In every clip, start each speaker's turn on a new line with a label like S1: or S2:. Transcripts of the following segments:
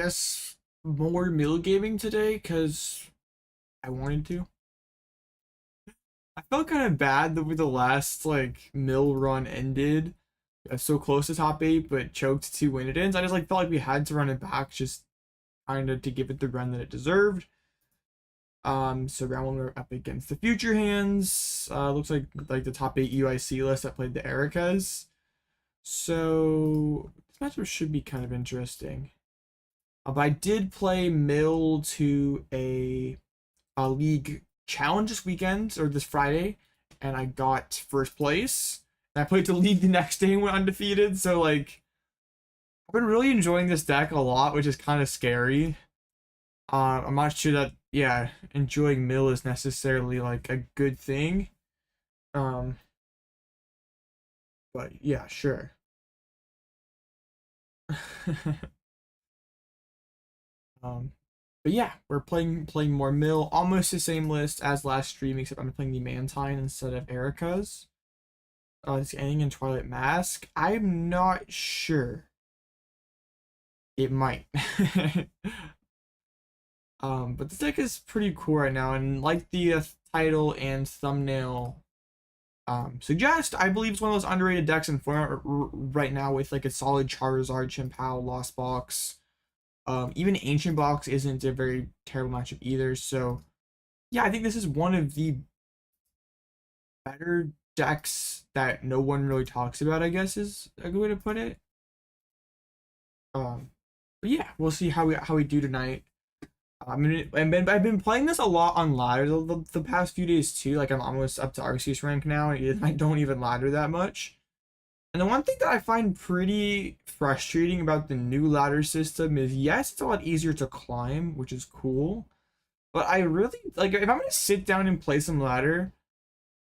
S1: guess more mill gaming today because I wanted to. I felt kind of bad that with the last like mill run ended. I was so close to top 8, but choked to win it ends. I just like felt like we had to run it back, just kind of to give it the run that it deserved. So round 1 we're up against the future hands. Looks like the top 8 UIC list that played the Erikas. So this matchup should be kind of interesting. But I did play mill to a league challenge this weekend or this Friday, and I got first place. And I played to league the next day and went undefeated. So like, I've been really enjoying this deck a lot, which is kind of scary. I'm not sure that enjoying mill is necessarily like a good thing. Um, but yeah, sure. um, but yeah, we're playing more mill, almost the same list as last stream, except I'm playing the Mantine instead of Erika's. It's ending in Twilight Mask. I'm not sure. It might. But this deck is pretty cool right now, and like the title and thumbnail suggest, I believe it's one of those underrated decks in format right now with like a solid Charizard, Chimpao, Lost Box. Even Ancient Box isn't a very terrible matchup either. So yeah, I think this is one of the better decks that no one really talks about, I guess is a good way to put it. But yeah, we'll see how we do tonight. I mean, I've been playing this a lot on ladder the past few days too. Like I'm almost up to Arceus rank now, and I don't even ladder that much. And the one thing that I find pretty frustrating about the new ladder system is, yes, it's a lot easier to climb, which is cool. But I really, like, if I'm going to sit down and play some ladder,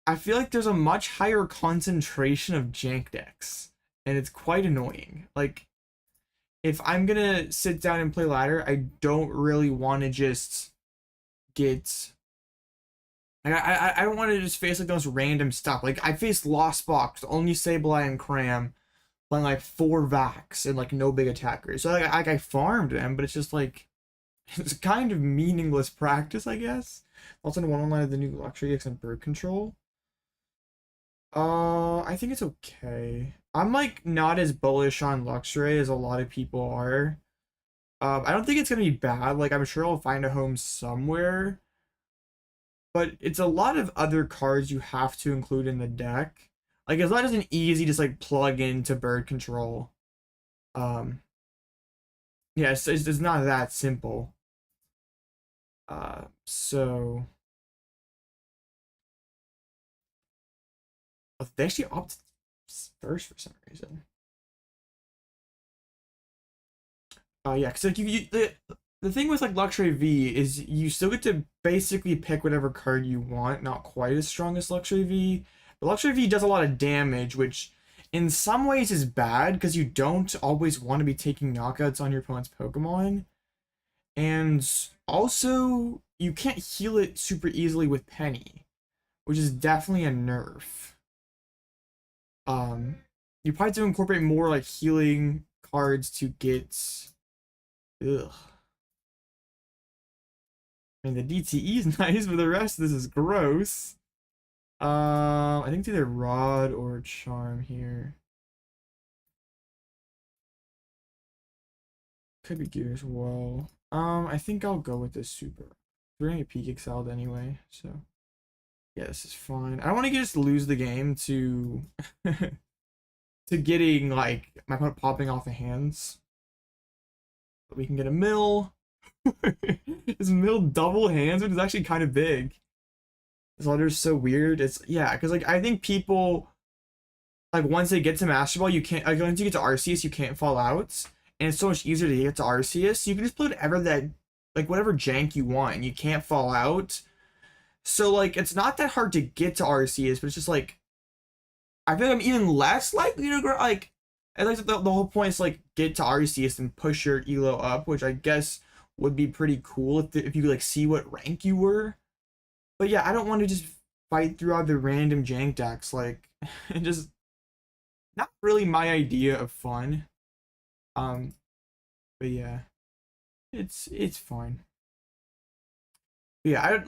S1: I feel like there's a much higher concentration of jank decks. And it's quite annoying. Like, if I'm going to sit down and play ladder, I don't really want to just get... I don't want to just face like those random stuff. Like I faced Lost Box, only Sableye and Cram, playing like 4 Vax and like no big attackers. So like I farmed them, but it's just like it's kind of meaningless practice, I guess. Also, in one online of the new Luxury X and Bird Control. I think it's okay. I'm like not as bullish on Luxray as a lot of people are. I don't think it's gonna be bad. Like I'm sure I'll find a home somewhere. But it's a lot of other cards you have to include in the deck. Like it's not as an easy just like plug into bird control. Yeah, it's not that simple. So they actually opted first for some reason. Yeah, because like the thing with like Luxury V is you still get to basically pick whatever card you want. Not quite as strong as Luxury V, but Luxury V does a lot of damage, which in some ways is bad because you don't always want to be taking knockouts on your opponent's Pokemon, and also you can't heal it super easily with Penny, which is definitely a nerf. You probably have to incorporate more like healing cards to get. Ugh. I mean, the DTE is nice, but the rest of this is gross. I think it's either Rod or Charm here. Could be Gear as well. I think I'll go with this Super. We're gonna get Peak Excelled anyway, so yeah, this is fine. I don't want to just lose the game to to getting like my opponent popping off the hands. But we can get a mill. Is mill double hands, which is actually kind of big. This letter's so weird. It's yeah, because like I think people like once they get to Master Ball, you can't like once you get to Arceus, you can't fall out. And it's so much easier to get to Arceus. You can just play whatever that like whatever jank you want and you can't fall out. So like it's not that hard to get to Arceus, but it's just like I feel like I'm even less likely to grow like I like the whole point is like get to Arceus and push your elo up, which I guess would be pretty cool if you could like see what rank you were. But yeah, I don't want to just fight through all the random jank decks. Like, just not really my idea of fun. But yeah. It's fine. Yeah,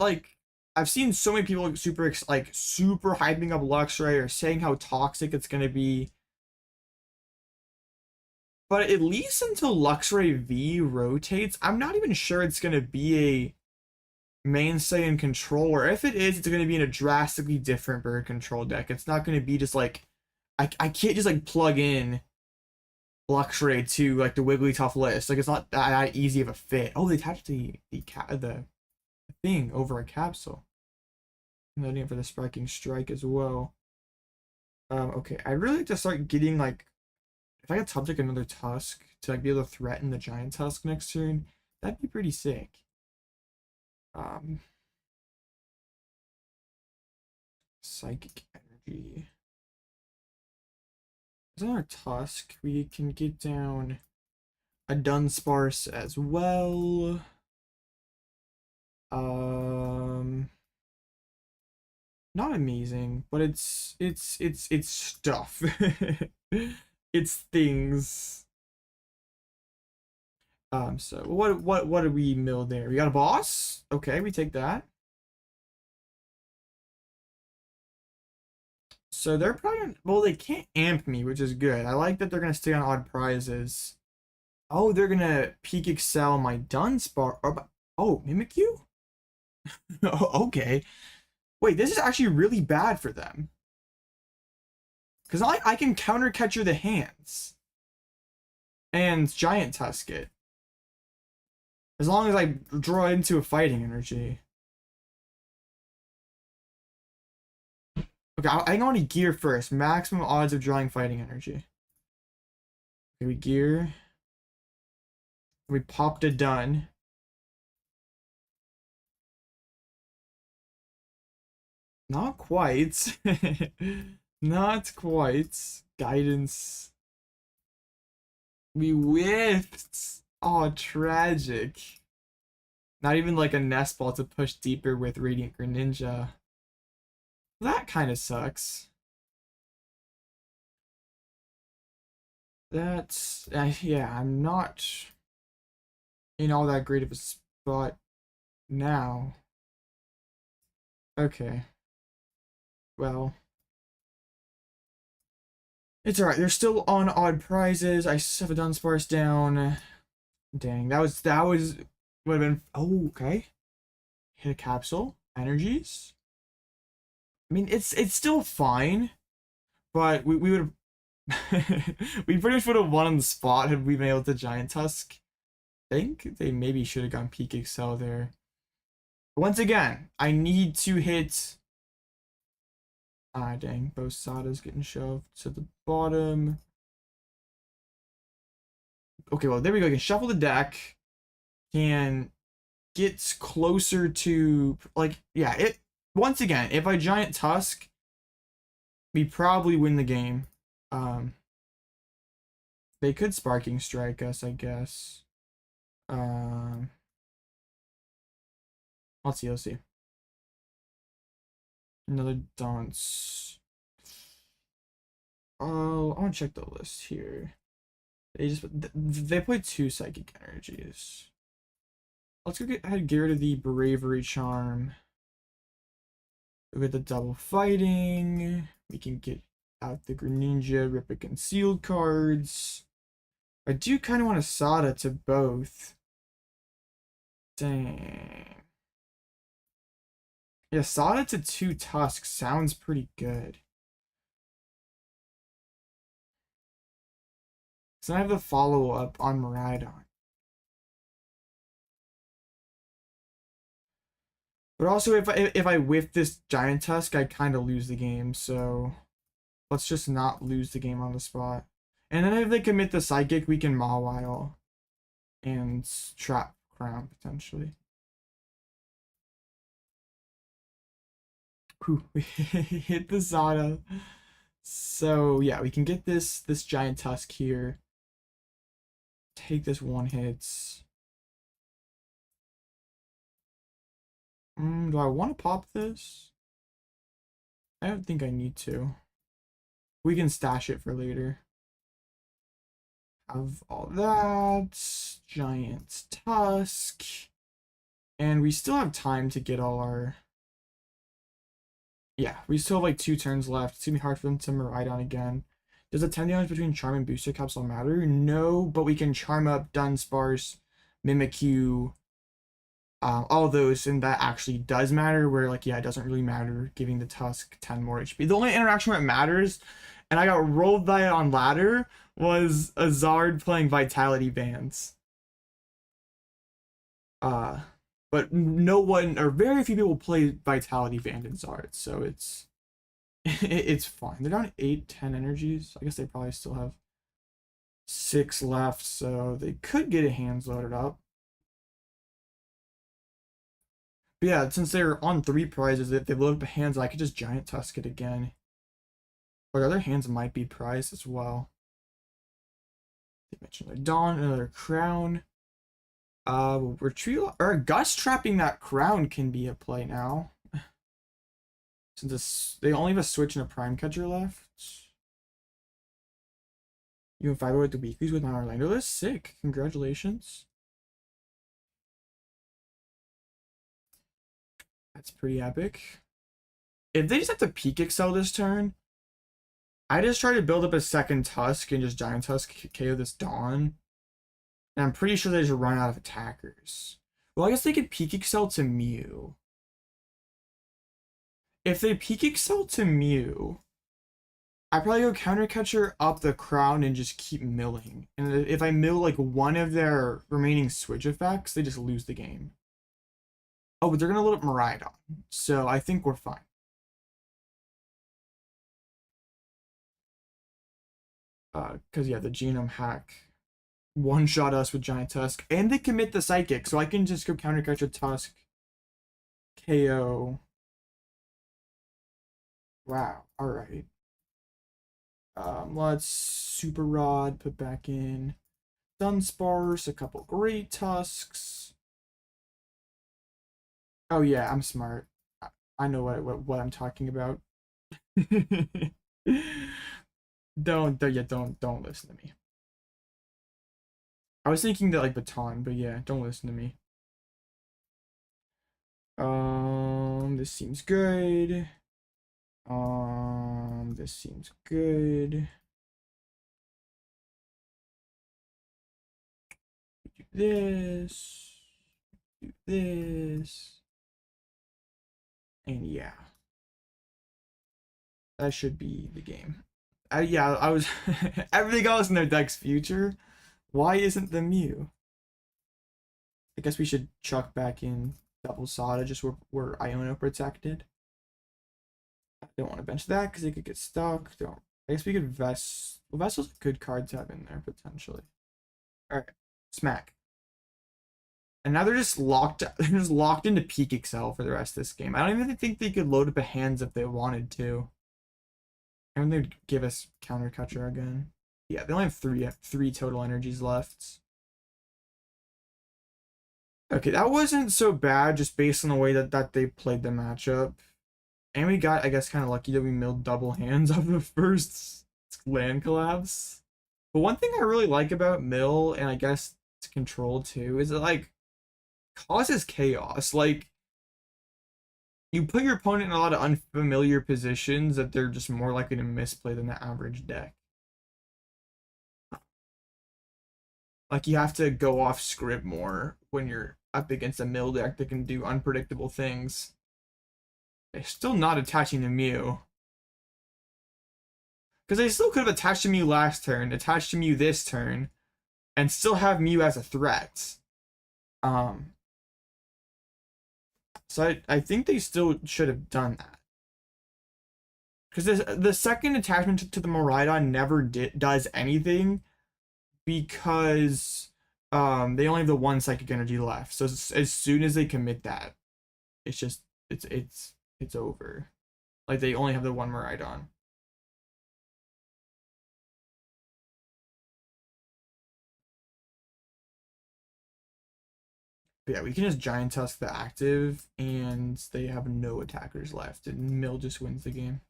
S1: I've seen so many people super hyping up Luxray or saying how toxic it's gonna be. But at least until Luxray V rotates, I'm not even sure it's gonna be a mainstay in control, or if it is, it's gonna be in a drastically different bird control deck. It's not gonna be just like I can't just like plug in Luxray to like the Wigglytuff list. Like it's not that easy of a fit. Oh, they attached the thing over a capsule. I'm loading for the Sparking Strike as well. Okay, I'd really like to start getting like if I could top deck another Tusk to like be able to threaten the Giant Tusk next turn, that'd be pretty sick. Psychic Energy. There's another Tusk. We can get down a Dunsparce as well. Not amazing, but it's stuff. It's things. So what did we mill there? We got a boss? Okay, we take that. So they're probably, well, they can't amp me, which is good. I like that they're gonna stay on odd prizes. Oh, they're gonna peak excel my Dunsparce. Oh, Mimikyu? Oh, okay. Wait, this is actually really bad for them. Because I can counter catcher the hands. And Giant Tusk it. As long as I draw into a fighting energy. Okay, I think I want to gear first. Maximum odds of drawing fighting energy. Okay, we gear. We popped a done. Not quite. Not quite. Guidance. We whiffed. Oh, tragic. Not even like a Nest Ball to push deeper with Radiant Greninja. That kind of sucks. That's... yeah, I'm not in all that great of a spot now. Okay. Well... it's alright, they're still on odd prizes. I have a Dunsparce down. Dang, that was would have been, oh, okay. Hit a capsule. Energies. I mean, it's still fine, but we would have we pretty much would have won on the spot had we been able to Giant Tusk. I think they maybe should have gone Peak Excel there. But once again, I need to hit. Ah, dang, both Sada's getting shoved to the bottom. Okay, well, there we go. I can shuffle the deck. Can get closer to, like, yeah, it, once again, if I Giant Tusk, we probably win the game. They could Sparking Strike us, I guess. Let's see. Another Dance. Oh, I want to check the list here. They played 2 Psychic Energies. Let's go get rid of the Bravery Charm. Go get the double fighting. We can get out the Greninja, rip a concealed cards. I do kind of want a Sada to both. Dang. Yeah, Sada to 2 Tusks sounds pretty good. So I have the follow-up on Miraidon. But also, if I whiff this Giant Tusk, I kind of lose the game. So let's just not lose the game on the spot. And then if they commit the Psychic, we can Mawile and trap Crown potentially. Whew, we hit the Sada. So yeah, we can get this Giant Tusk here. Take this 1 hit. Do I want to pop this? I don't think I need to. We can stash it for later. Have all that. Giant Tusk. And we still have time to get all our... Yeah, we still have like 2 turns left. It's gonna be hard for them to Miraidon again. Does the 10 damage between Charm and Booster Capsule matter? No, but we can Charm up Dunsparce, Mimikyu, all those, and that actually does matter, where like, yeah, it doesn't really matter giving the Tusk 10 more HP. The only interaction where it matters, and I got rolled by it on ladder, was a Zard playing Vitality Bands. But no one, or very few people play Vitality Band in Zard, so it's it's fine. They're down 8, 10 energies. I guess they probably still have 6 left, so they could get a hands loaded up. But yeah, since they're on 3 prizes, if they load up hands, I could just Giant Tusk it again. Or other hands might be prized as well. They mentioned their Dawn, another Crown. Retreat or Gust trapping that Crown can be a play now. Since they only have a switch and a Prime Catcher left. You can 5 the weeklies with my Orlando list. Sick. Congratulations. That's pretty epic. If they just have to Peak Excel this turn, I just try to build up a second Tusk and just Giant Tusk KO this Dawn. And I'm pretty sure they just run out of attackers. Well, I guess they could Peak Excel to Mew. If they Peak Excel to Mew, I probably go Counter Catcher up the Crown and just keep milling. And if I mill like one of their remaining switch effects, they just lose the game. Oh, but they're gonna load up Miraidon, so I think we're fine. Because yeah, the Genome hack one-shot us with Giant Tusk, and they commit the Psychic, so I can just go Counter Catcher Tusk, KO. Wow, alright. Let's Super Rod, put back in Dunsparce, a couple Great Tusks. Oh yeah, I'm smart. I know what I'm talking about. Don't listen to me. I was thinking that like Baton, but yeah, don't listen to me. This seems good. This seems good. Do this. Do this. And yeah. That should be the game. Yeah, I was everything else in their deck's future. Why isn't the Mew? I guess we should chuck back in double Sada just where we're Iono protected. I don't want to bench that because it could get stuck. Don't. I guess we could Vest. Well, Vessel's a good card to have in there potentially. All right, smack. And now they're just locked. They're just locked into Peak Excel for the rest of this game. I don't even think they could load up a hands if they wanted to. And they'd give us Counter Catcher again. Yeah, they only have three total energies left. Okay, that wasn't so bad just based on the way that they played the matchup. And we got, I guess, kind of lucky that we milled double hands off the first land collapse. But one thing I really like about mill, and I guess it's control too, is it like causes chaos. Like you put your opponent in a lot of unfamiliar positions that they're just more likely to misplay than the average deck. Like you have to go off script more when you're up against a mill deck that can do unpredictable things. They're still not attaching to Mew. Because they still could have attached to Mew last turn, attached to Mew this turn, and still have Mew as a threat. So I think they still should have done that. Because the second attachment to the Miraidon never does anything because they only have the one psychic energy left. So as soon as they commit that, it's just it's over. Like they only have the one Miraidon. But yeah, we can just Giant Tusk the active, and they have no attackers left, and Mill just wins the game.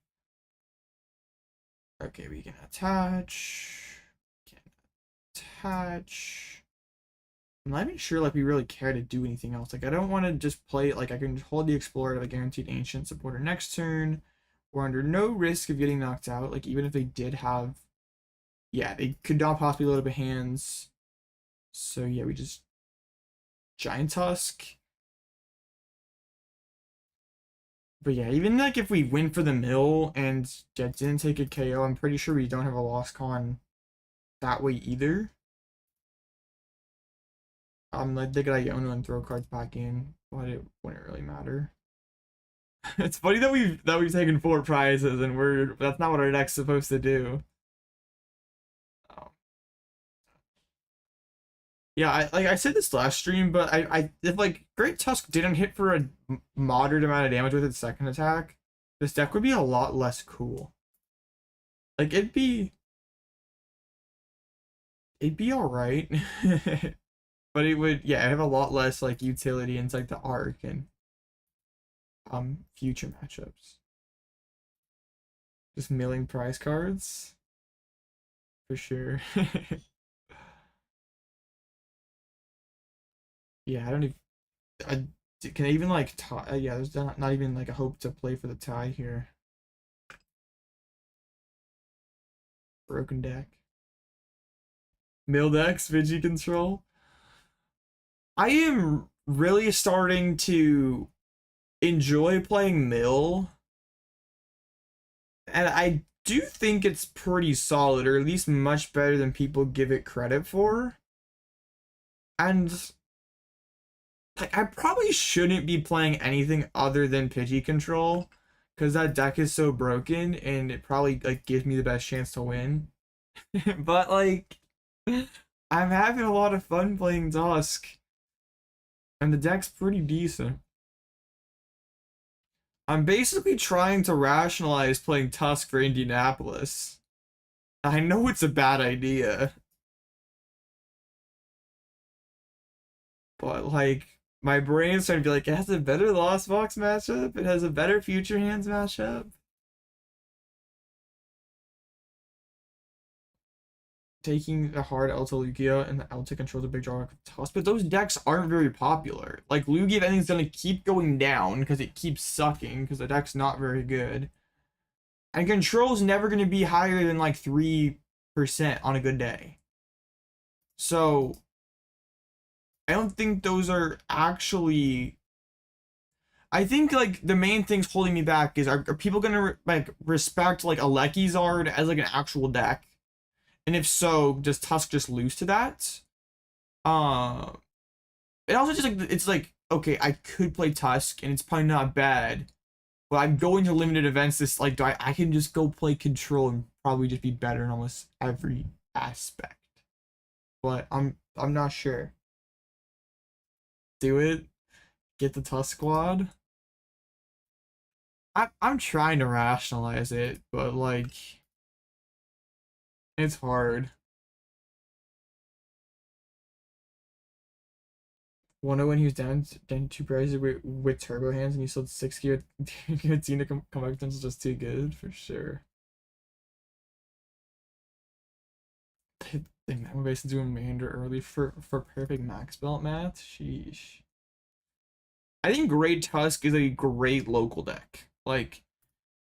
S1: Okay, we can attach. I'm not even sure like we really care to do anything else. Like I don't want to just play it like I can hold the Explorer to a guaranteed Ancient supporter next turn. We're under no risk of getting knocked out. Like even if they did have, yeah, they could not possibly load up hands. So yeah, we just Giant Tusk. But yeah, even like if we win for the mill and yeah, didn't take a KO, I'm pretty sure we don't have a lost con that way either. Like they could Iono and throw cards back in, but it wouldn't really matter. It's funny that we've taken 4 prizes and that's not what our deck's supposed to do. Oh. Yeah, I said this last stream, but if like Great Tusk didn't hit for a moderate amount of damage with its second attack, this deck would be a lot less cool. Like it'd be all right, but it would have a lot less like utility into like the arc and future matchups. Just milling prize cards for sure. Yeah, I don't even. Can I even like tie? Yeah, there's not even like a hope to play for the tie here. Broken deck. Mill decks, Vigi control. I am really starting to enjoy playing Mill. And I do think it's pretty solid, or at least much better than people give it credit for. And like I probably shouldn't be playing anything other than Pidgey control, because that deck is so broken and it probably like gives me the best chance to win. But like I'm having a lot of fun playing Tusk. And the deck's pretty decent. I'm basically trying to rationalize playing Tusk for Indianapolis. I know it's a bad idea. But like my brain's trying to be like, it has a better Lost Box matchup, it has a better Future Hands matchup. Taking the hard Alta Lugia and the Alta controls a big drawback of Tusk, but those decks aren't very popular. Like Lugia, if anything's gonna keep going down because it keeps sucking because the deck's not very good. And control's never gonna be higher than like 3% on a good day. So I don't think those are actually. I think like the main things holding me back is are people gonna like respect like Alekizard as like an actual deck? And if so, does Tusk just lose to that? Uh, it also just like it's like okay, I could play Tusk and it's probably not bad, but I'm going to limited events. This like I can just go play Control and probably just be better in almost every aspect. But I'm not sure. Do it. Get the Tusk squad. I'm trying to rationalize it, but like it's hard. Wonder when he was down 2 prizes with turbo hands and he sold 6 gear to come back potential just too good for sure. They I'm basically doing Mander early for perfect max belt math. Sheesh. I think Great Tusk is a great local deck. Like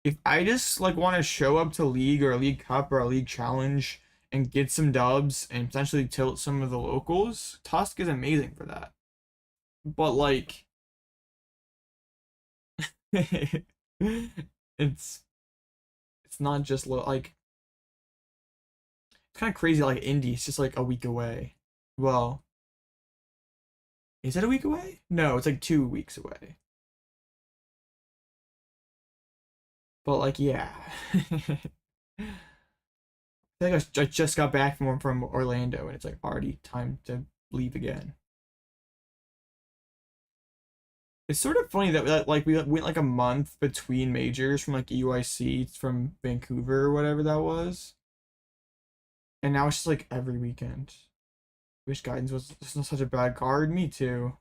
S1: if I just like want to show up to League or a League Cup or a League Challenge and get some dubs and potentially tilt some of the locals, Tusk is amazing for that. But like it's not just like it's kind of crazy like Indy, it's just like a week away. Well, is it a week away? No, it's like 2 weeks away. But like yeah. I think I just got back from Orlando and it's like already time to leave again. It's sort of funny that like we went like a month between majors from like EUIC from Vancouver or whatever that was. And now it's just like every weekend. Wish Guidance was just not such a bad card. Me too.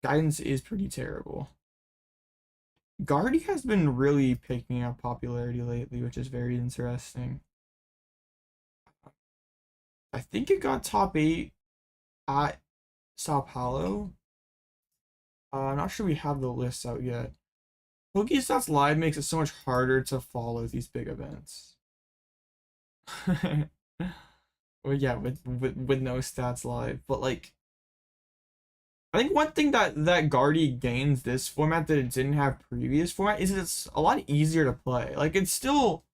S1: Guidance is pretty terrible. Guardy has been really picking up popularity lately, which is very interesting. I think it got top 8 at Sao Paulo. I'm not sure we have the lists out yet. Pokestats Live makes it so much harder to follow these big events. Well, yeah, with no stats live, but like I think one thing that Guardy gains this format that it didn't have previous format is it's a lot easier to play. Like it's still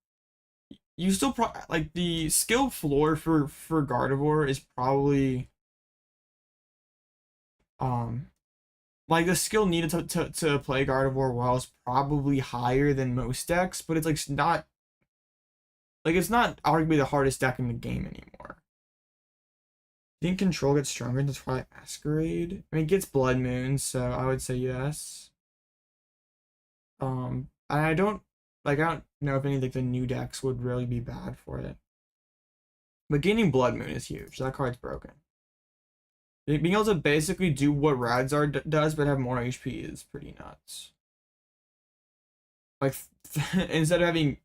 S1: you still like the skill floor for Gardevoir is probably um like the skill needed to play Gardevoir well is probably higher than most decks, but it's like not like it's not arguably the hardest deck in the game anymore. I think Control gets stronger than Twilight Masquerade. I mean, it gets Blood Moon, so I would say yes. And I don't know if any like the new decks would really be bad for it. But gaining Blood Moon is huge. That card's broken. Being able to basically do what Radzar does but have more HP is pretty nuts. Like instead of having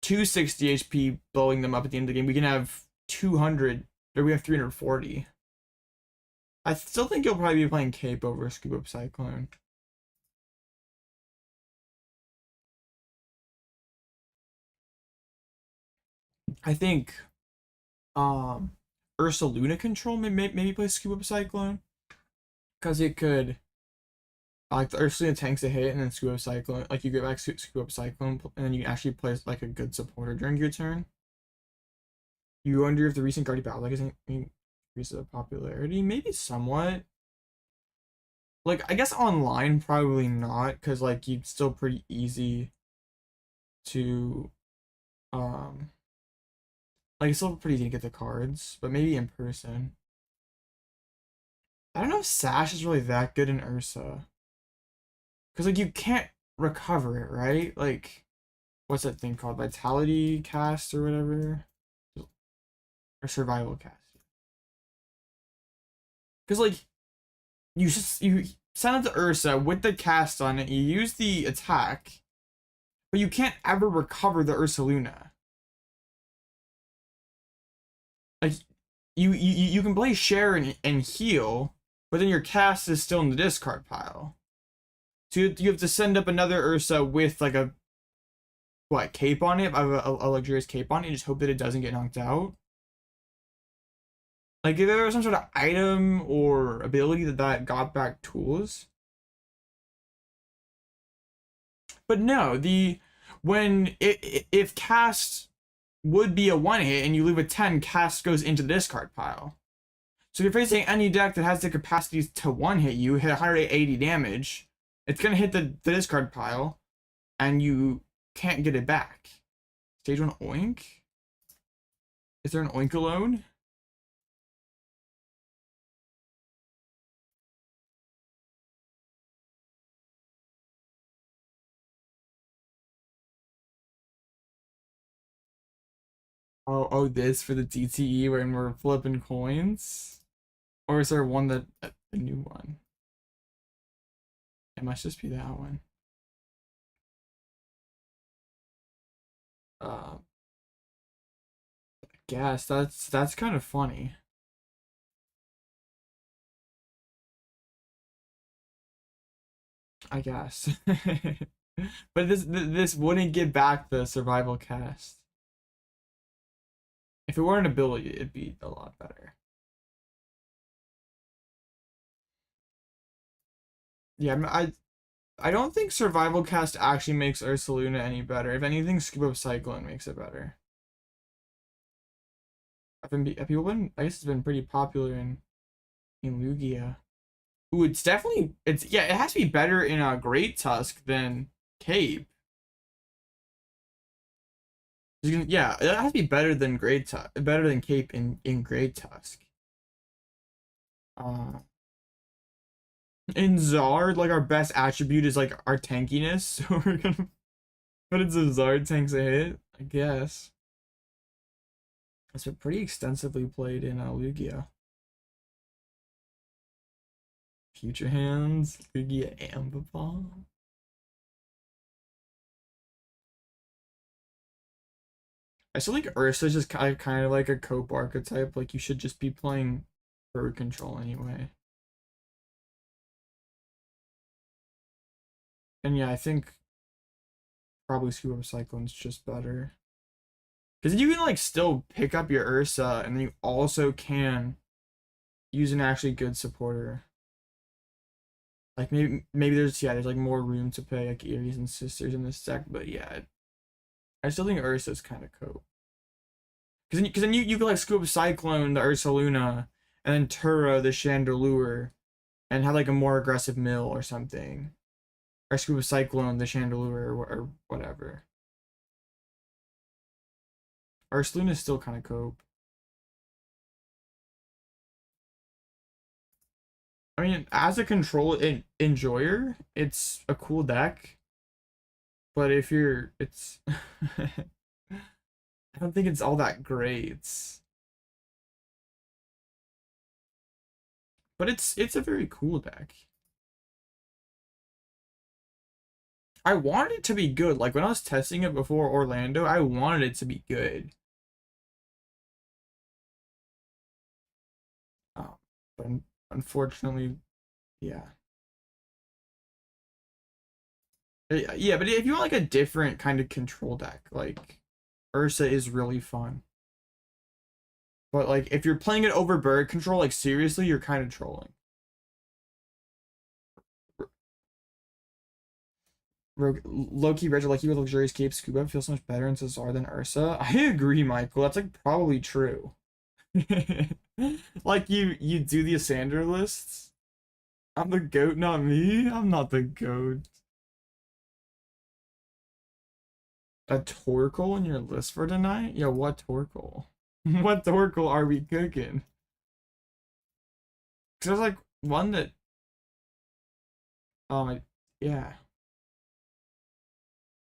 S1: 260 HP blowing them up at the end of the game, we can have 200 or we have 340. I still think you'll probably be playing Cape over Scoop Up Cyclone. I think Ursaluna Control maybe play Scoop Up Cyclone. Because it could like the Ursaluna tanks a hit and then Scoop Up Cyclone. Like you get back Scoop Up Cyclone and then you can actually play like a good supporter during your turn. You wonder if the recent Guardy Battle deck isn't increase the popularity? Maybe somewhat. Like I guess online probably not, because like you still pretty easy to like it's still pretty easy to get the cards, but maybe in person. I don't know if Sash is really that good in Ursa. Because like you can't recover it, right? Like what's that thing called? Vitality cast or whatever? Or survival cast. Because like you send it to Ursa with the cast on it, you use the attack, but you can't ever recover the Ursaluna. Like you can play share and heal, but then your cast is still in the discard pile. So you have to send up another Ursa with like a cape on it, a luxurious cape on it, and just hope that it doesn't get knocked out. Like if there was some sort of item or ability that got back tools. But no, if cast would be a one hit and you leave a 10, cast goes into the discard pile. So if you're facing any deck that has the capacity to one hit you, hit 180 damage, it's gonna hit the discard pile, and you can't get it back. Stage 1 Oink? Is there an Oink alone? Oh, this for the DTE when we're flipping coins? Or is there one that a new one? It must just be that one. I guess that's kind of funny. I guess. But this wouldn't get back the survival cast. If it were an ability, it'd be a lot better. Yeah, I don't think survival cast actually makes Ursaluna any better. If anything, Scoop Up Cyclone makes it better. People been I guess it's been pretty popular in Lugia. Ooh, it's definitely it has to be better in a Great Tusk than Cape. Yeah, it has to be better than better than Cape in Great Tusk. In Zard, like our best attribute is like our tankiness, so we're gonna put it so Zard tanks a hit, I guess. It's been pretty extensively played in Lugia. Future Hands, Lugia Ambipom. I still think Ursa's just kind of like a cope archetype. Like you should just be playing bird control anyway. And yeah, I think probably Scuba Cyclone's just better. Because you can like still pick up your Ursa, and then you also can use an actually good supporter. Like maybe there's like more room to play like Eries and Sisters in this deck, but yeah, I still think Ursa's kind of cool. Because then you can like scoop Cyclone the Ursaluna, and then Tura the Chandelure, and have like a more aggressive mill or something, or scoop Cyclone the Chandelure or whatever. Ursaluna is still kind of cope. I mean, as a control enjoyer, it's a cool deck. But if you're, it's, I don't think it's all that great. But it's a very cool deck. I wanted it to be good. Like when I was testing it before Orlando, I wanted it to be good. But unfortunately, yeah. Yeah, but if you want like a different kind of control deck, like Ursa is really fun. But like if you're playing it over bird control, like seriously, you're kind of trolling. Loki Reggie, like you with luxurious cape scuba feels so much better in Cesar than Ursa. I agree, Michael. That's like probably true. Like you do the Asander lists. I'm the goat, not me. I'm not the goat. A Torkoal in your list for tonight? Yo, what Torkoal? What Torkoal are we cooking? Cause there's like one that yeah.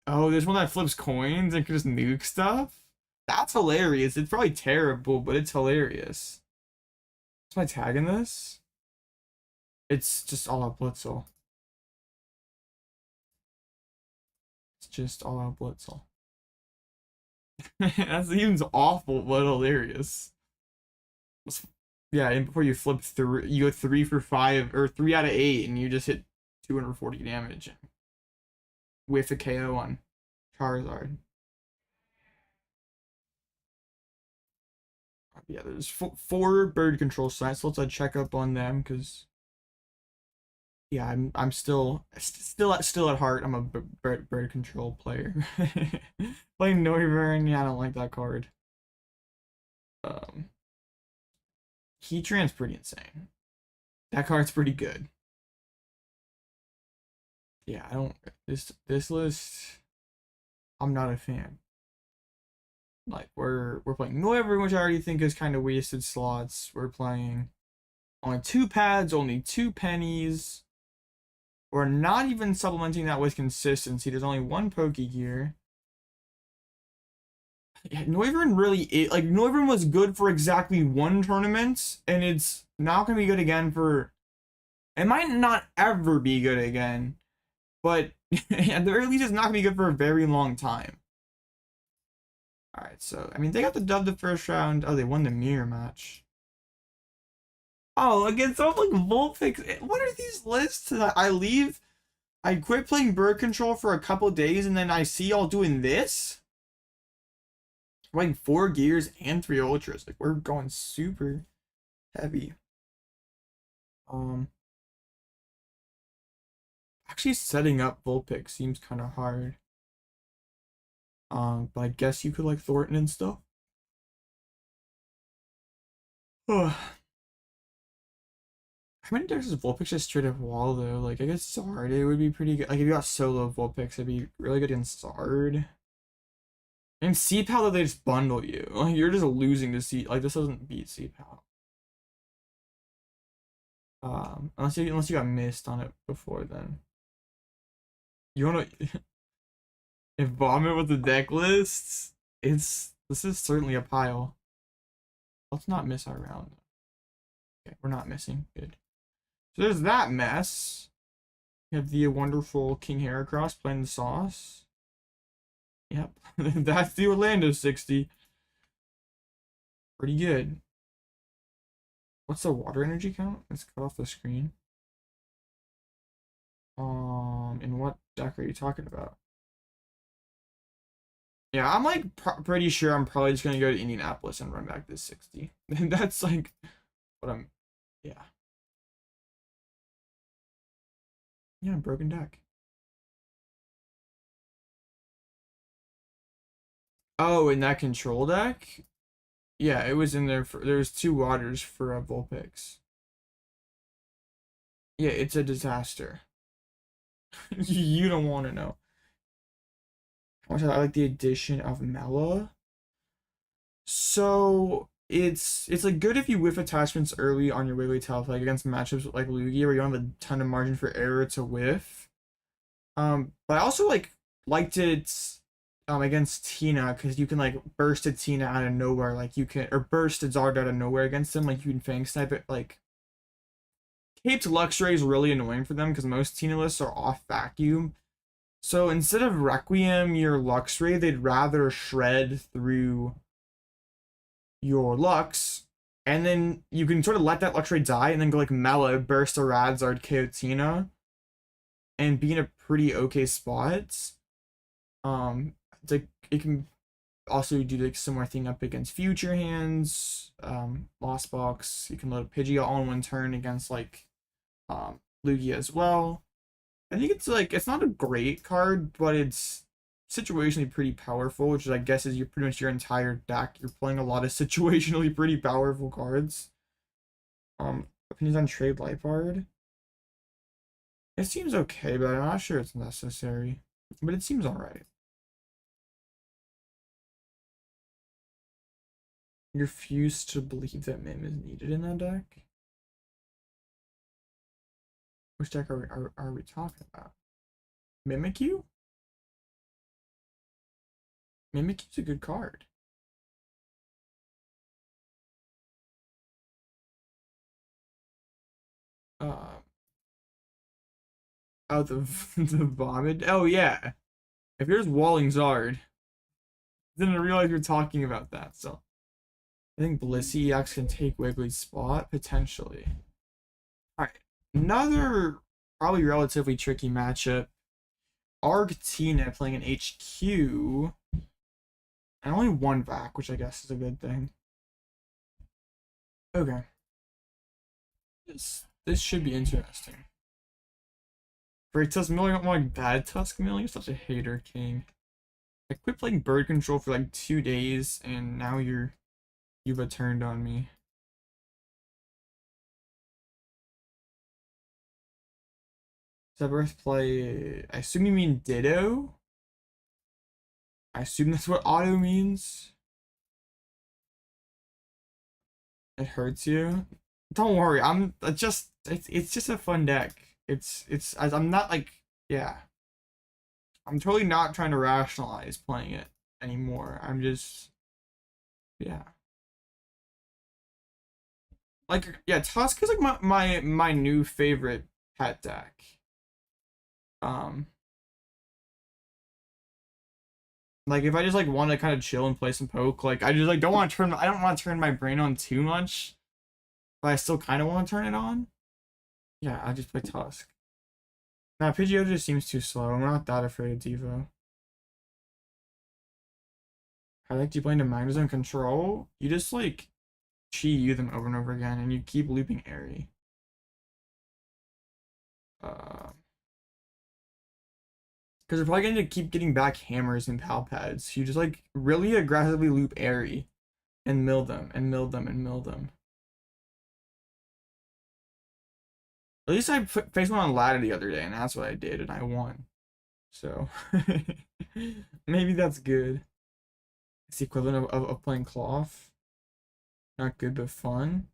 S1: Oh, there's one that flips coins and can just nuke stuff? That's hilarious. It's probably terrible, but it's hilarious. What's my tag in this? It's just Alloutblitzle. It's just Alloutblitzle. That seems awful, but hilarious. Yeah, and before you flip through, you go 3 for 5 or 3 out of 8, and you just hit 240 damage with a KO on Charizard. Yeah, there's 4 bird control sites. So let's check up on them because yeah, I'm still at heart. I'm a bird control player. Playing Noivern, yeah, I don't like that card. Heatran's pretty insane. That card's pretty good. Yeah, I don't this list. I'm not a fan. Like we're playing Noivern, which I already think is kind of wasted slots. We're playing only 2 pads, only 2 pennies. We're not even supplementing that with consistency. There's only 1 Pokégear. Yeah, Noivern really like Noivern was good for exactly 1 tournament, and it's not gonna be good again for. It might not ever be good again, but at the very least, it's not gonna be good for a very long time. All right, so I mean, they got the dub the first round. Oh, they won the mirror match. Oh, against something like Vulpix. What are these lists that I leave? I quit playing bird control for a couple days, and then I see y'all doing this. Playing 4 gears and 3 ultras. Like we're going super heavy. Actually setting up Vulpix seems kind of hard. But I guess you could like Thornton and stuff. How many decks does Vulpix just straight up wall though? Like I guess Zard it would be pretty good. Like if you got solo Vulpix, it'd be really good against Zard. And CPAL they just bundle you. Like you're just losing to C. Like this doesn't beat CPAL. Unless you got missed on it before then. You wanna if vomit with the deck lists, this is certainly a pile. Let's not miss our round. Okay, we're not missing. Good. So there's that mess. You have the wonderful King Heracross playing the sauce. Yep, that's the Orlando 60. Pretty good. What's the water energy count? Let's cut off the screen. In what deck are you talking about? Yeah, I'm like pretty sure I'm probably just gonna go to Indianapolis and run back this 60. That's like what I'm. Yeah. Yeah, broken deck. Oh, in that control deck? Yeah, it was in there for. There was 2 waters for Vulpix. Yeah, it's a disaster. You don't want to know. I like the addition of Mela. So it's like good if you whiff attachments early on your Wigglytuff, like against matchups like Lugia where you don't have a ton of margin for error to whiff. But I also liked it against Tina because you can like burst a Tina out of nowhere, like you can, or burst a Zard out of nowhere against them, like you can Fang Snipe it. Like Caped Luxray is really annoying for them because most Tina lists are off vacuum. So instead of Requiem your Luxray, they'd rather shred through your Lux, and then you can sort of let that Luxray die and then go like Mela, burst a Radzard, KO Tina, and be in a pretty okay spot. Like it can also do like similar thing up against Future Hands, Lost Box. You can load a Pidgeot all in one turn against like Lugia as well. I think it's like it's not a great card, but it's situationally pretty powerful, which is I guess is pretty much your entire deck. You're playing a lot of situationally pretty powerful cards. Opinions on Trade Lifeguard. It seems okay, but I'm not sure it's necessary. But it seems alright. You refuse to believe that Mim is needed in that deck? Which deck are we talking about? Mimikyu? Mimikyu's a good card. Oh, the the vomit. Oh yeah. If there's Walling Zard, didn't realize we were talking about that. So I think Blissey X can take Wiggly's spot potentially. All right, another probably relatively tricky matchup. Argentina playing an HQ, and only 1 vac, which I guess is a good thing. Okay, this should be interesting. Great Tusk Milling, I'm like bad Tusk Milling. You're such a hater, King. I quit playing bird control for like 2 days, and now you've turned on me. Zebras play. I assume you mean Ditto. I assume that's what auto means. It hurts you. Don't worry. I'm just. It's just a fun deck. I'm not like, yeah. I'm totally not trying to rationalize playing it anymore. I'm just, yeah. Like, yeah, Tusk is like my new favorite pet deck. Like if I just like want to kind of chill and play some poke, like I just like don't want to turn I don't want to turn my brain on too much, but I still kind of want to turn it on. Yeah, I just play Tusk. Nah, Pidgeot just seems too slow. I'm not that afraid of Devo. I like you playing the Magnezone control. You just like Chi-Yu them over and over again, and you keep looping Airy. Because they're probably going to keep getting back hammers and Pal Pads. You just like really aggressively loop Airy and mill them and mill them and mill them. At least I faced one on ladder the other day, and that's what I did, and I won. So maybe that's good. It's the equivalent of playing Cloth. Not good, but fun.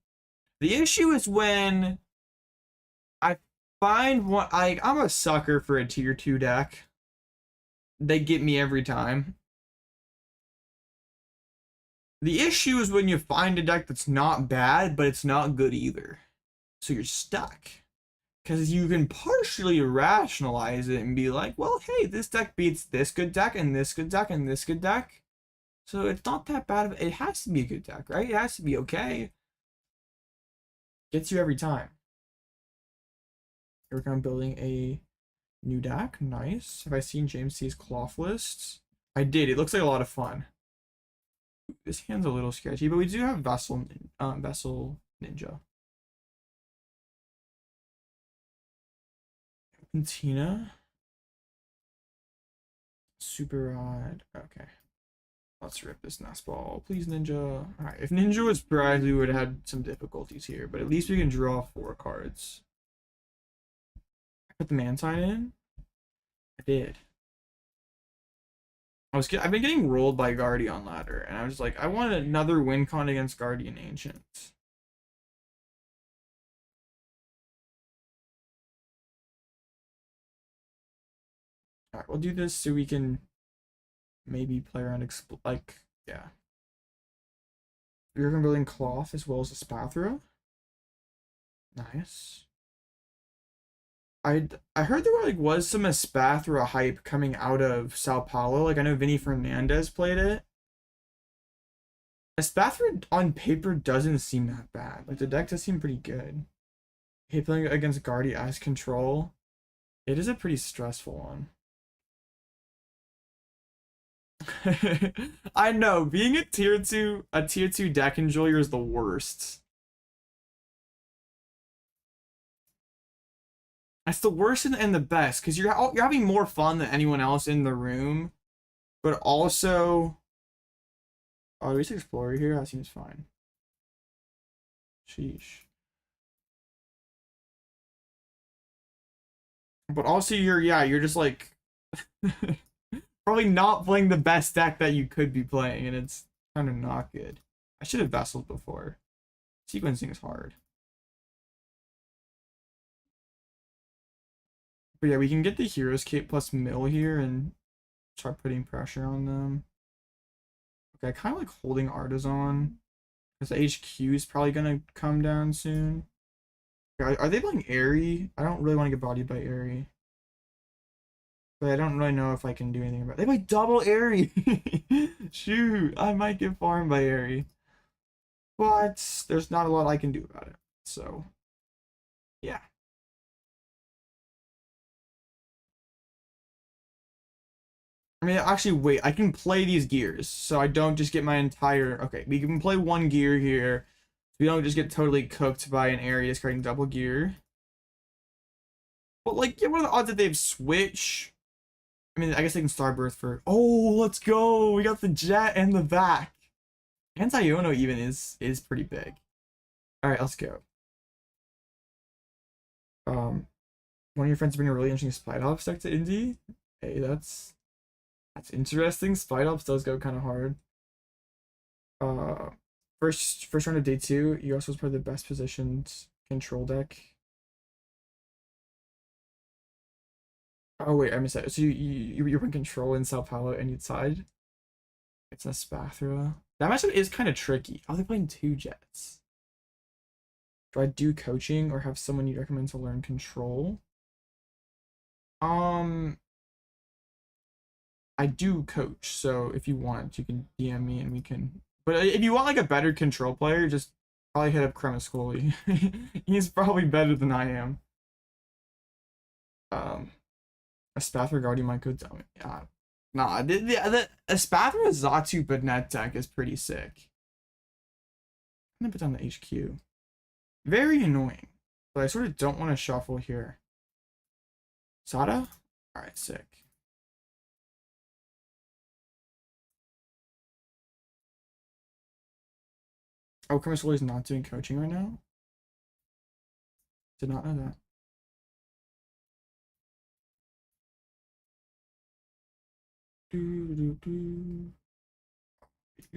S1: The issue is when I find what I'm a sucker for a tier 2 deck. They get me every time. The issue is when you find a deck that's not bad, but it's not good either. So you're stuck. Because you can partially rationalize it and be like, well, hey, this deck beats this good deck and this good deck and this good deck. So it's not that bad. It has to be a good deck, right? It has to be okay. Gets you every time. Here I'm building a new deck. Nice. Have I seen James C's cloth lists? I did. It looks like a lot of fun. This hand's a little sketchy, but we do have Vessel Ninja. Mantine. Super Rod. Okay. Let's rip this Nest Ball. Please, Ninja. Alright, if Ninja was prized, we would have had some difficulties here, but at least we can draw 4 cards. I put the Mantine in? I did. I've been getting rolled by Guardian Ladder, and I was like, I want another win con against Guardian Ancient. Alright, we'll do this so we can maybe play around, yeah. We're gonna building Cloth as well as the Spathra. Nice. I heard there was some Espathra hype coming out of Sao Paulo. Like I know Vinny Fernandez played it. Espathra on paper doesn't seem that bad. Like the deck does seem pretty good. Hey, playing against Guardy as control, it is a pretty stressful one. I know, being a tier 2 deck enjoyer is the worst. It's the worst and the best because you're having more fun than anyone else in the room, but also, oh, we just Explorer here. That seems fine. Sheesh. But also, you're just like probably not playing the best deck that you could be playing, and it's kind of not good. I should have Vesseled before. Sequencing is hard. But yeah, we can get the Heroes Cape plus Mill here and start putting pressure on them. Okay, I kind of like holding Artazon because the HQ is probably gonna come down soon. Are they playing Airy? I don't really want to get bodied by Airy. But I don't really know if I can do anything about it. They play double Airy! Shoot, I might get farmed by Airy. But there's not a lot I can do about it. So, yeah. I mean, actually, wait. I can play these gears, so I don't just get my entire... Okay, we can play one gear here. We don't just get totally cooked by an area that's creating double gear. But, like, yeah, what are the odds that they have Switch? I mean, I guess they can Starbirth for... Oh, let's go! We got the Jet and the back. Anti-Iono even is pretty big. Alright, let's go. One of your friends bring a really interesting Spidops deck to Indy. Hey, that's interesting. Spidops does go kind of hard. First round of day 2, you also was probably the best positioned control deck. Oh wait, I missed that. So you run control in Sao Paulo and you'd side. It's a Spathra. That matchup is kind of tricky. Oh, they're playing 2 Jets. Do I do coaching or have someone you recommend to learn control? I do coach, so if you want, you can DM me and we can. But if you want like a better control player, just probably hit up Kremiscoli. He's probably better than I am. A Spathra Guardian might go down. Nah, the Spathra Zatu Banet deck is pretty sick. I'm gonna put down the HQ. Very annoying, but I sort of don't want to shuffle here. Sada? Alright, sick. Oh, Kremiscoli is not doing coaching right now? Did not know that. We do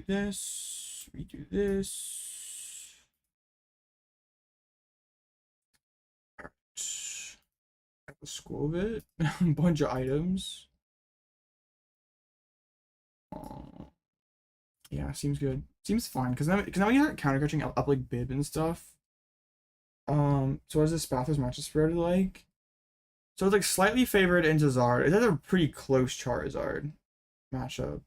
S1: this. We do this. Alright. At the school of it. A bunch of items. Yeah, seems good. Seems fine because now when you start counter coaching up like Bib and stuff. So what is this Spathra's matchup spread like? So it's like slightly favored into Zard. It's a pretty close Charizard matchup.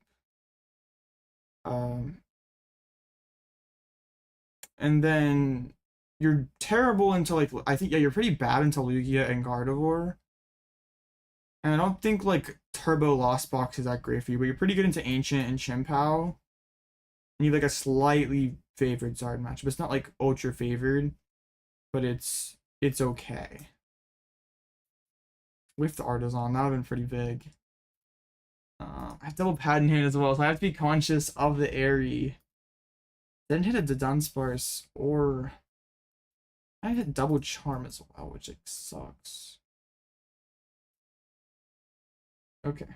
S1: And then you're terrible until like I think yeah you're pretty bad until Lugia and Gardevoir. And I don't think like Turbo Lost Box is that great for you, but you're pretty good into Ancient and Chien-Pao. And you have like a slightly favored Zard match, but it's not like ultra favored, but it's okay. With the Artazon, that would have been pretty big. I have double pad in hand as well, so I have to be conscious of the airy. Didn't hit a Dudunsparce, or I hit double charm as well, which like sucks. Okay.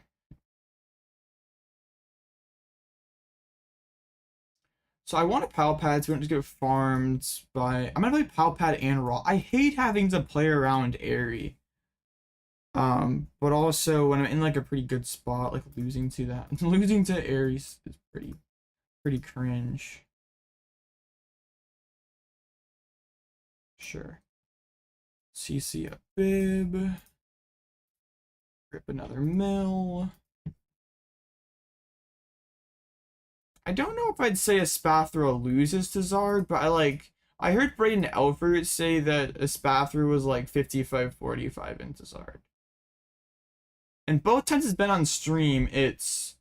S1: So I want a Pal Pad, so we don't just get farmed by. I'm gonna play Pal Pad and Raw. I hate having to play around Airy. But also when I'm in like a pretty good spot, like losing to that, losing to Aries is pretty cringe. Sure. CC a bib. Rip another mill. I don't know if I'd say a Spathra loses to Zard, but I heard Braden Elfert say that a Spathra was like 55-45 into Zard. And both times it's been on stream, it's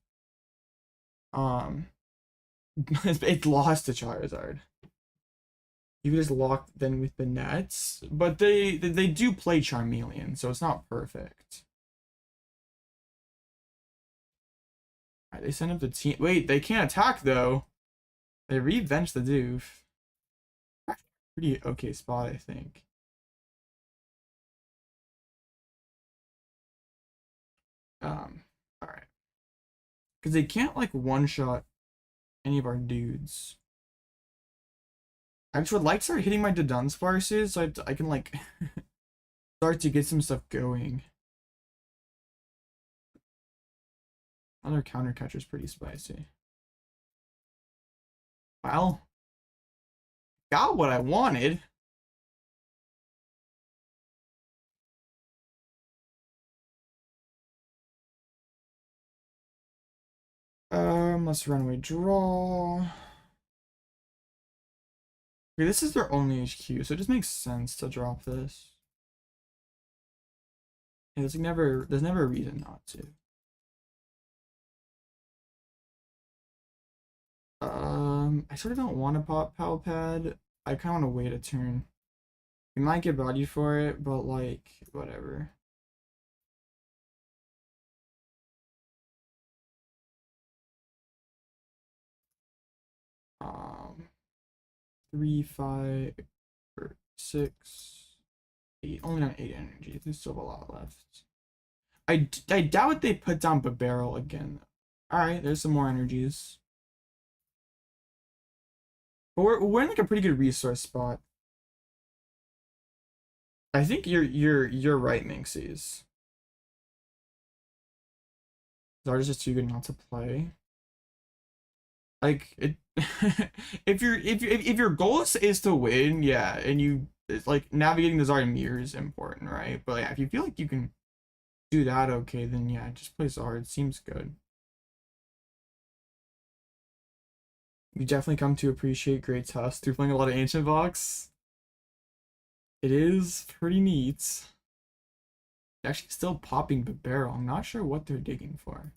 S1: lost to Charizard. You can just lock then with the nets, but they do play Charmeleon, so it's not perfect. Alright, they send up the team. Wait, they can't attack though. They revenge the doof. Pretty okay spot, I think. Alright. Because they can't like one-shot any of our dudes. I just would like to start hitting my Dudunsparces so I can like start to get some stuff going. Other counter catcher's pretty spicy. Well, got what I wanted. Let's runaway draw. Okay, this is their only HQ, so it just makes sense to drop this. Yeah, there's never a reason not to. I sort of don't want to pop Pal Pad. I kind of want to wait a turn. We might get bodied for it, but like, whatever. Um, 3, 5, or 6, 8. Only on 8 energy. There's still a lot left. I doubt they put down Barrel again. Alright, there's some more energies. But we're in like a pretty good resource spot. I think you're right, Minxies. Zard is just too good not to play. Like it if your goal is to win, yeah, and it's like navigating the Zard mirror is important, right? But yeah, if you feel like you can do that okay, then yeah, just play Zard. Seems good. You definitely come to appreciate Great Tusk through playing a lot of Ancient Box. It is pretty neat. Actually still popping the barrel. I'm not sure what they're digging for.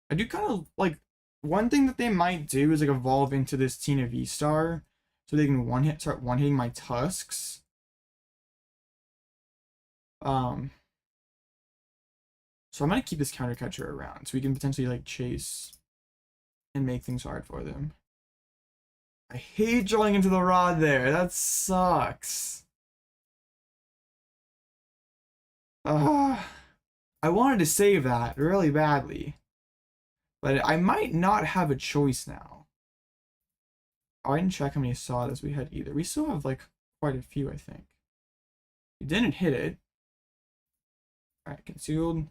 S1: I do kind of like one thing that they might do is like evolve into this Tina V-Star so they can start one-hitting my Tusks. So I'm gonna keep this counter catcher around so we can potentially like chase and make things hard for them. I hate drawing into the rod there. That sucks. I wanted to save that really badly. But I might not have a choice now. Oh, I didn't check how many Sadas we had either. We still have like quite a few, I think. We didn't hit it. Alright, concealed.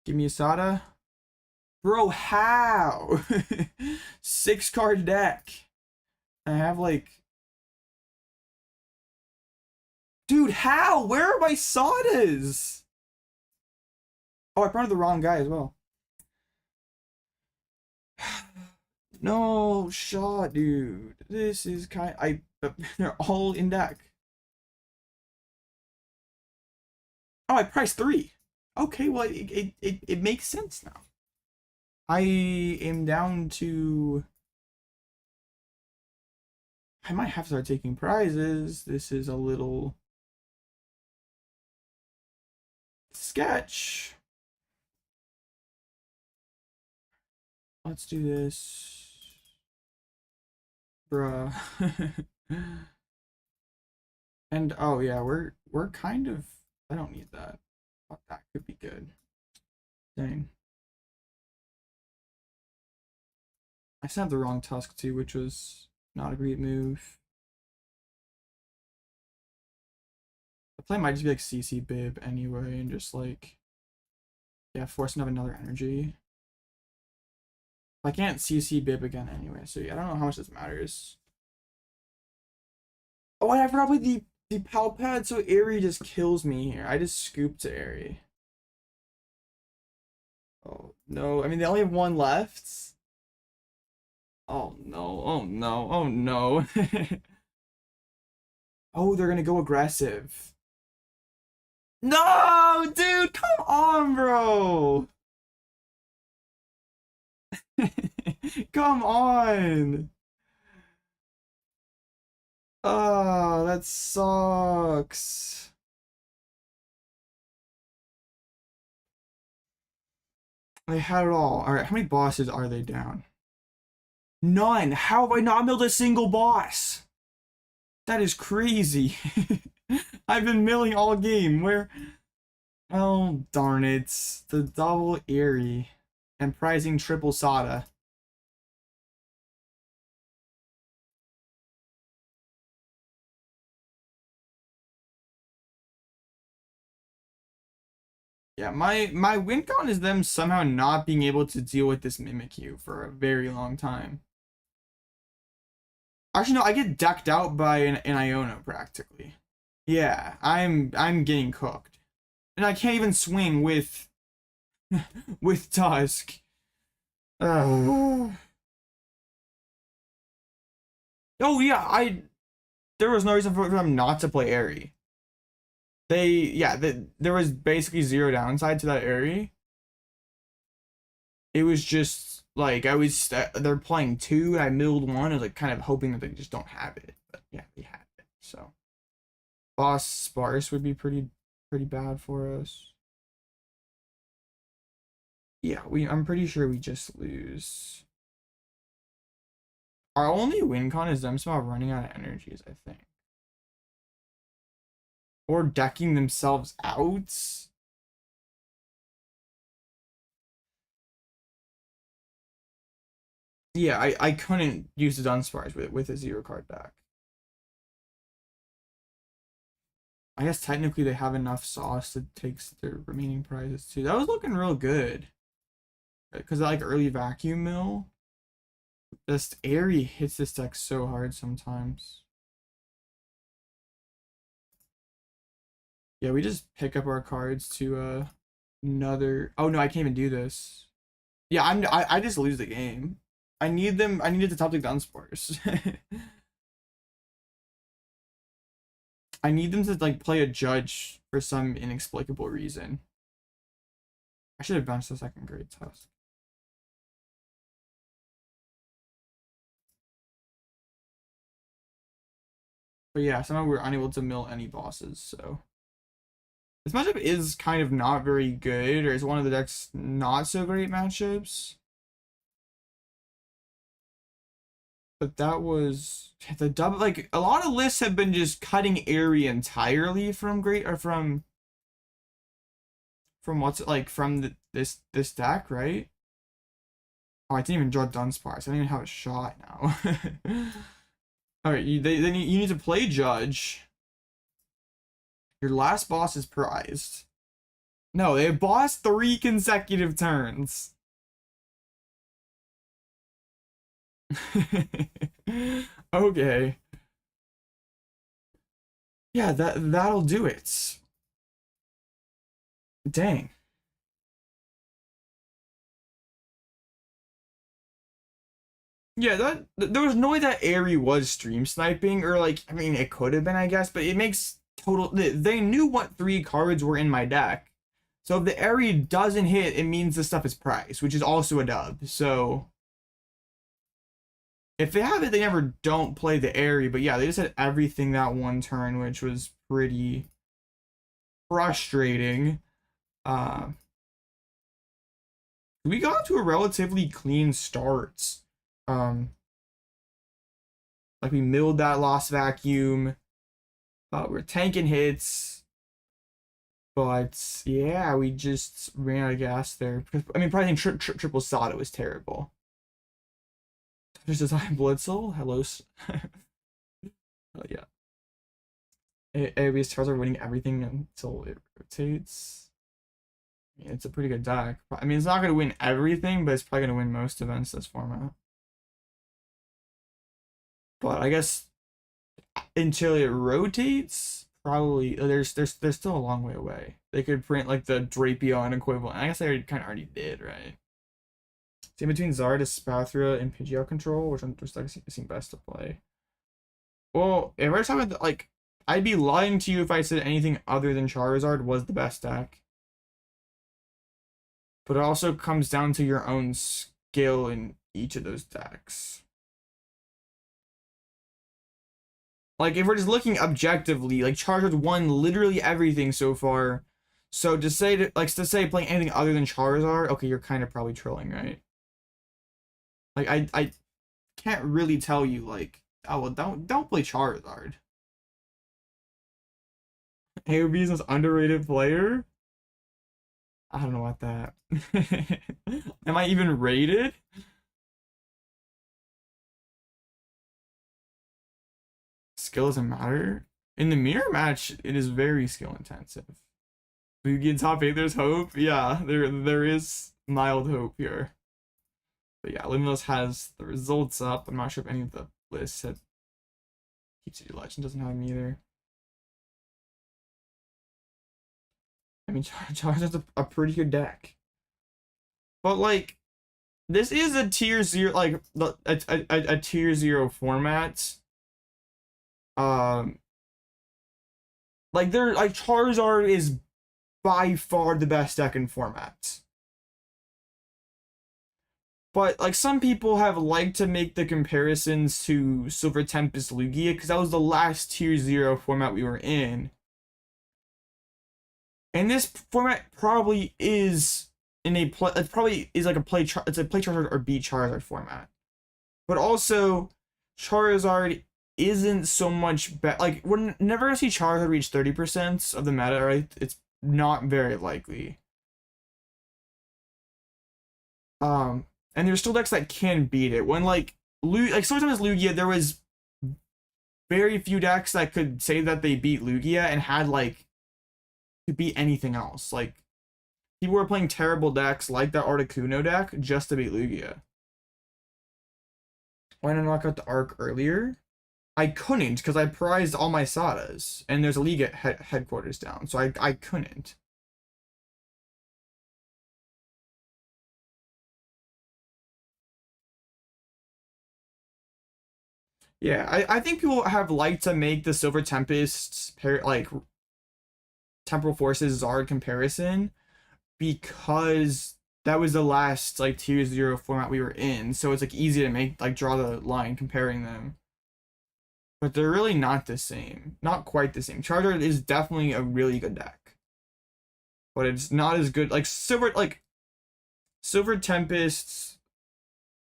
S1: Give me a Sada. Bro, how? 6-card deck. I have like... Dude, how? Where are my Sadas? Oh, I printed the wrong guy as well. No shot, dude. This is But they're all in deck. Oh, I priced 3. Okay, well, it makes sense now. I am down to... I might have to start taking prizes. This is a little... sketch. Let's do this. Bruh. And oh yeah, we're kind of... I don't need that. Fuck, that could be good. Dang. I sent the wrong Tusk too, which was not a great move. The play might just be like CC Bib anyway, and just like, yeah, force him to have another energy. I can't CC Bib again anyway, so yeah, I don't know how much this matters. Oh, and I forgot about the Pal Pad, so Eri just kills me here. I just scooped to Eri. Oh no, I mean they only have one left. Oh no, oh no, oh no. Oh, they're gonna go aggressive. No, dude, come on, bro. Come on. Oh, that sucks. They had it all. All right, how many bosses are they down? None. How have I not milled a single boss? That is crazy. I've been milling all game. Where? Oh, darn it. The double Eri and prizing triple Sada. Yeah, my win count is them somehow not being able to deal with this Mimikyu for a very long time. Actually, no, I get decked out by an Iono practically. Yeah, I'm getting cooked. And I can't even swing with with Tusk. Oh yeah, there was no reason for them not to play Eri. There was basically zero downside to that Eri. It was just like they're playing 2 and I milled 1. I was like kind of hoping that they just don't have it, but yeah, they had it. So boss sparse would be pretty bad for us. Yeah, I'm pretty sure we just lose. Our only win con is them somehow running out of energies, I think. Or decking themselves out. Yeah, I couldn't use the Dunsparce with a 0 card deck. I guess technically they have enough sauce to take their remaining prizes too. That was looking real good. Because like early vacuum mill. Just Eri hits this deck so hard sometimes. Yeah, we just pick up our cards to another... Oh no, I can't even do this. Yeah, I just lose the game. I needed to top the Dunsparce. I need them to like play a judge for some inexplicable reason. I should have benched the second Great Tusk. But yeah, somehow we're unable to mill any bosses, so this matchup is kind of not very good, or is one of the deck's not so great matchups. But that was the double. Like a lot of lists have been just cutting Eri entirely from what's it like from this deck, right? Oh, I didn't even draw Dunsparce. I don't even have a shot now. All right, you need to play judge. Your last boss is prized. No, they bossed 3 consecutive turns. Okay. Yeah, that'll do it. Dang. Yeah, there was no way that Airy was stream sniping, or like, I mean, it could have been, I guess, but it makes total. They knew what 3 cards were in my deck, so if the Airy doesn't hit, it means the stuff is priced, which is also a dub. So if they have it, they never don't play the Airy, but yeah, they just had everything that one turn, which was pretty frustrating. We got to a relatively clean start. Like we milled that Lost Vacuum. We're tanking hits. But yeah, we just ran out of gas there. I mean, probably triple Sada was terrible. There's this Blitzel. Hello. Oh yeah. ABS stars are winning everything until it rotates. I mean, it's a pretty good deck. I mean, it's not going to win everything, but it's probably going to win most events this format. But I guess until it rotates, probably there's still a long way away. They could print like the Drapion equivalent. I guess they kind of already did, right? It's in between Zarda, Spathra, and Pidgeot control, which I'm just like seem best to play. Well, if we're talking about like, I'd be lying to you if I said anything other than Charizard was the best deck. But it also comes down to your own skill in each of those decks. Like, if we're just looking objectively, like, Charizard won literally everything so far. So to say, playing anything other than Charizard, okay, you're kind of probably trolling, right? Like, I can't really tell you, like, oh, well, don't play Charizard. AOB is this underrated player? I don't know about that. Am I even rated? Skill doesn't matter. In the mirror match, it is very skill intensive. We get top 8, there's hope. Yeah, there is mild hope here. But yeah, Limitless has the results up. I'm not sure if any of the lists have. City Legend doesn't have them either. I mean, Charizard's a pretty good deck. But like, this is a tier 0, like a tier 0 format. Like Charizard is by far the best deck in format. But like some people have liked to make the comparisons to Silver Tempest Lugia because that was the last tier 0 format we were in. And this format probably is in a play. It probably is like a play. It's a play Charizard or beat Charizard format. But also, Charizard isn't so much better. Like, we're never gonna see Charizard reach 30% of the meta, right? It's not very likely. And there's still decks that can beat it. When like sometimes Lugia, there was very few decks that could say that they beat Lugia and had like to beat anything else. Like people were playing terrible decks like that Articuno deck just to beat Lugia. Why didn't I knock out the Arc earlier? I couldn't because I prized all my Sadas and there's a league at headquarters down, so I couldn't. Yeah, I think people have liked to make the Silver Tempest like Temporal Forces Zard comparison because that was the last like tier 0 format we were in, so it's like easy to make like draw the line comparing them. But they're really not the same. Not quite the same. Charizard is definitely a really good deck. But it's not as good like Silver Tempest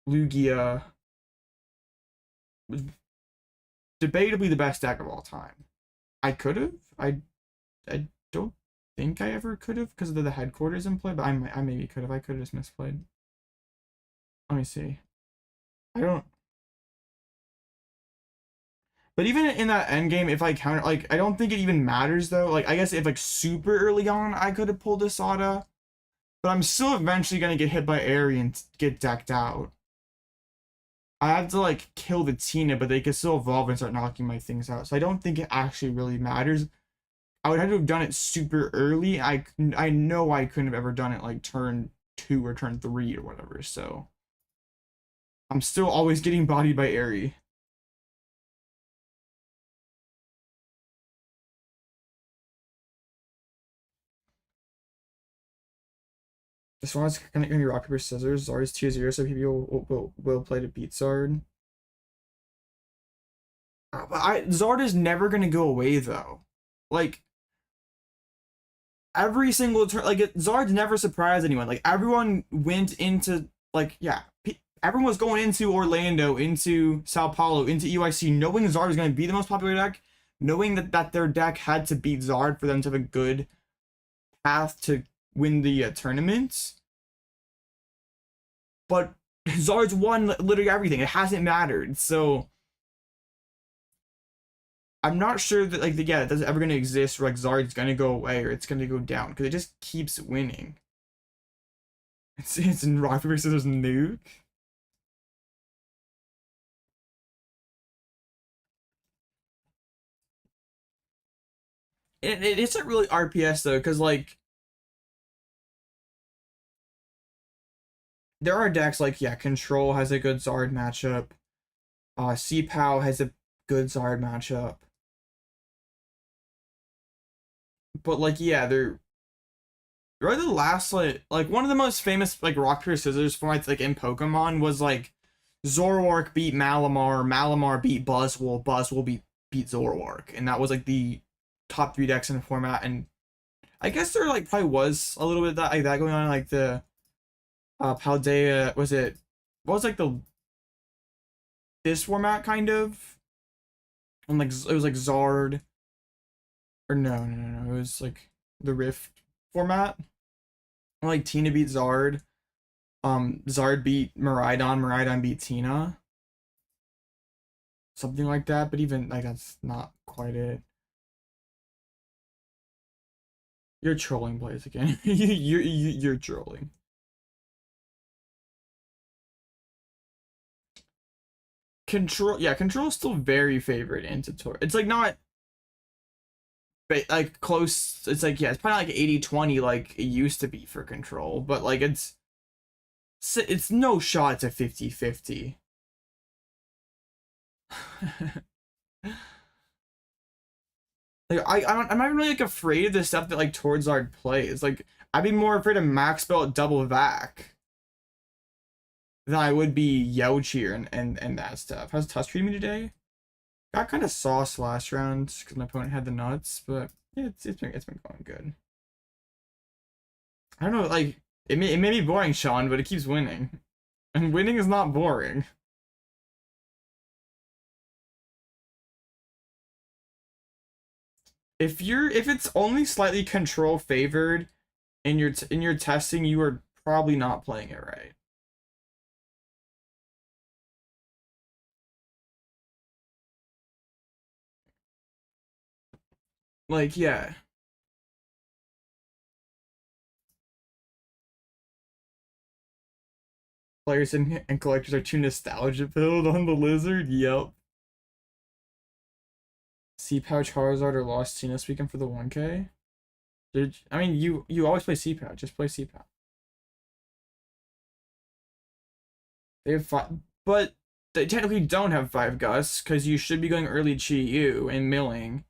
S1: Lugia was debatably the best deck of all time. I could have. I don't think I ever could have because of the headquarters in play, but I maybe could have. I could have just misplayed. Let me see. I don't. But even in that end game, if I counter, like, I don't think it even matters though. Like, I guess if like super early on, I could have pulled a Sada, but I'm still eventually gonna get hit by Airy and get decked out. I have to like kill the Tina, but they can still evolve and start knocking my things out. So I don't think it actually really matters. I would have to have done it super early. I know I couldn't have ever done it like turn 2 or turn 3 or whatever. So I'm still always getting bodied by Airy. This one's gonna be rock, paper, scissors. Zard is tier 0, so people will play to beat Zard. Zard is never gonna go away though. Like, every single turn, like, Zard's never surprised anyone. Like, everyone went into, like, yeah, everyone was going into Orlando, into Sao Paulo, into EYC, knowing Zard was going to be the most popular deck, knowing that their deck had to beat Zard for them to have a good path to win the tournaments. But Zard's won literally everything. It hasn't mattered. So I'm not sure that, like, yeah, that's ever going to exist, or like Zard's going to go away or it's going to go down, because it just keeps winning. It's in rock, paper, scissors, nuke. It isn't really RPS though, because like there are decks like, yeah, Control has a good Zard matchup. CPAL has a good Zard matchup. But like, yeah, they're right. The last like one of the most famous like rock, paper, scissors fights like in Pokemon was like Zoroark beat Malamar, Malamar beat Buzzwole, Buzzwole beat Zoroark, and that was like the top 3 decks in the format. And I guess there like probably was a little bit of that, like that going on, like the Paldea, was it, what was like this format kind of, and like it was like Zard, or no, it was like the Rift format, like Tina beat Zard, Zard beat Miraidon, Miraidon beat Tina, something like that. But even like that's not quite it. You're trolling, Blaze, again. You're trolling. Control, yeah, Control is still very favorite into Tour. It's like not like close. It's like, yeah, it's probably like 80-20 like it used to be for Control, but like it's no shot to 50-50. Like I'm not really like afraid of the stuff that like Torzard plays. Like, I'd be more afraid of Max Belt double vac than I would be Yeocheer and that stuff. How's Tusk treating me today? Got kind of sauce last round because my opponent had the nuts, but yeah, it's been going good. I don't know, like it may be boring, Sean, but it keeps winning, and winning is not boring. If it's only slightly control favored in your testing, you are probably not playing it right. Like, yeah. Players and collectors are too nostalgia filled on the lizard. Yep. C-Pow Charizard or Lost Tina speaking for the 1K. I mean, you always play C-Pow. Just play C-Pow. They have 5, but they technically don't have 5 gusts because you should be going early Chi-Yu and milling.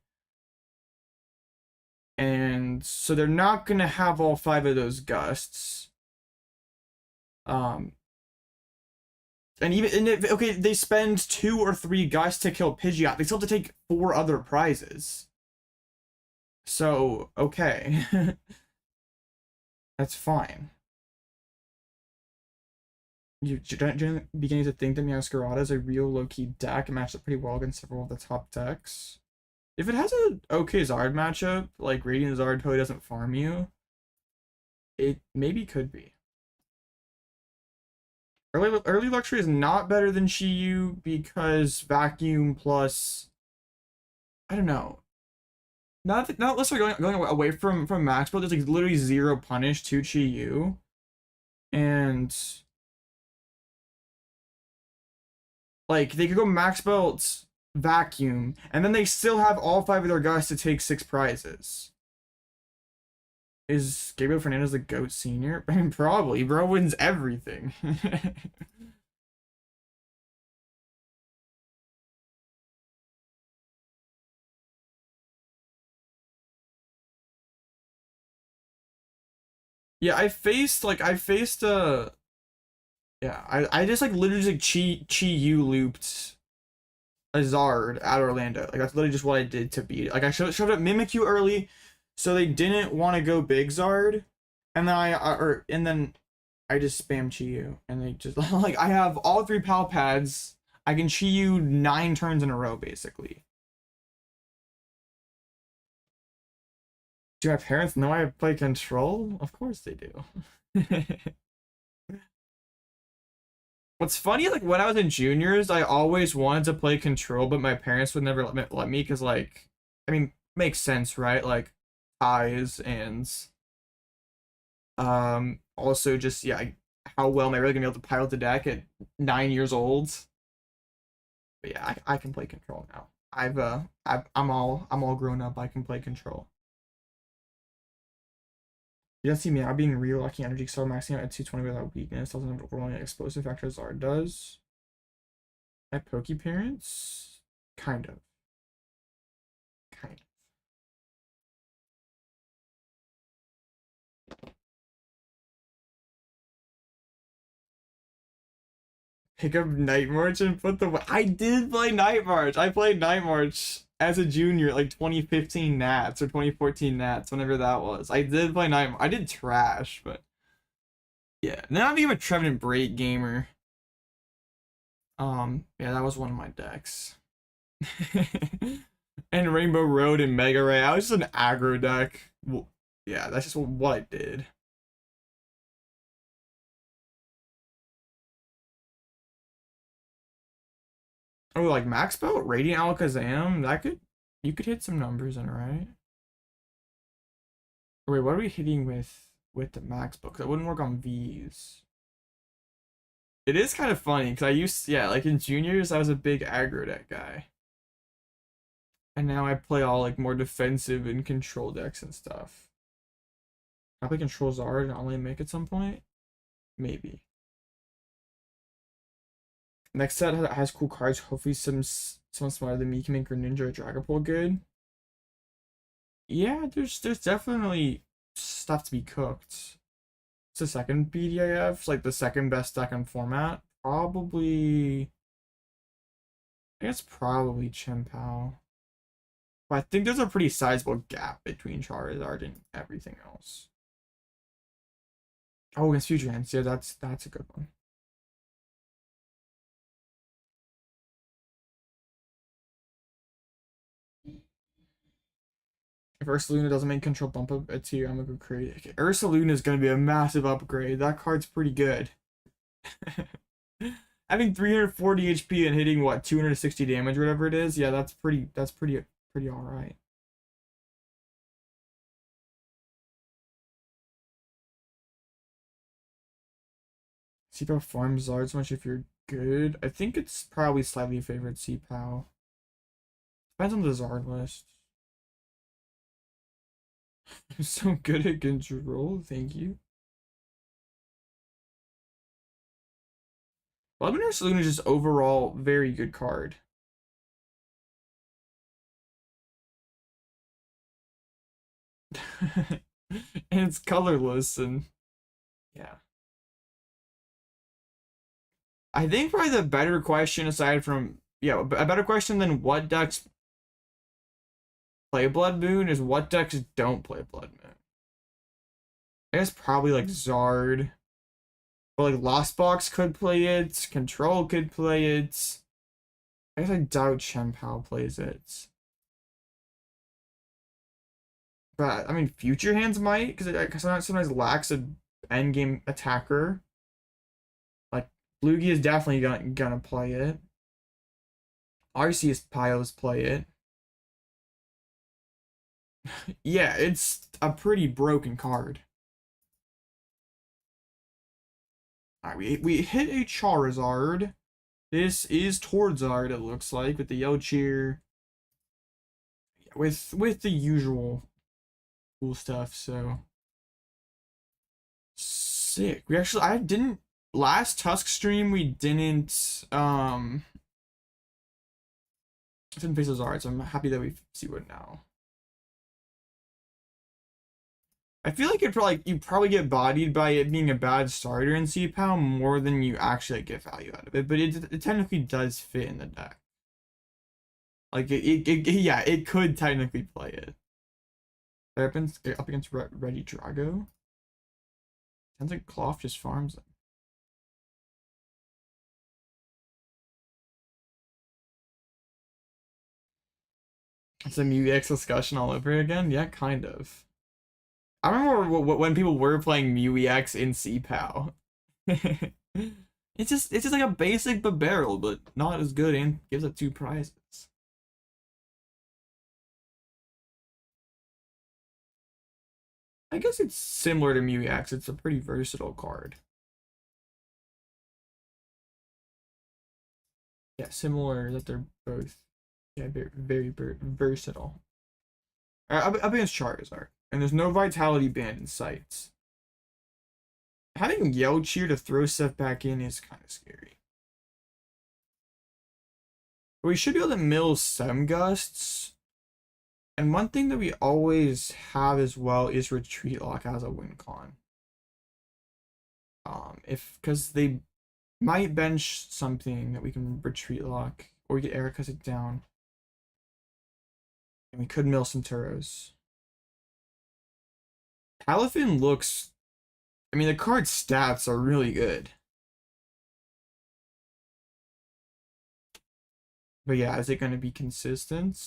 S1: And so they're not gonna have all 5 of those gusts. And even if, okay, they spend 2 or 3 gusts to kill Pidgeot, they still have to take 4 other prizes. So, okay. That's fine. You're beginning to think that Meowscarada is a real low-key deck and matches up pretty well against several of the top decks. If it has an okay Zard matchup, like Radiant Zard totally doesn't farm you, it maybe could be. Early Luxury is not better than Chi-Yu because Vacuum plus, I don't know. Not unless we're going away from Max, but there's like literally 0 punish to Chi-Yu. And like they could go Max Belt Vacuum, and then they still have all 5 of their guys to take 6 prizes. Is Gabriel Fernandez the GOAT senior? I mean, probably. Bro wins everything. Yeah, I just like literally just like Chi Yu looped a Zard at Orlando. Like that's literally just what I did to beat it. Like I showed up Mimikyu early, so they didn't want to go big Zard, and then I just spam Chi Yu, and they just like I have all three Pal Pads. I can Chi Yu 9 turns in a row basically. Do my parents know I play Control? Of course they do. What's funny, like when I was in juniors, I always wanted to play Control, but my parents would never let me because, like, I mean, makes sense, right? Like, ties and also just yeah, how well am I really gonna be able to pilot the deck at 9 years old? But yeah, I can play Control now. I'm all grown up. I can play Control. You don't see me out being real, lacking energy, so maxing out at 220 without weakness. Doesn't have overwhelming explosive factor as R does. At Poke Parents? Kind of. Kind of. Pick up Night March and put the. I did play Night March. I played Night March as a junior, like 2015 Nats or 2014 Nats, whenever that was. I did play Night March. I did trash, but yeah. Now I'm even a Trevenant Break gamer. Yeah, that was one of my decks. And Rainbow Road and Mega Ray. I was just an aggro deck. Well, yeah, that's just what I did. Oh, like Max Belt, Radiant Alakazam. That could you could hit some numbers in, right? Wait, what are we hitting with the Max Belt? 'Cause it wouldn't work on V's. It is kind of funny because yeah, like in juniors, I was a big aggro deck guy. And now I play all like more defensive and control decks and stuff. I play control Zard and only make at some point? Maybe. Next set has cool cards. Hopefully someone smarter than me can make Greninja or Dragapult good. Yeah, there's definitely stuff to be cooked. It's the second BDIF, it's like the second best deck on format. Probably I guess probably Chien-Pao. But I think there's a pretty sizable gap between Charizard and everything else. Oh, against Future Hands, yeah, that's a good one. If Ursaluna doesn't make control bump up a tier, I'm gonna go crazy. Okay, Ursaluna is gonna be a massive upgrade. That card's pretty good. Having 340 HP and hitting what 260 damage, whatever it is, yeah, that's pretty all right. C-Pow farms Zards much if you're good. I think it's probably slightly favored C-Pow. Depends on the Zard list. I'm so good at control, thank you. Lebanon Saloon is just overall very good card. And it's colorless and yeah. I think probably the better question aside from yeah, a better question than what decks play Blood Moon is what decks don't play Blood Moon. I guess probably like Zard. But like Lost Box could play it, Control could play it. I guess I doubt Chien-Pao plays it. But I mean Future Hands might, because it sometimes lacks a endgame attacker. Like Lugia is definitely gonna play it. Arceus Pios play it. Yeah, it's a pretty broken card. Alright, we hit a Charizard. This is Tordzard, it looks like, with the Yell Cheer. With the usual cool stuff, so sick. We actually I didn't last Tusk stream we didn't face those Zards, so I'm happy that we see one now. I feel like you probably get bodied by it being a bad starter in CPAL more than you actually get value out of it, but it technically does fit in the deck. Like yeah, it could technically play it. They're up against Ready Drago. Sounds like Cloth just farms them. It's a Mew-EX discussion all over again? Yeah, kind of. I remember when people were playing Mew-EX in CPAL. It's just like a basic barrel, but not as good and gives up 2 prizes. I guess it's similar to Mew-EX. It's a pretty versatile card. Yeah, similar that they're both very versatile. Up against Charizard, and there's no Vitality Band in sight. Having Yell Cheer to throw stuff back in is kind of scary. But we should be able to mill some gusts. And one thing that we always have as well is Retreat Lock as a win con. Because they might bench something that we can Retreat Lock, or we get Erika's it down. And we could mill some Turos. Palafin looks... I mean, the card's stats are really good. But yeah, is it going to be consistent?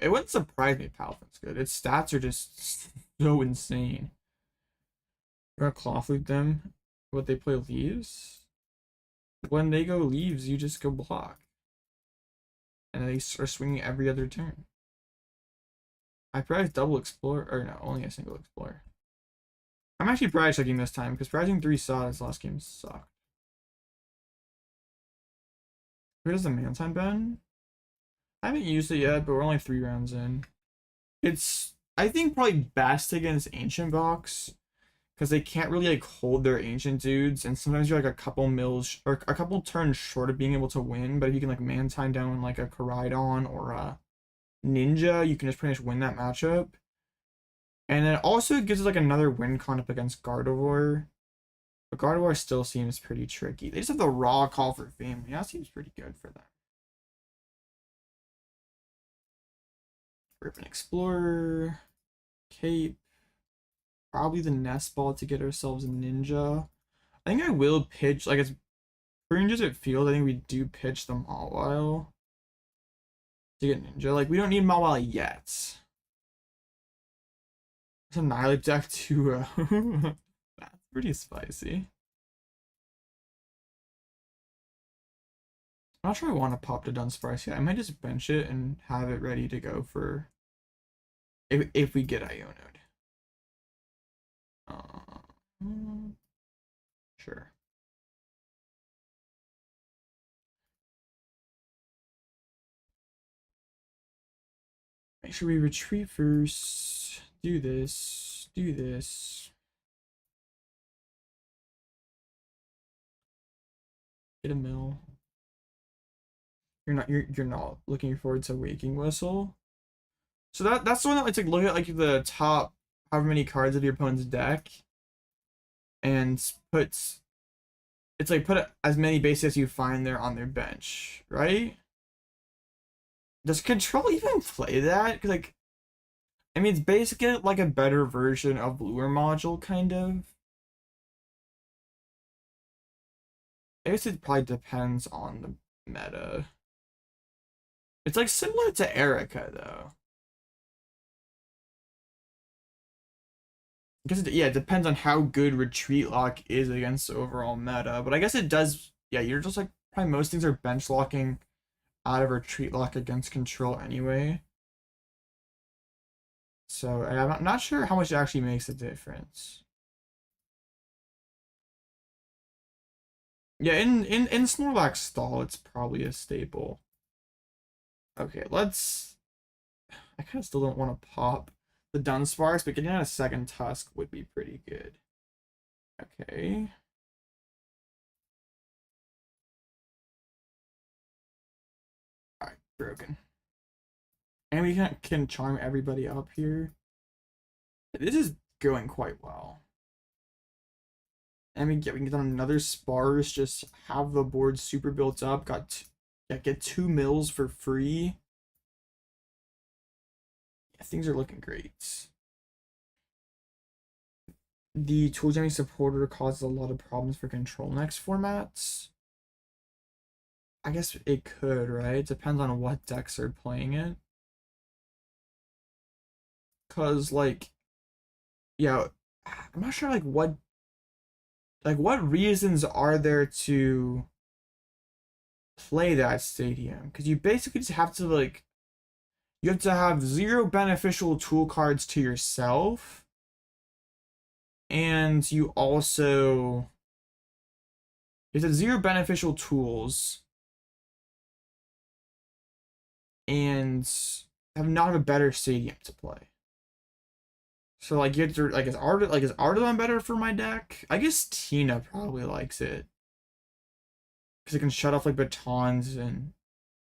S1: It wouldn't surprise me if Palafin's good. Its stats are just so insane. We're gonna Claw Flute them. What, they play Leaves? When they go Leaves, you just go block. And they are swinging every other turn. I priced double Explorer, or no, only a single Explorer. I'm actually prize checking this time, because prizing 3 Sada's last game sucked. Where does the Mantine been? I haven't used it yet, but we're only 3 rounds in. It's, I think, probably best against Ancient Box, because they can't really like hold their Ancient dudes, and sometimes you're like a couple mills or a couple turns short of being able to win. But if you can like Mantine down like a Koraidon or a Ninja, you can just pretty much win that matchup. And then also it gives us like another win con up against Gardevoir. But Gardevoir still seems pretty tricky. They just have the raw Call for Family. That seems pretty good for them. Urban Explorer, Cape, probably the Nest Ball to get ourselves a Ninja. I think I will pitch, like, as range as it feels, I think we do pitch the Mawile to get Ninja. Like, we don't need Mawile yet. It's a Annihilate deck too. That's pretty spicy. I'm not sure I want to pop the Dunsparce yet. I might just bench it and have it ready to go for if we get Iono'd. Sure. Make sure we retreat first. Do this. Do this. Get a mill. You're not looking forward to Waking Whistle. So that's the one that, like, look at like the top however many cards of your opponent's deck and puts it's like put as many bases as you find there on their bench, right? Does Control even play that? Because, like, I mean, it's basically like a better version of Lure Module, kind of. I guess it probably depends on the meta. It's like similar to Erika, though. I guess yeah, it depends on how good Retreat Lock is against the overall meta. But I guess it does, yeah, you're just like, probably most things are bench locking out of Retreat Lock against Control anyway. So I'm not sure how much it actually makes a difference. Yeah, in Snorlax stall, it's probably a staple. Okay, let's... I kind of still don't want to pop the Dunsparce, but getting out a second Tusk would be pretty good. Okay. Alright, broken. And we can charm everybody up here. This is going quite well. And we can get on another Sparse, just have the board super built up, get 2 mills for free. Yeah, things are looking great. The tool jamming supporter causes a lot of problems for control next formats. I guess it could, right? It depends on what decks are playing it. Cause like, yeah, I'm not sure what reasons are there to play that stadium? Because you basically just have to you have to have 0 beneficial tool cards to yourself, and you also have 0 beneficial tools and have a better stadium to play. So like you have to is Artazon better for my deck? I guess Tina probably likes it. Because it can shut off like batons and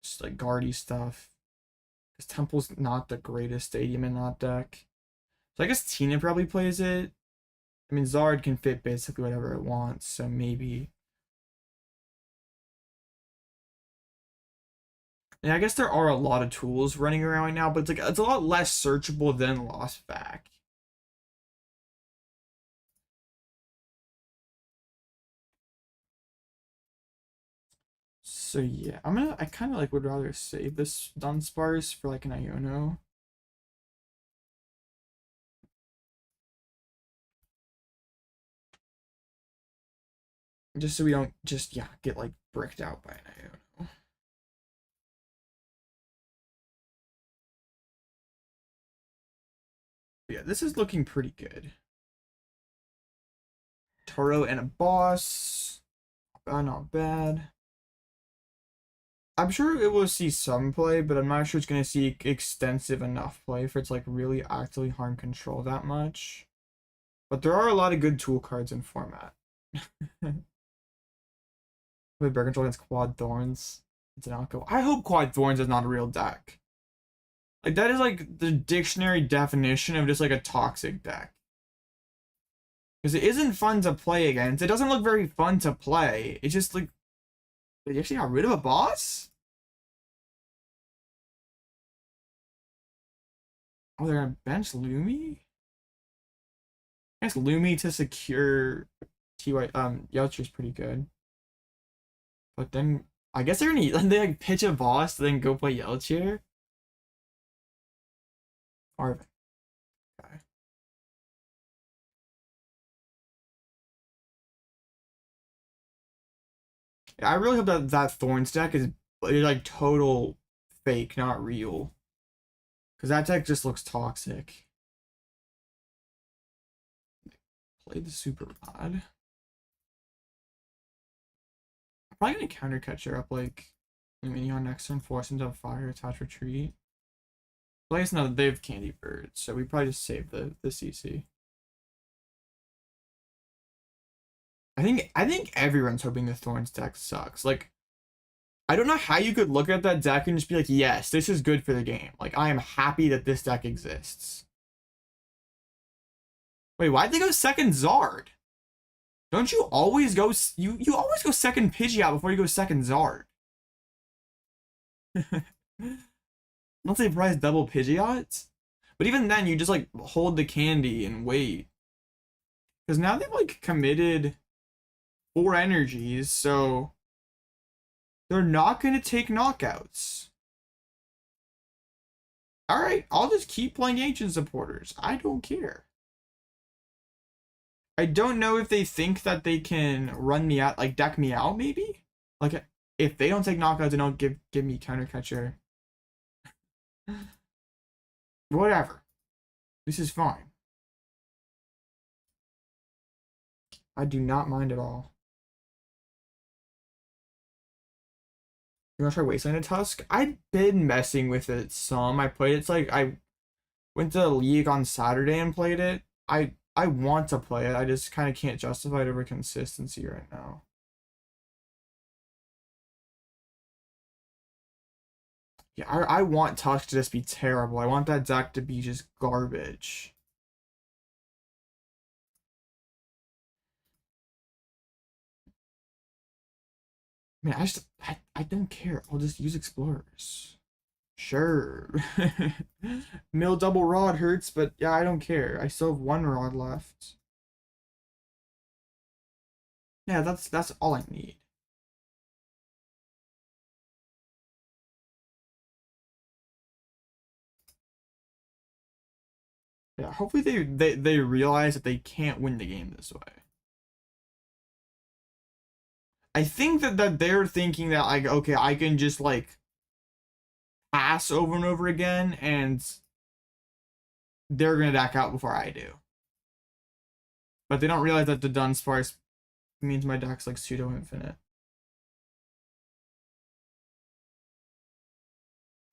S1: just like guardy stuff. Because Temple's not the greatest stadium in that deck. So I guess Tina probably plays it. I mean, Zard can fit basically whatever it wants, so maybe. And I guess there are a lot of tools running around right now, but it's a lot less searchable than Lost Vac. So yeah, I kind of would rather save this Dunsparce for like an Iono. Just so we don't just get like bricked out by an Iono. But yeah, this is looking pretty good. Toro and a boss. Not bad. I'm sure it will see some play, but I'm not sure it's going to see extensive enough play for it to like really actively harm control that much. But there are a lot of good tool cards in format. With Bear Control against Quad Thorns. It's an outgo. I hope Quad Thorns is not a real deck. Like that is like the dictionary definition of just like a toxic deck. Because it isn't fun to play against. It doesn't look very fun to play. It's just like they actually got rid of a boss? Oh, they're gonna bench Lumi? I guess Lumi to secure TY Yaochu's pretty good. But then I guess they're gonna they like pitch a boss then go play Yaochu. Arvin. Okay. Yeah, I really hope that Thorns deck is like total fake, not real. Because that deck just looks toxic. Play the super odd. I'm probably gonna counter catcher up like Luminion next turn, force him to fire, attach retreat. Well, I guess no, they have Candy Bird, so we probably just save the CC. I think everyone's hoping the Thorns deck sucks. Like, I don't know how you could look at that deck and just be like, yes, this is good for the game. Like, I am happy that this deck exists. Wait, why'd they go second Zard? Don't you always go you always go second Pidgeot before you go second Zard? Not say prize double Pidgeot, but even then you just like hold the candy and wait. Because now they've like committed 4 energies, so they're not going to take knockouts. Alright, I'll just keep playing Ancient Supporters. I don't care. I don't know if they think that they can run me out, like deck me out maybe? Like if they don't take knockouts, they don't give me counter catcher. Whatever. This is fine. I do not mind at all. You wanna try Wasteland Tusk? I've been messing with it some. I played it's like I went to the league on Saturday and played it. I want to play it. I just kind of can't justify it over consistency right now. Yeah, I want Tusk to just be terrible. I want that deck to be just garbage. I mean, I don't care. I'll just use explorers. Sure. Mill double rod hurts, but yeah, I don't care. I still have one rod left. Yeah, that's all I need. Yeah, hopefully they realize that they can't win the game this way. I think that they're thinking that like, okay, I can just like pass over and over again and they're gonna deck out before I do. But they don't realize that the Dunsparce means my deck's like pseudo infinite.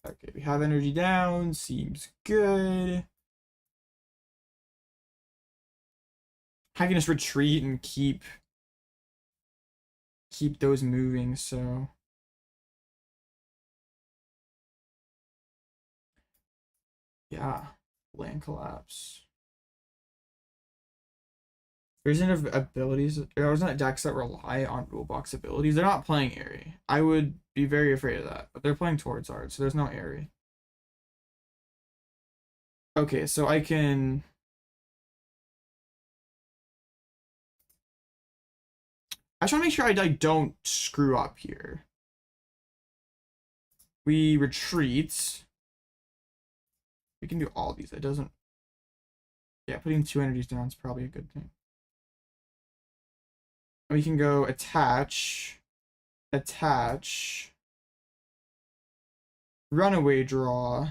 S1: Okay, we have energy down, seems good. I can just retreat and keep those moving, so yeah, land collapse. There isn't abilities, there isn't decks that rely on rule box abilities. They're not playing Airy. I would be very afraid of that, but they're playing towards art, so there's no Airy. Okay, so I can. I just want to make sure I don't screw up here. We retreat. We can do all these. It doesn't. Yeah, putting 2 energies down is probably a good thing. We can go attach, runaway draw.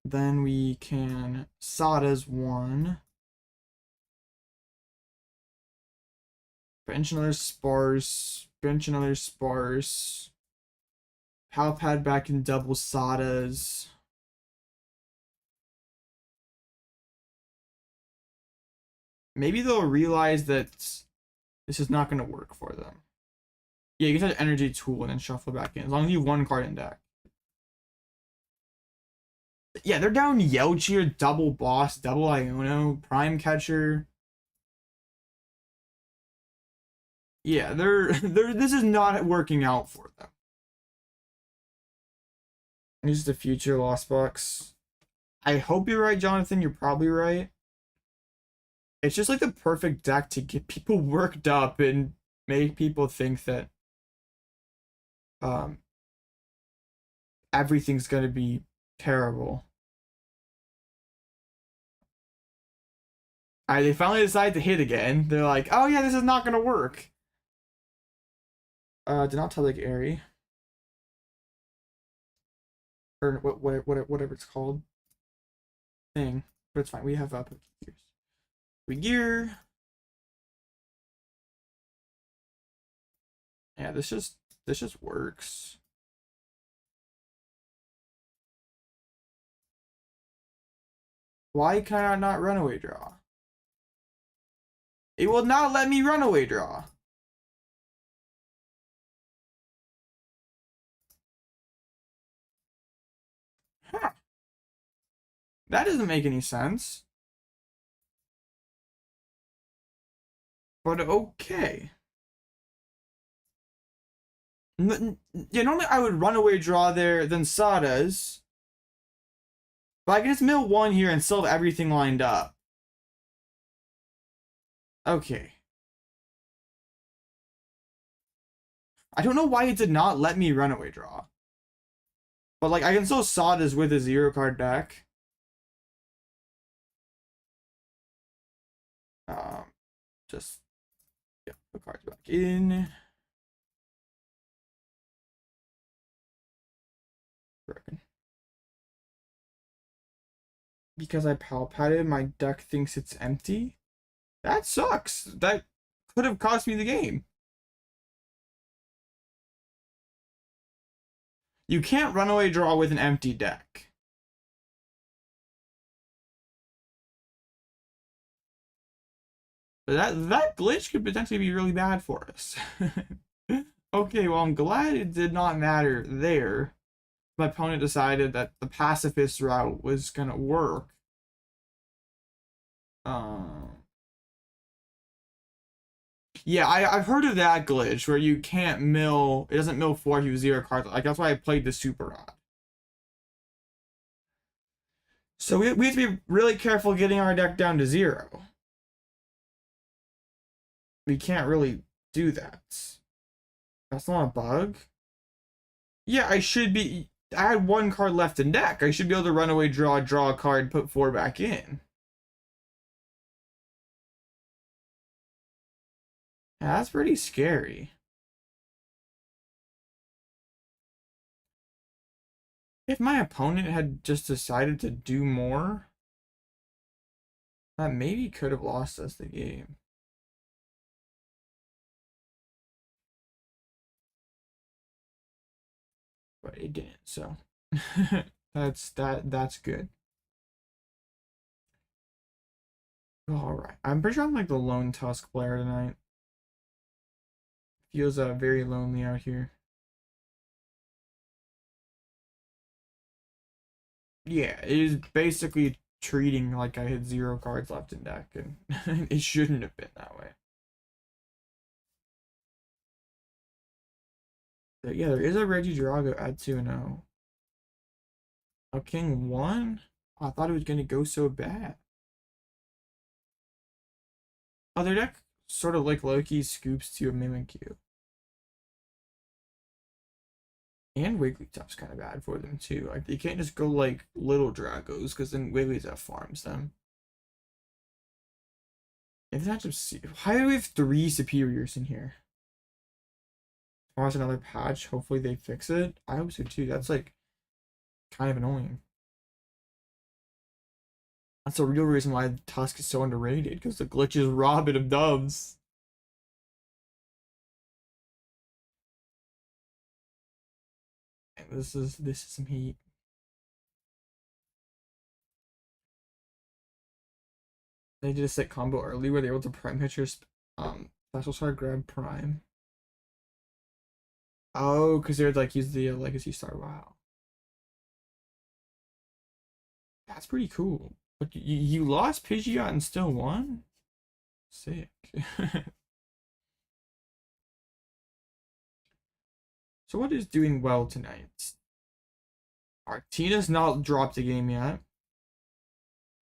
S1: Then we can Sada's 1. Bench another sparse. Bench another sparse. Pal Pad back in double Sadas. Maybe they'll realize that this is not going to work for them. Yeah, you can set energy tool and then shuffle back in. As long as you have 1 card in deck. Yeah, they're down Yelchier, double boss, double Iono, prime catcher. Yeah, they're this is not working out for them. Use the future lost box. I hope you're right, Jonathan. You're probably right. It's just like the perfect deck to get people worked up and make people think that everything's gonna be terrible. They finally decide to hit again. They're like, oh yeah, this is not gonna work. Did not tell like Airy. Or whatever it's called. Thing. But it's fine. We have Pokégears. Pokégear. Yeah, this just works. Why can I not runaway draw? It will not let me runaway draw. Huh. That doesn't make any sense. But okay. Yeah, normally I would runaway draw there than Sada's. But I can just mill 1 here and still have everything lined up. Okay. I don't know why it did not let me runaway draw. But like I can still Sada's with a 0 card deck. Just yeah, put cards back in. Because I Pal Padded, my deck thinks it's empty. That sucks. That could have cost me the game. You can't runaway draw with an empty deck. That glitch could potentially be really bad for us. Okay, well, I'm glad it did not matter there. My opponent decided that the pacifist route was gonna work. Yeah, I've heard of that glitch where you can't mill. It doesn't mill 4 if you have 0 cards. Like that's why I played the super rod. So we have to be really careful getting our deck down to 0. We can't really do that. That's not a bug. Yeah, I should be. I had 1 card left in deck. I should be able to run away, draw a card, put 4 back in. Yeah, that's pretty scary. If my opponent had just decided to do more, that maybe could have lost us the game. But it didn't, so that's good. Alright. I'm pretty sure I'm like the lone Tusk player tonight. Feels very lonely out here. Yeah, it is basically treating like I had 0 cards left in deck, and it shouldn't have been that way. But yeah, there is a Regidrago at 2-0. A King 1? Oh, I thought it was gonna go so bad. Oh, their deck sort of like Loki scoops to a Mimikyu. And Wigglytuff's kind of bad for them too. Like they can't just go like little Dragos because then Wigglytuff farms them. It's not just why do we have 3 superiors in here? Tomorrow's another patch. Hopefully they fix it. I hope so too. That's like kind of annoying. That's the real reason why Tusk is so underrated, because the glitches rob it of dubs. And this is some heat. They did a sick combo early where they were able to prime hit your special star grab prime. Oh, because they would like use the legacy star. Wow, that's pretty cool. But you lost Pidgeot and still won? Sick. So what is doing well tonight? Artina's not dropped a game yet.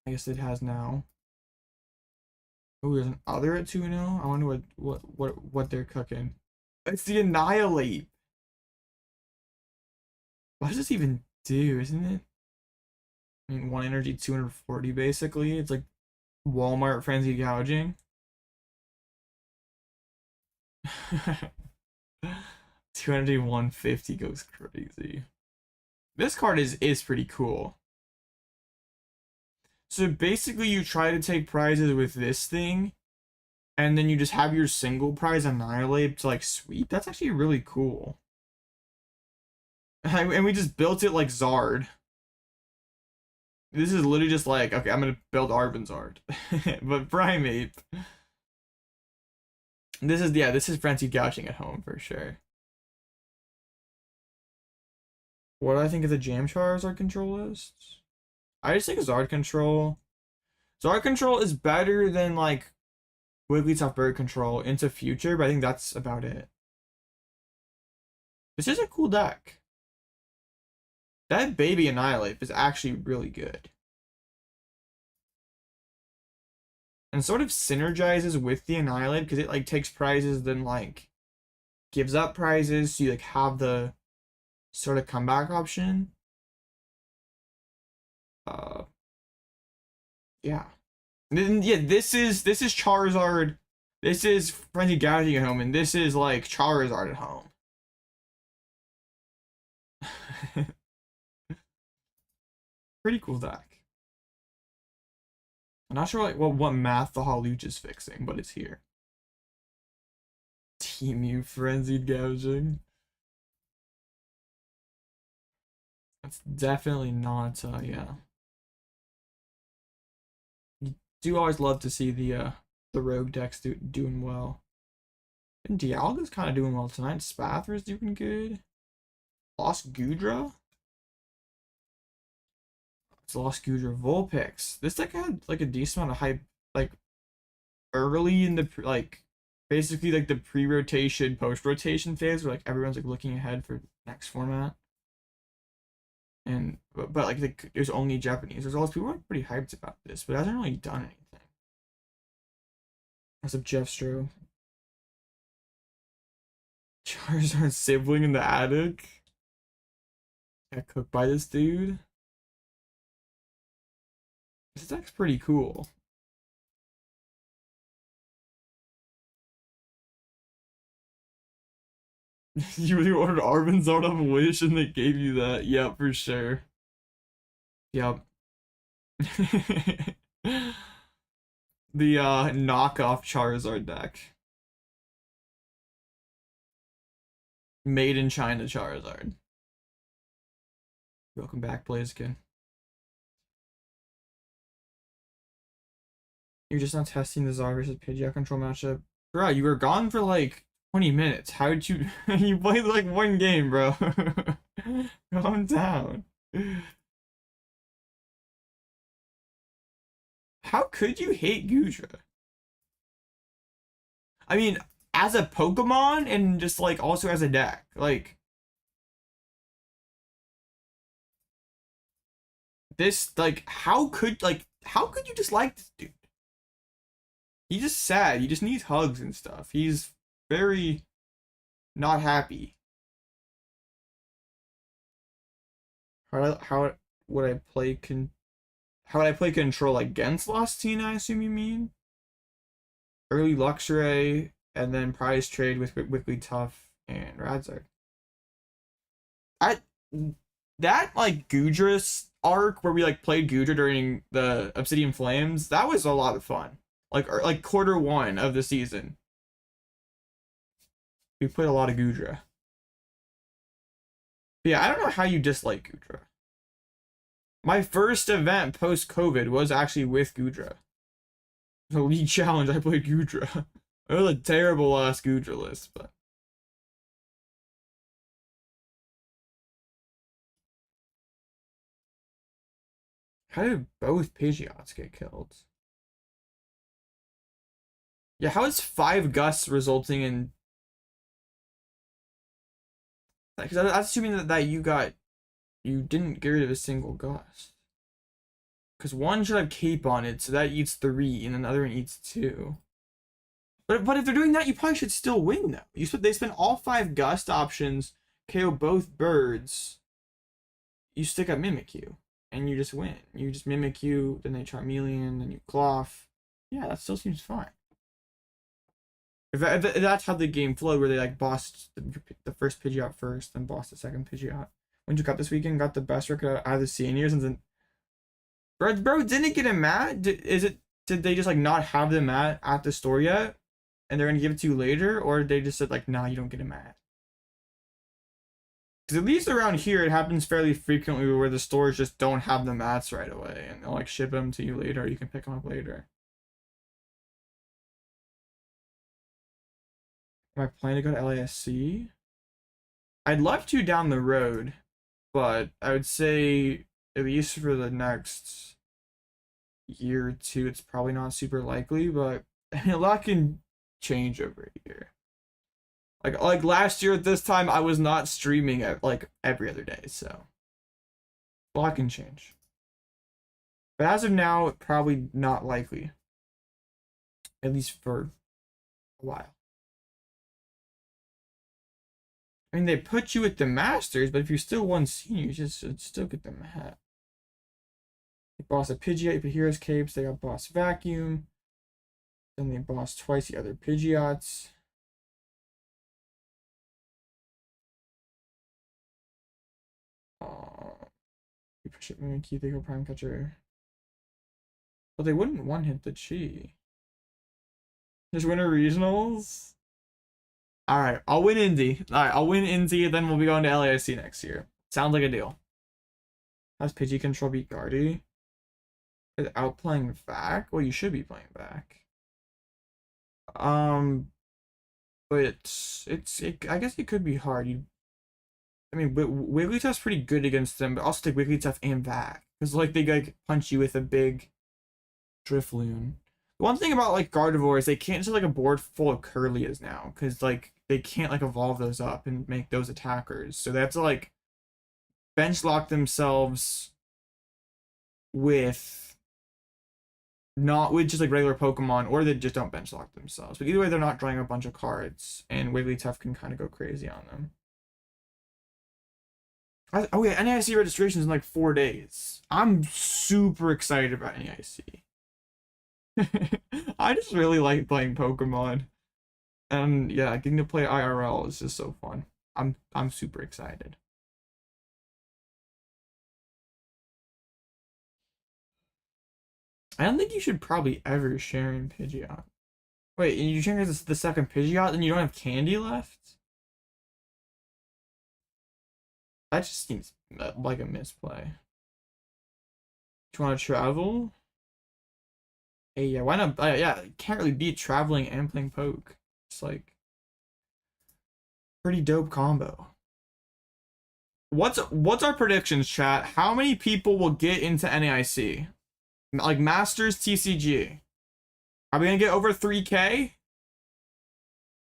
S1: I guess it has now. Oh, there's an other at 2-0. I wonder what they're cooking. It's the Annihilate. What does this even do, isn't it? I mean, 1 energy, 240 basically. It's like Walmart frenzy gouging. 200 150 goes crazy. This card is pretty cool. So basically you try to take prizes with this thing, and then you just have your single prize Annihilate to like sweep. That's actually really cool. And we just built it like Zard. This is literally just like, okay, I'm gonna build Zard. But Primate. This is frenzied gouging at home for sure. What do I think of the Jam Charizard control list? I just think Zard control. Zard control is better than like Wigglytuff Bird control into future, but I think that's about it. This is a cool deck. That baby Annihilate is actually really good. And sort of synergizes with the Annihilate because it like takes prizes, then like gives up prizes, so you like have the sort of comeback option. Yeah. Yeah, this is Charizard. This is Frenzy Gouging at home, and this is like Charizard at home. Pretty cool deck. I'm not sure like what math the Hawluch is fixing, but it's here. Team Frenzied Gouging. That's definitely not yeah. You do always love to see the rogue decks doing well. And Dialga's kind of doing well tonight. Spather's doing good. Lost Gudra. It's Lost Gudra Vulpix. This deck had like a decent amount of hype like early in the like basically like the pre-rotation, post-rotation phase where like everyone's like looking ahead for next format. And but like there's only Japanese. There's all those people who are pretty hyped about this, but it hasn't really done anything. As of Jeffstro. Charizard sibling in the attic. Got cooked by this dude. This deck's pretty cool. You really ordered Arvin's out of Wish and they gave you that. Yep, for sure. Yep. The knockoff Charizard deck. Made in China Charizard. Welcome back, Blaziken. You're just not testing the Zard versus Pidgeot control matchup. Bro, you were gone for like 20 minutes. How did you you played like one game, bro? Calm down. How could you hate Gudra? I mean, as a Pokemon and just like also as a deck. Like this, like how could you dislike this dude? He's just sad. He just needs hugs and stuff. He's very not happy. How would I play how would I play control against Lost Teen, I assume you mean? Early Luxray and then prize trade with Wigglytuff and Radzard. That like Gudra's arc where we like played Gudra during the Obsidian Flames, that was a lot of fun. Like quarter one of the season. We played a lot of Gudra. But yeah, I don't know how you dislike Gudra. My first event post-COVID was actually with Gudra. The League Challenge, I played Gudra. It was a terrible last Gudra list, but... How did both Pidgeots get killed? Yeah, how is 5 gusts resulting in... Because that's assuming that you didn't get rid of a single gust. Because one should have cape on it, so that eats 3, and another one eats 2. But if they're doing that, you probably should still win, though. They spend all 5 gust options, KO both birds, you stick up Mimikyu, and you just win. You just Mimikyu, then they Charmeleon, then you Cloth. Yeah, that still seems fine. If that's how the game flowed, where they like bossed the first Pidgeot first, then bossed the second Pidgeot. When you got this weekend, got the best record out of the seniors, and then bro didn't get a mat. Did they just like not have the mat at the store yet, and they're gonna give it to you later, or they just said like, nah, you don't get a mat? Because at least around here, it happens fairly frequently where the stores just don't have the mats right away, and they'll like ship them to you later. Or you can pick them up later. Am I planning to go to LASC? I'd love to down the road, but I would say at least for the next year or two, it's probably not super likely, but I mean, a lot can change over a year. Like last year at this time, I was not streaming at like every other day, so a lot can change. But as of now, probably not likely. At least for a while. I mean, they put you at the Masters, but if you still won seniors, you should still get the mat. They boss a Pidgeot, you put Heroes Capes, they got boss Vacuum. Then they boss twice the other Pidgeots. You push it Mimikyu, they go Prime Catcher. But they wouldn't one-hit the Chi. Just Winter Regionals? Alright, I'll win Indy. Alright, I'll win Indy, then we'll be going to LASC next year. Sounds like a deal. How's Pidgey Control beat Guardy? Without playing back? Well, you should be playing back. But I guess it could be hard. I mean, Wigglytuff's pretty good against them, but also take Wigglytuff and back. Because, like, they, like, punch you with a big Drifloon. One thing about like Gardevoir is they can't just like a board full of Curlias now, because like they can't like evolve those up and make those attackers. So they have to like bench lock themselves with not with just like regular Pokemon, or they just don't bench lock themselves. But either way, they're not drawing a bunch of cards, and Wigglytuff can kind of go crazy on them. Oh yeah, NAIC registration is in like 4 days. I'm super excited about NAIC. I just really like playing Pokemon, and yeah, getting to play IRL is just so fun. I'm super excited. I don't think you should probably ever share in Pidgeot. Wait, you share the second Pidgeot, then you don't have candy left? That just seems like a misplay. Do you want to travel? Hey, yeah, why not? Yeah, can't really beat traveling and playing poke. It's like pretty dope combo. What's our predictions, chat? How many people will get into NAIC? Like Masters TCG? Are we gonna get over 3K?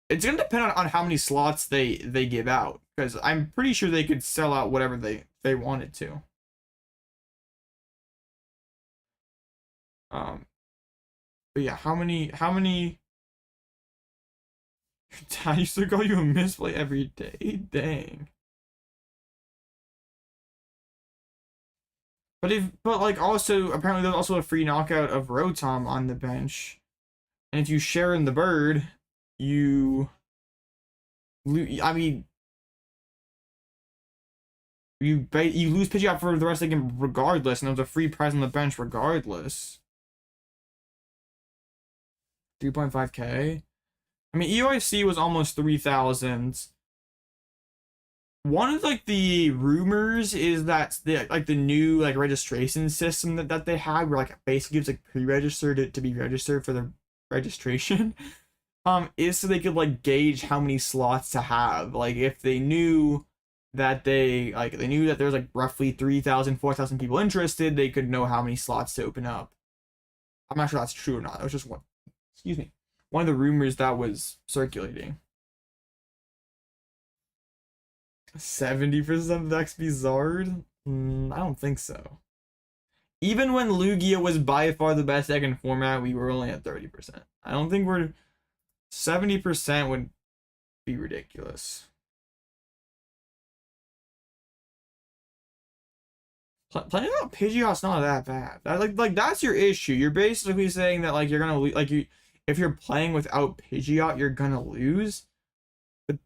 S1: It's gonna depend on how many slots they give out, because I'm pretty sure they could sell out whatever they wanted to. But yeah, how many Dad used to call you a misplay every day? Dang. But like also apparently there's also a free knockout of Rotom on the bench. And if you share in the bird, you lose Pidgeot for the rest of the game regardless, and there's a free prize on the bench regardless. 3.5K. I mean, EOIC was almost 3,000. One of like the rumors is that the new like registration system that they had, where like basically it's like pre-registered to be registered for the registration, is so they could like gauge how many slots to have. Like if they knew that they knew that there's like roughly 3,000, 4,000 people interested, they could know how many slots to open up. I'm not sure that's true or not. That was just one of the rumors that was circulating. 70% of the XP Zard? I don't think so. Even when Lugia was by far the best deck in format, we were only at 30%. I don't think 70% would be ridiculous. Playing out Pidgeot's not that bad. Like that's your issue. You're basically saying that like you're gonna if you're playing without Pidgeot, you're gonna lose. But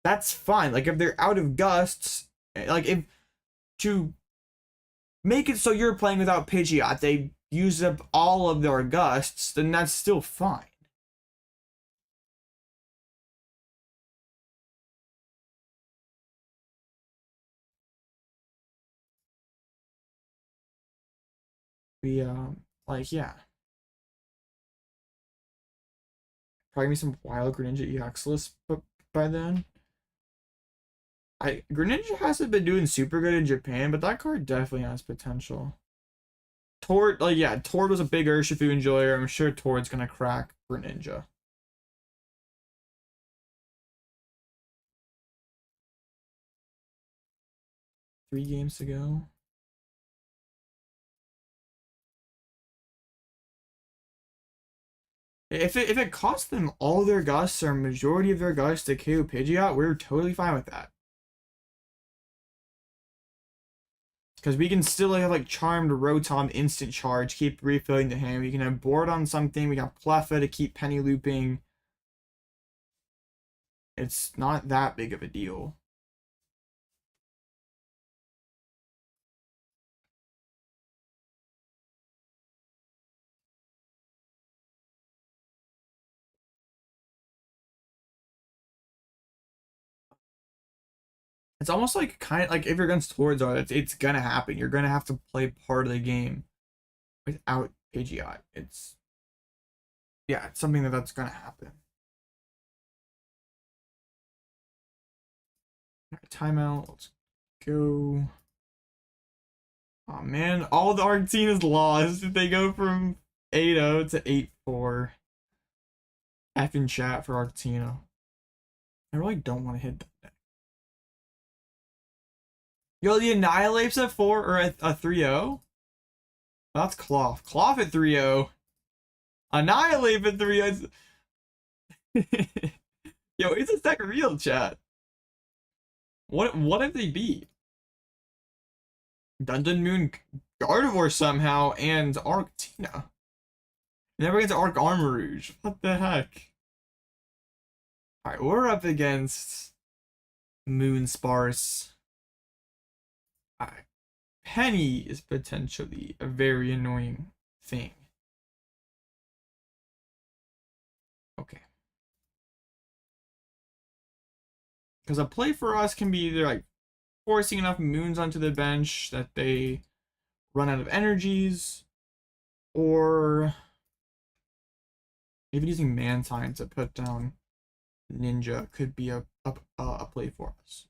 S1: that's fine. Like if they're out of gusts, like if to make it so you're playing without Pidgeot, they use up all of their gusts, then that's still fine. Like yeah. Probably be some wild Greninja EX list by then. Greninja hasn't been doing super good in Japan, but that card definitely has potential. Tord, like yeah, Tord was a big Urshifu enjoyer. I'm sure Tord's gonna crack Greninja. Three games to go. If it costs them all their gusts or majority of their gusts to KO Pidgeot, we're totally fine with that. Because we can still have like Charmed Rotom instant charge, keep refilling the hand. We can have board on something. We have Cleffa to keep penny looping. It's not that big of a deal. It's almost like kind of like if you're against Tords, it's gonna happen. You're gonna have to play part of the game without Pidgeot. It's something that's gonna happen. Timeout. Let's go. Oh man, all the Argentina's lost. They go from 8-0 to for F in chat for Argentina. I really don't want to hit that deck. Yo, the Annihilate's at 4 or a 3-0? That's Cloth. Cloth at 3-0. Annihilate at 3-0. Yo, is this deck real, chat? What if they beat? Dundon Moon Gardevoir somehow and Arctina. Never gets Arc Armor Rouge. What the heck? Alright, we're up against Moonsparce. Alright. Penny is potentially a very annoying thing. Okay. Because a play for us can be either like forcing enough moons onto the bench that they run out of energies, or even using Mantine to put down Ninja could be a play for us.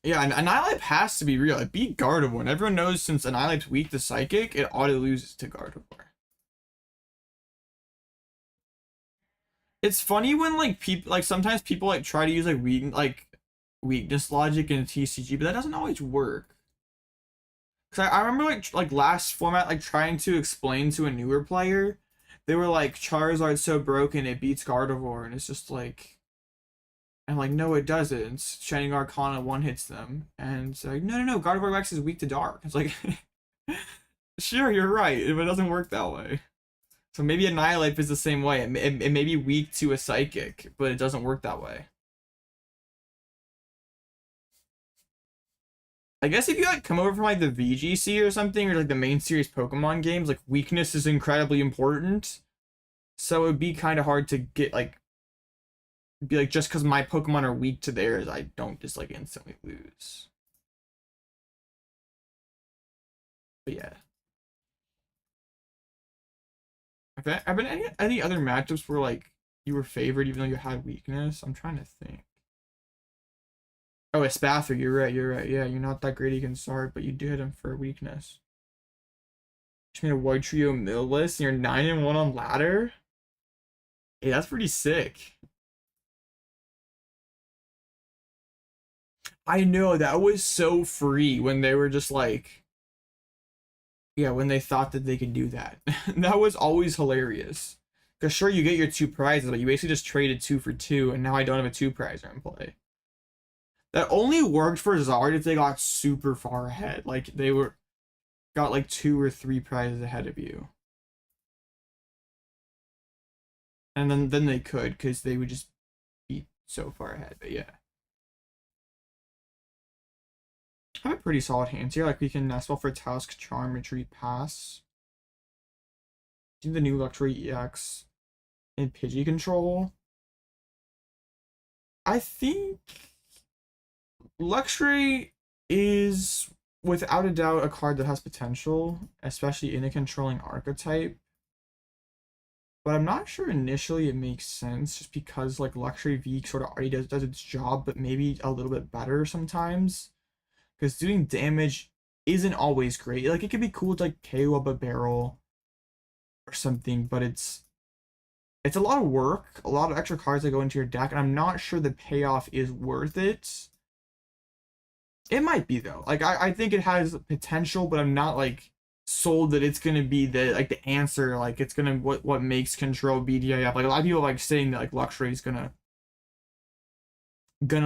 S1: Yeah, and Annihilate has to be real. It beat Gardevoir, and everyone knows since Annihilate's weak to Psychic, it auto loses to Gardevoir. It's funny when like people like sometimes people like try to use like weakness logic in a TCG, but that doesn't always work. Cause I remember like last format like trying to explain to a newer player, they were like Charizard's so broken it beats Gardevoir, and it's just like, and like no it doesn't. Shining Arcana one hits them, and it's like no Gardevoir X is weak to Dark. It's like sure you're right, but it doesn't work that way. So maybe Annihilate is the same way. It may be weak to a Psychic, but it doesn't work that way. I guess if you like come over from like the VGC or something, or like the main series Pokemon games, like weakness is incredibly important. So it would be kind of hard to get like, be like just because my Pokemon are weak to theirs, I don't just like instantly lose. But yeah. Have been any other matchups where like you were favored even though you had weakness? I'm trying to think. Oh, it's Spather, you're right. Yeah, you're not that great against Sard, but you do hit him for weakness. Just made a Wide Trio mill list and you're 9-1 on ladder. Hey, that's pretty sick. I know, that was so free when they were just like, yeah, when they thought that they could do that. That was always hilarious. Because sure, you get your 2 prizes, but you basically just traded 2 for 2, and now I don't have a 2 prizer in play. That only worked for Zard if they got super far ahead. Like, they got like 2 or 3 prizes ahead of you. And then they could, because they would just be so far ahead, but yeah. I have a pretty solid hands here. Like, we can Nest Ball for Tusk, Charm, Retreat, Pass. Do the new Luxury EX and Pidgey control. I think Luxury is without a doubt a card that has potential, especially in a controlling archetype. But I'm not sure initially it makes sense just because like Luxury V sort of already does its job, but maybe a little bit better sometimes. Because doing damage isn't always great. Like, it could be cool to like KO up a barrel or something, but it's a lot of work, a lot of extra cards that go into your deck, and I'm not sure the payoff is worth it. It might be though. Like, I think it has potential, but I'm not like sold that it's gonna be the answer. Like, it's gonna what makes control BDIF. Like, a lot of people like saying that like Luxury is gonna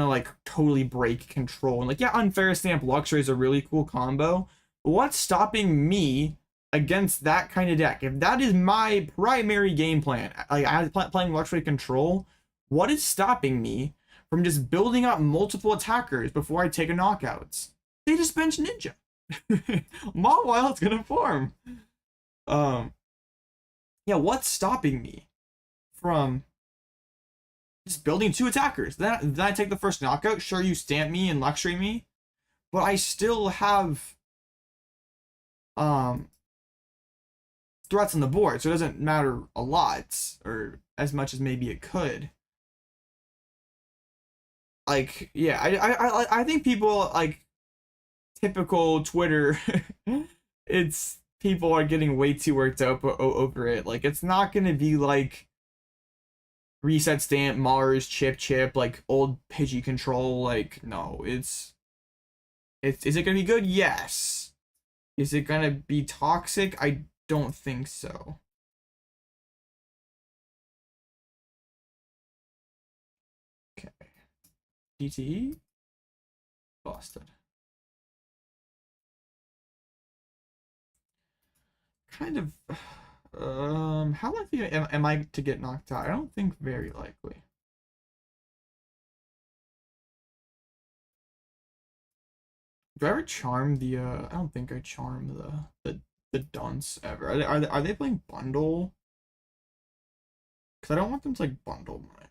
S1: like totally break control, and like, yeah, Unfair Stamp Luxury is a really cool combo, but what's stopping me against that kind of deck? If that is my primary game plan, like I was playing Luxury control, what is stopping me from just building up multiple attackers before I take a knockouts? They just bench Ninja. Mawile is gonna form. Yeah, what's stopping me from just building 2 attackers? Then I take the first knockout. Sure, you stamp me and Luxury me, but I still have threats on the board, so it doesn't matter a lot, or as much as maybe it could. Like, yeah, I think people like typical Twitter, it's people are getting way too worked up over it. Like, it's not gonna be like Reset Stamp, Mars, Chip, like old Pidgey control. Like, no, it's is it gonna be good? Yes. Is it gonna be toxic? I don't think so. Okay. DTE? Busted. Kind of. How likely am I to get knocked out? I don't think very likely. Do I ever charm the I don't think I charm the dunce ever. Are they playing bundle? Because I don't want them to like bundle my.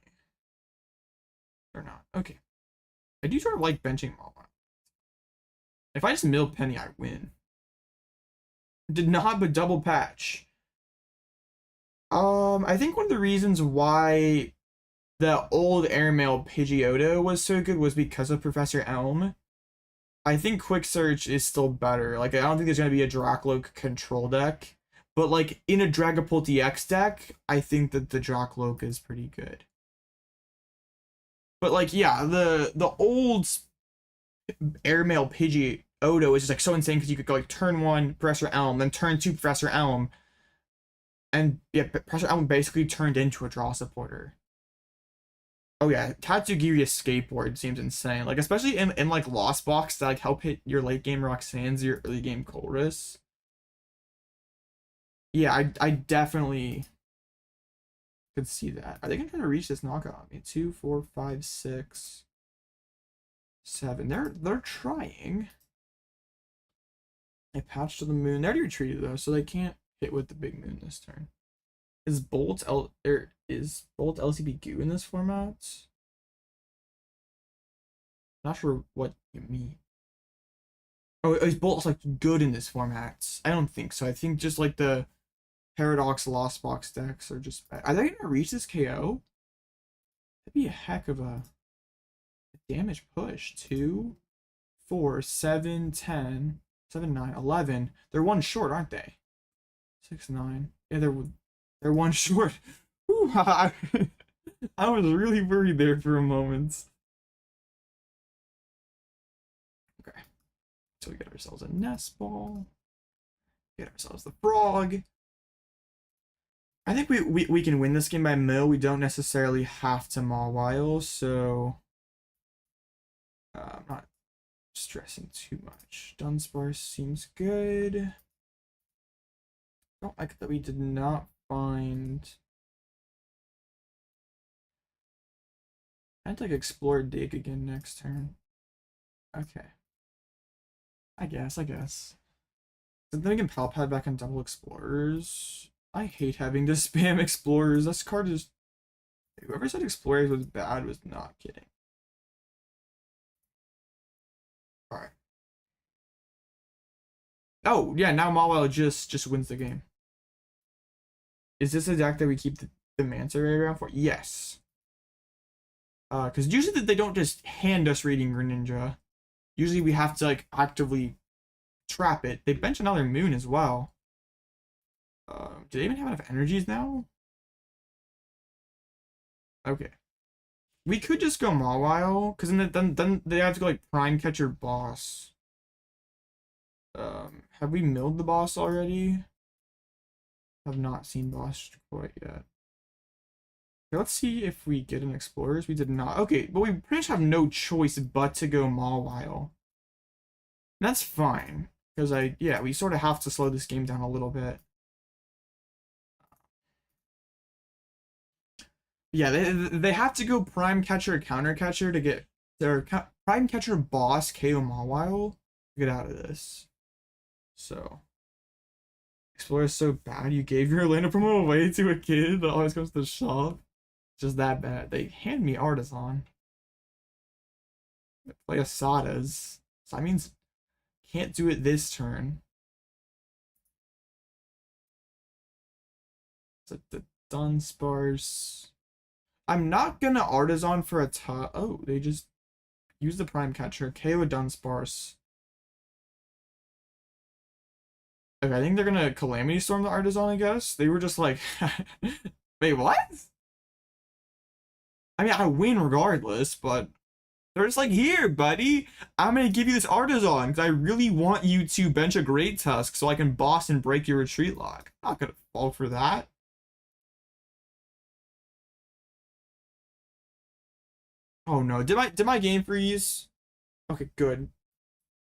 S1: They're not. Okay. I do sort of like benching Mawile. If I just mill Penny, I win. Did not, but double patch. I think one of the reasons why the old airmail Pidgeotto was so good was because of Professor Elm. I think Quick Search is still better. Like, I don't think there's gonna be a Dracloak control deck, but like in a Dragapult EX deck, I think that the Dracloak is pretty good. But like, yeah, the old airmail Pidgeotto is just like so insane because you could go like turn 1 Professor Elm, then turn 2 Professor Elm, and yeah, Professor Elm basically turned into a draw supporter. Oh yeah, Tatsugiri's skateboard seems insane. Like, especially in like Lost Box to like help hit your late game Roxanne's, your early game Chorus. Yeah, I definitely could see that. Are they gonna try to reach this knockout on me? 2, 4, 5, 6, 7. They're trying. I patched to the moon. They already retreated though, so they can't hit with the big moon this turn. Is Bolt LCB Goo in this format? Not sure what you mean. Oh, is Bolt like good in this format? I don't think so. I think just like the Paradox Lost Box decks are just bad. Are they gonna reach this KO? That'd be a heck of a damage push. 2, 4, 7, 10, 7, 9, 11. They're one short, aren't they? 6, 9. Yeah, they're one short. Whew, I was really worried there for a moment. Okay. So we get ourselves a Nest Ball. Get ourselves the Frog. I think we can win this game by mill. We don't necessarily have to Mawile, so I'm not stressing too much. Dunsparce seems good. I don't like that we did not find. I'd like explore dig again next turn. Okay. I guess. Then we can Pal Pad back on double explorers. I hate having to spam explorers. This card is. Whoever said explorers was bad was not kidding. Alright. Oh, yeah, now Mawile just wins the game. Is this a deck that we keep the Manta Ray around for? Yes. Because usually they don't just hand us Radiant Greninja. Usually we have to like actively trap it. They bench another Moon as well. Do they even have enough energies now? Okay. We could just go Mawile, because then they have to go like Prime Catcher Boss. Have we milled the boss already? Have not seen boss quite yet. Okay, let's see if we get an Explorers. We did not. Okay, but we pretty much have no choice but to go Mawile. That's fine, because we sort of have to slow this game down a little bit. Yeah, they have to go Prime Catcher, Counter Catcher to get their Prime Catcher Boss KO Mawile to get out of this. So, Explorer is so bad. You gave your Atlanta promo away to a kid that always comes to the shop. Just that bad. They hand me Artazon. They play a Sada's. So that means can't do it this turn. So the Dunsparce. I'm not gonna Artazon for a top. Oh, they just use the Prime Catcher. KO Dunsparce. Okay, I think they're gonna Calamity Storm the Artazon, I guess. They were just like, wait, what? I mean, I win regardless, but they're just like, here, buddy, I'm gonna give you this Artazon because I really want you to bench a Great Tusk so I can boss and break your retreat lock. I'm not gonna fall for that. Oh no, did my game freeze? Okay, good.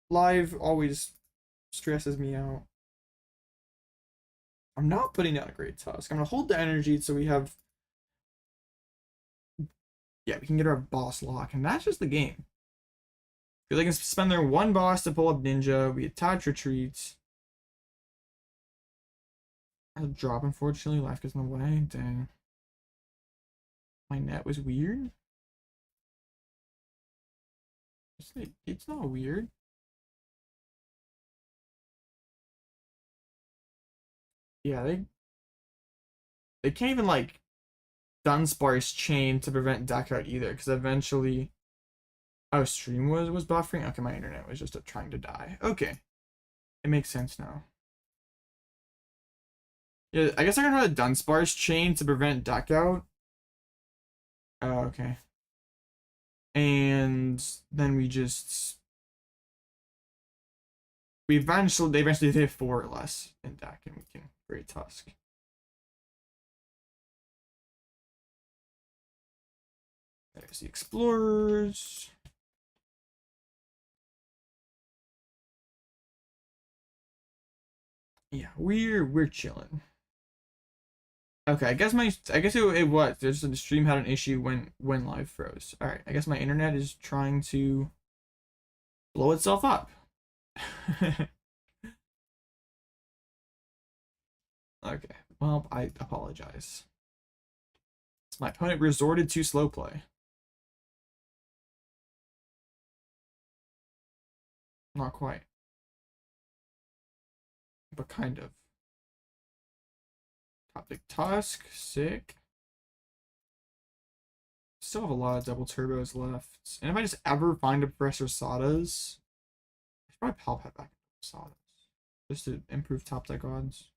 S1: Live always stresses me out. I'm not putting down a Great Tusk. I'm gonna hold the energy so we have, yeah, we can get our boss lock, and that's just the game. Because they can spend their one boss to pull up Ninja. We attach retreats. A drop, unfortunately. Life gets in the way. Dang. My net was weird. It's not weird. Yeah, they can't even like Dunsparce chain to prevent deck out either, because eventually, oh, stream was buffering. Okay, my internet was just trying to die. Okay, it makes sense now. Yeah, I guess I'm gonna try the Dunsparce chain to prevent deck out. Oh, okay. And then they eventually have 4 or less in deck, and we can Great Tusk. There's the Explorers. Yeah, we're chilling. Okay, I guess it was. There's the stream had an issue when live froze. All right, I guess my internet is trying to blow itself up. Okay, well, I apologize. My opponent resorted to slow play. Not quite, but kind of. Topic Tusk, sick. Still have a lot of double turbos left. And if I just ever find a Professor Sada's, I should probably Pal Pad back into Sada's. Just to improve top deck odds.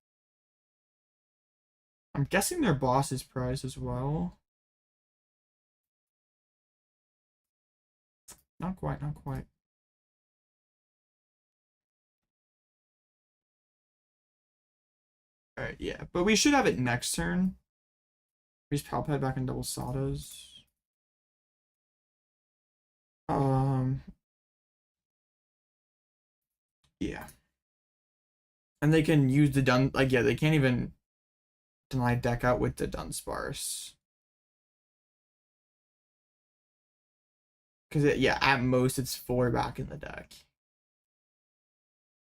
S1: I'm guessing their boss is prize as well. Not quite, not quite. Alright, yeah. But we should have it next turn. We just Pal Pad back in double Sadas. Yeah. And they can use the yeah, they can't even deny deck out with the Dunsparce. Because, yeah, at most it's 4 back in the deck.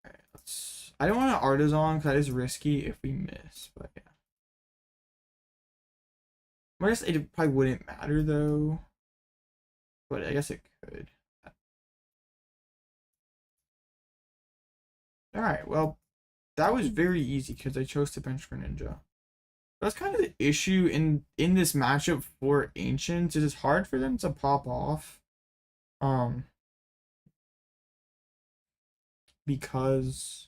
S1: Alright, I don't want an Artazon because that is risky if we miss, but yeah. I guess it probably wouldn't matter though. But I guess it could. Alright, well, that was very easy because I chose to bench Greninja. That's kind of the issue in this matchup for Ancients, is it's hard for them to pop off. Because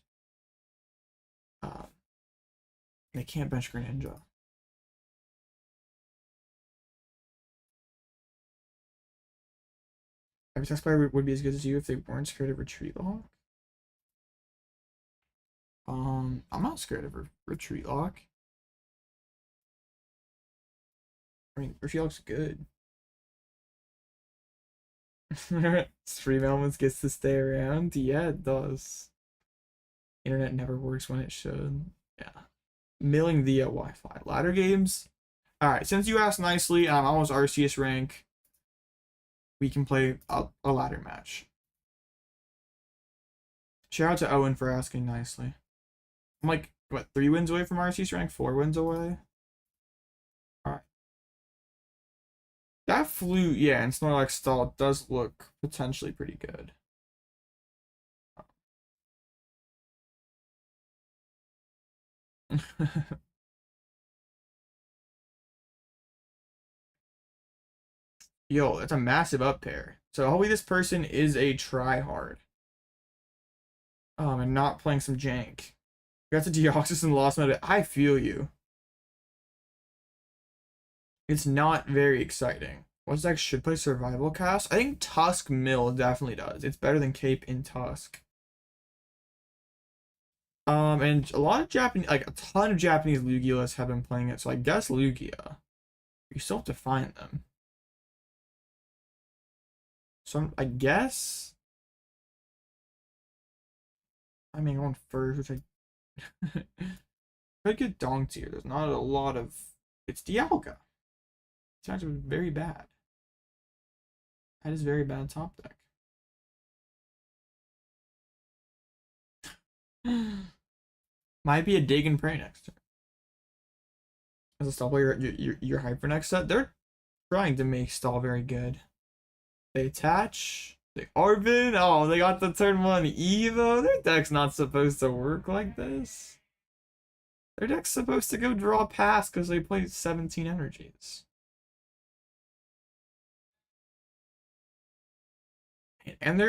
S1: they can't bench Greninja. Every test player would be as good as you if they weren't scared of retreat lock. I'm not scared of retreat lock. I mean, retreat lock's good. Stream Elements gets to stay around. Yeah, it does. Internet never works when it should. Yeah. Milling the Wi-Fi. Ladder games. Alright, since you asked nicely, and I'm almost RCS rank, we can play a ladder match. Shout out to Owen for asking nicely. I'm like, what, 3 wins away from RCS rank? 4 wins away? Alright. That flute, yeah, and Snorlax stall does look potentially pretty good. Yo, that's a massive up pair. So hopefully this person is a try hard. And not playing some jank. Got the Deoxys and lost meta. I feel you. It's not very exciting. What's next? Should play Survival Cast? I think Tusk Mill definitely does. It's better than Cape in Tusk. And a lot of Japanese, like a ton of Japanese Lugia lists have been playing it, so I guess Lugia. You still have to find them. So I guess. I mean, I want first, which I could get Donked here. There's not a lot of. It's Dialga. It's actually very bad. That is very bad top deck. Might be a dig and pray next turn. As a stall player, your hyper next set, they're trying to make stall very good. They attach. They Arvin. Oh, they got the turn 1 Evo. Their deck's not supposed to work like this. Their deck's supposed to go draw pass because they play 17 energies. And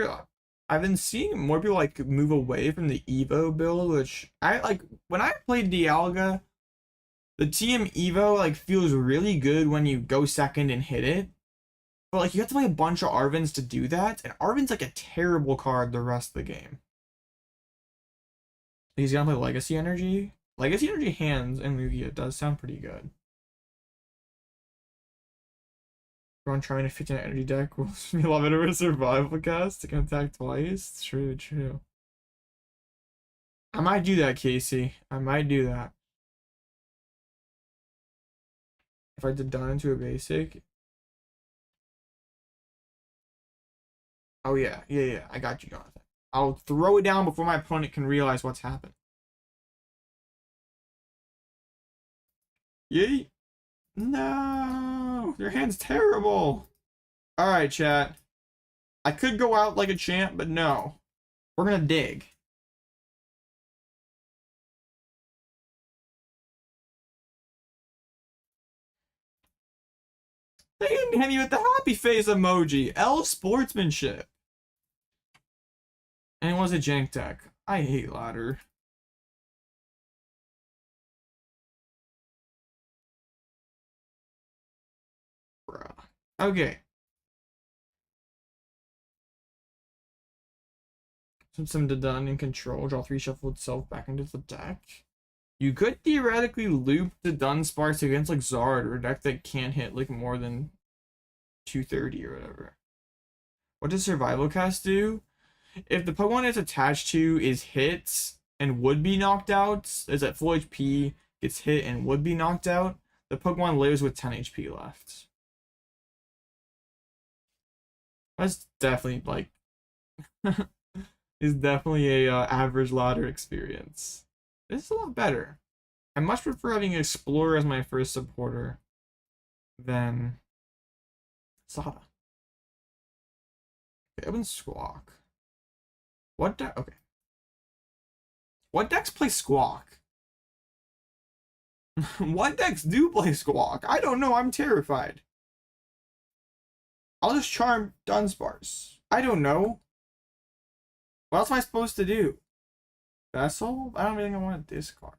S1: I've been seeing more people like move away from the Evo build, which I like. When I played Dialga, the TM Evo like feels really good when you go second and hit it. But like you have to play a bunch of Arvins to do that, and Arvin's like a terrible card the rest of the game. He's gonna play Legacy Energy. Legacy Energy hands and Lugia does sound pretty good. Everyone trying to fit in an energy deck will be a lot better with a survival cast. It can attack twice. True, true. I might do that, Casey. I might do that. If I did done into a basic. Oh yeah, yeah. I got you, Jonathan. I'll throw it down before my opponent can realize what's happened. Yay! No, your hand's terrible. All right, chat. I could go out like a champ, but no. We're gonna dig. They didn't hit me with the happy face emoji. L sportsmanship. And it was a jank deck. I hate ladder. Bruh. Okay. Some done in control. Draw 3, shuffle itself back into the deck. You could theoretically loop the Dunsparce against like Zard or a deck that can't hit like more than 230 or whatever. What does Survival Cast do? If the Pokemon it's attached to is hit and would be knocked out, is at full HP, gets hit and would be knocked out, the Pokemon lives with 10 HP left. That's definitely like is definitely a average ladder experience. This is a lot better. I much prefer having Explorer as my first supporter than Sada. Okay, open Squawk. What deck? Okay. What decks play Squawk? What decks do play Squawk? I don't know. I'm terrified. I'll just charm Dunsparce. I don't know. What else am I supposed to do? Vessel? I don't think I want to discard.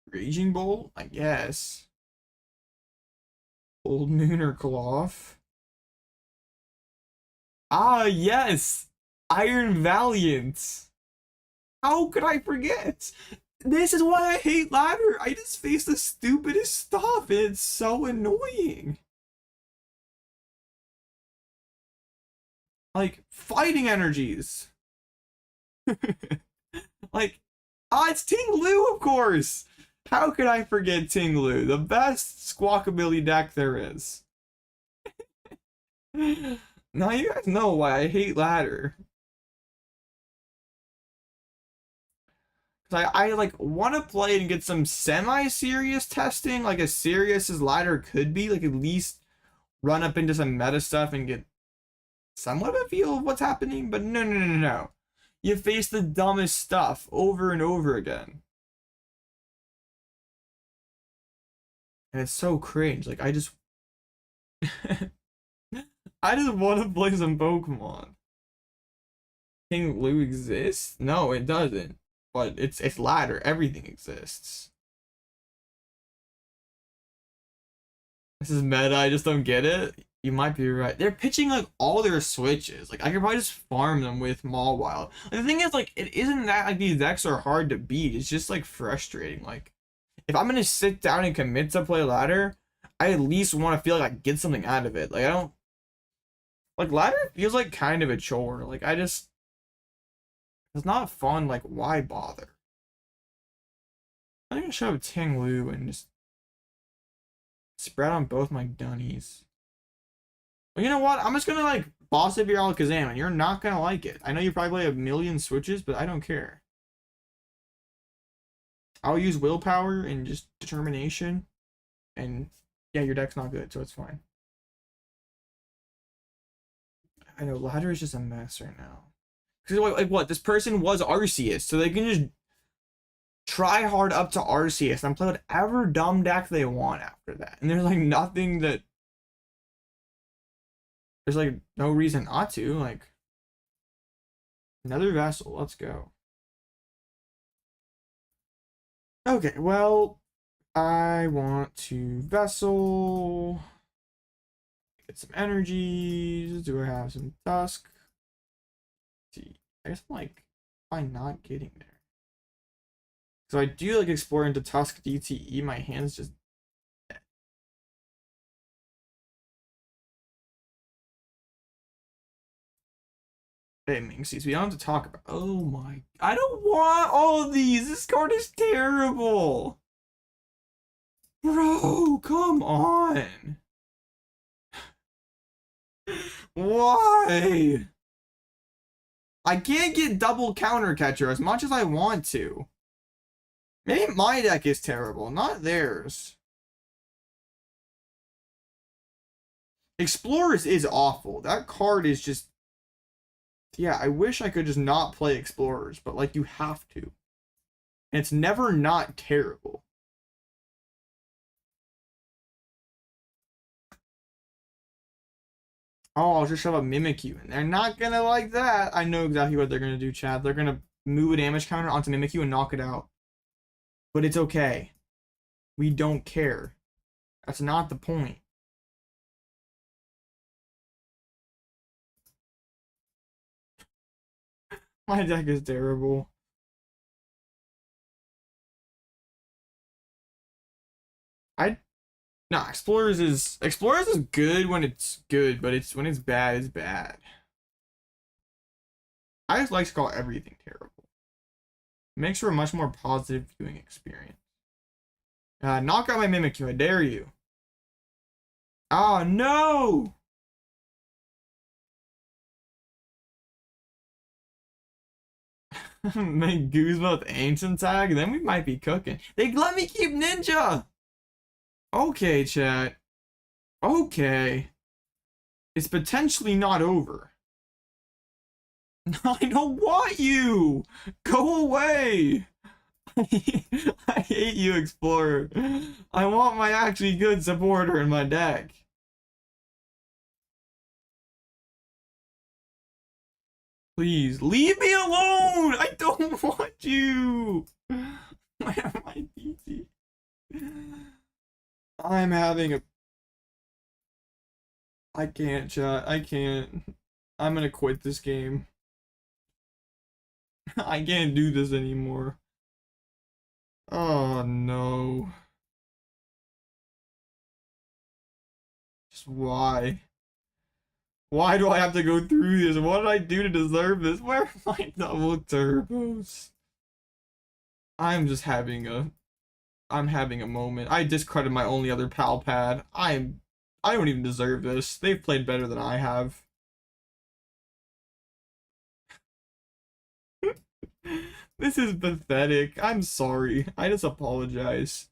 S1: Raging Bolt? I guess. Old Moon or Cloth? Ah, yes! Iron Valiant! How could I forget? This is why I hate ladder. I just face the stupidest stuff and it's so annoying. Like, fighting energies. Like, it's Ting Lu, of course. How could I forget Ting Lu? The best squawkability deck there is. Now you guys know why I hate ladder. Cause I like want to play and get some semi-serious testing, like as serious as ladder could be, like at least run up into some meta stuff and get somewhat of a feel of what's happening, but no. You face the dumbest stuff over and over again. And it's so cringe. Like, I just want to play some Pokemon. King Lu exists? No, it doesn't. but it's ladder. Everything exists. This is meta. I just don't get it. You might be right. They're pitching like all their switches. Like I could probably just farm them with Mawile. The thing is, like, it isn't that like these decks are hard to beat. It's just like frustrating. Like if I'm gonna sit down and commit to play ladder, I at least want to feel like I get something out of it. Like I don't like ladder feels like kind of a chore. Like it's not fun. Like why bother? I'm gonna show up Ting-Lu and just spread on both my dunnies. Well, you know what? I'm just gonna like boss up your Alakazam, and you're not gonna like it. I know you probably play a million switches, but I don't care. I'll use willpower and just determination, and yeah, your deck's not good, so it's fine. I know ladder is just a mess right now. Because like what? This person was Arceus, so they can just try hard up to Arceus and play whatever dumb deck they want after that. And there's like nothing that there's like no reason not to. Like another vessel, let's go. Okay, well, I want to vessel. Get some energies. Do I have some dusk? Let's see, I guess I'm like, am I not getting there? So I do like explore into Tusk DTE. My hands just hey, Minxies, we don't have to talk about. Oh my! I don't want all of these. This card is terrible, bro. Come on. Why? I can't get double counter catcher as much as I want to. Maybe my deck is terrible, not theirs. Explorers is awful. That card is just... yeah, I wish I could just not play Explorers, but like you have to. And it's never not terrible. Oh, I'll just shove a Mimikyu, and they're not gonna like that. I know exactly what they're gonna do, Chad. They're gonna move a damage counter onto Mimikyu and knock it out. But it's okay. We don't care. That's not the point. My deck is terrible. Nah, Explorers is good when it's good, but when it's bad. I just like to call everything terrible. It makes for a much more positive viewing experience. Knock out my Mimikyu, I dare you. Oh no! Make Guzma with Ancient Tag, then we might be cooking. They let me keep Ninja! Okay, chat. Okay. It's potentially not over. I don't want you! Go away! I hate you, Explorer. I want my actually good supporter in my deck. Please, leave me alone! I don't want you! Where am I, DC? I'm having a... I can't, chat. I can't. I'm gonna quit this game. I can't do this anymore. Oh no. Just why? Why do I have to go through this? What did I do to deserve this? Where are my double turbos? I'm having a moment. I discredit my only other Pal Pad. I don't even deserve this. They've played better than I have. This is pathetic. I'm sorry. I just apologize.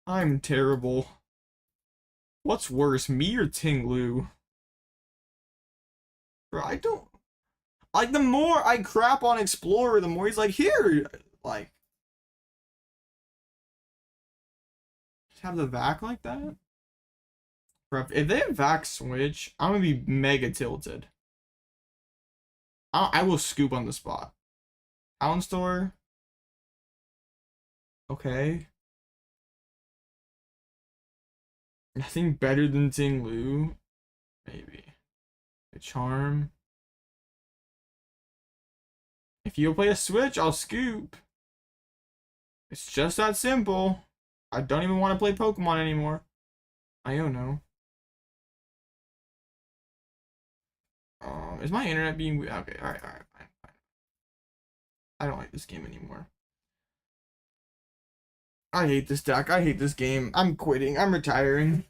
S1: I'm terrible. What's worse, me or Ting-Lu? Bro, I don't... like, the more I crap on Explorer, the more he's like, here! Like... just have the vac like that? Bro, if they have vac switch, I'm gonna be mega tilted. I will scoop on the spot. Pound Store. Okay. Nothing better than Ting-Lu. Maybe. A charm. If you play a switch, I'll scoop. It's just that simple. I don't even want to play Pokemon anymore. I don't know. Is my internet being weird? Okay, alright, fine. I don't like this game anymore. I hate this deck. I hate this game. I'm quitting. I'm retiring.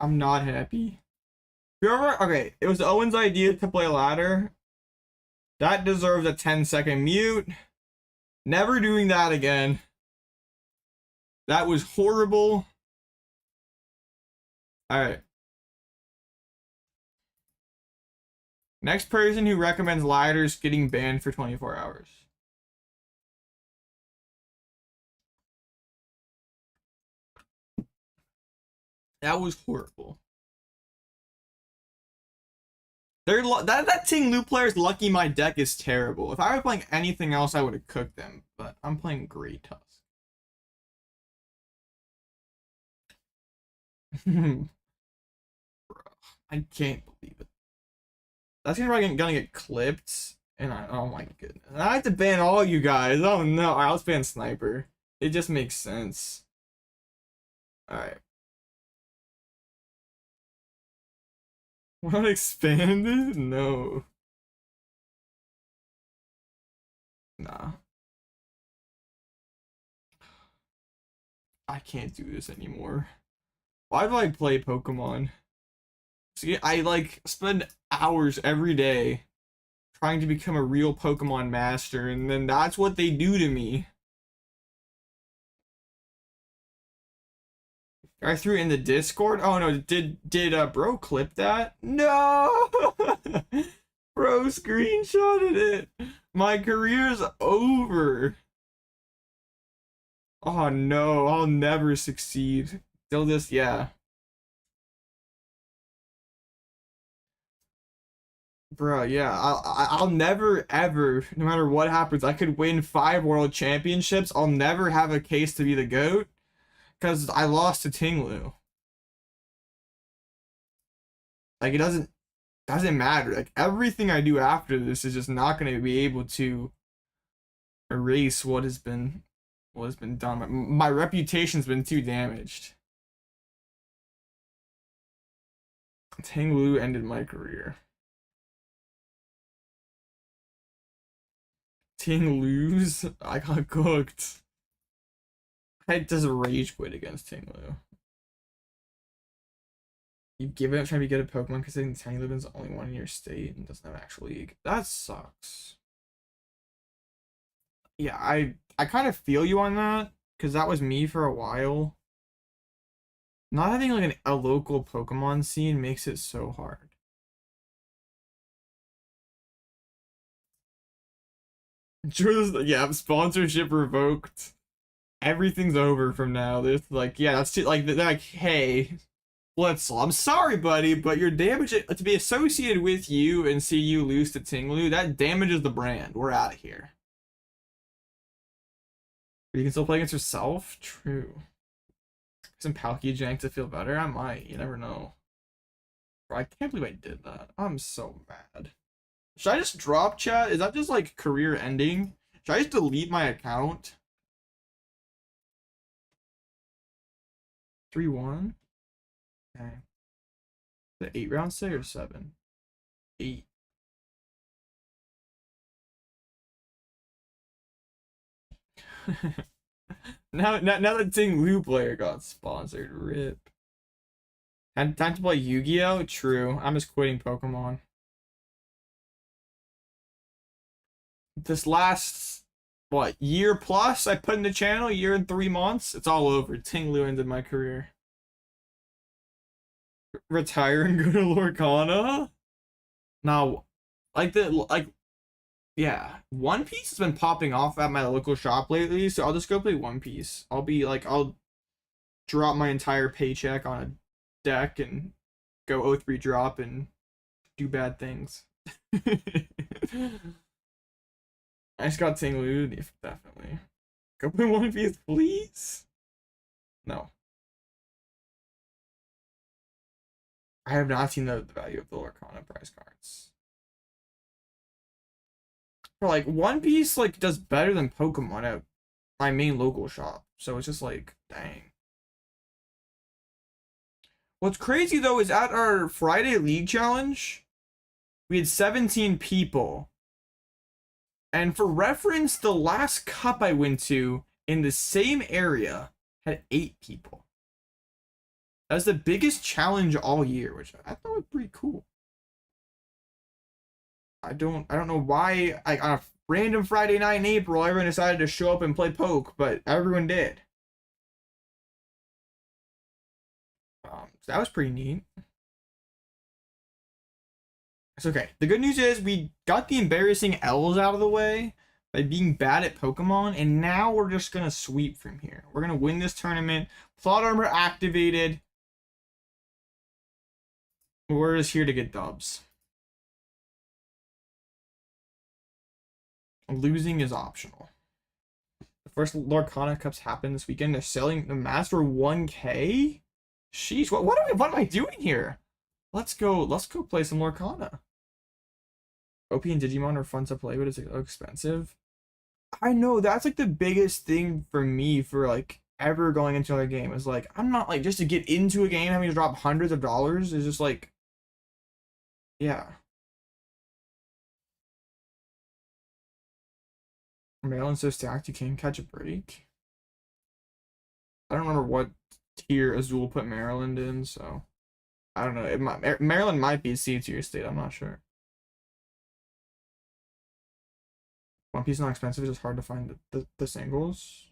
S1: I'm not happy. Whoever, okay, it was Owen's idea to play ladder. That deserves a 10-second mute. Never doing that again. That was horrible. Alright. Next person who recommends ladders getting banned for 24 hours. That was horrible. That Ting-Lu player's lucky my deck is terrible. If I were playing anything else, I would have cooked them. But I'm playing Great Tusk. Bro, I can't believe it. That's gonna get clipped. And oh my goodness. I have to ban all you guys. Oh no. Alright, let's ban Sniper. It just makes sense. Alright. What, expanded? No. Nah. I can't do this anymore. Why do I play Pokemon? See, I like spend hours every day trying to become a real Pokemon master, and then that's what they do to me. I threw it in the Discord. Oh no, did bro clip that? No. Bro screenshotted it. My career's over. Oh no, I'll never succeed. Still this, yeah. Bro, yeah, I'll never ever, no matter what happens, I could win 5 world championships. I'll never have a case to be the GOAT because I lost to Ting-Lu. Like it doesn't matter. Like everything I do after this is just not going to be able to erase what has been done. My reputation's been too damaged. Ting-Lu ended my career. Ting-Lu's? I got cooked. I just rage quit against Ting-Lu. You've given up trying to be good at Pokemon because Ting-Lu is the only one in your state and doesn't have actual league. That sucks. Yeah, I kind of feel you on that because that was me for a while. Not having like a local Pokemon scene makes it so hard. Yeah, sponsorship revoked. Everything's over from now. They're like, yeah, that's too, like, they're like, hey, Blitzle, I'm sorry, buddy, but your damage to be associated with you and see you lose to Ting-Lu, that damages the brand. We're out of here. But you can still play against yourself? True. Some Palkia jank to feel better? I might. You never know. Bro, I can't believe I did that. I'm so mad. Should I just drop chat? Is that just like career ending? Should I just delete my account? 3-1? Okay. The 8 round say or 7? 8. now the Ting-Lu player got sponsored. RIP. Had time to play Yu-Gi-Oh? True. I'm just quitting Pokemon. this last, what, year plus I put in the channel, year and 3 months, it's all over. Tinglu ended my career. Retire and go to Lorcana? Now, yeah, One Piece has been popping off at my local shop lately, so I'll just go play One Piece. I'll drop my entire paycheck on a deck and go O3 drop and do bad things. I just got Tinglu, definitely. Go play One Piece, please? No. I have not seen the value of the Lorcana prize cards. For like, One Piece like does better than Pokemon at my main local shop. So it's just like, dang. What's crazy though is at our Friday League Challenge, we had 17 people. And for reference, the last cup I went to in the same area had 8 people. That's the biggest challenge all year, which I thought was pretty cool. I don't know why on a random Friday night in April everyone decided to show up and play poke, but everyone did. So that was pretty neat. It's okay. The good news is we got the embarrassing L's out of the way by being bad at Pokemon, and now we're just gonna sweep from here. We're gonna win this tournament. Plot armor activated. We're just here to get dubs. Losing is optional. The first Lorcana Cups happen this weekend. They're selling the mass for 1K. Sheesh, what am I doing here? Let's go play some Lorcana. OP and Digimon are fun to play, but it's expensive. I know, that's like the biggest thing for me for like ever going into another game is like, I'm not like, just to get into a game having to drop hundreds of dollars is just like, yeah. Maryland's so stacked you can't catch a break. I don't remember what tier Azul put Maryland in, so I don't know. Maryland might be a C tier state, I'm not sure. One Piece is not expensive, it's just hard to find the singles.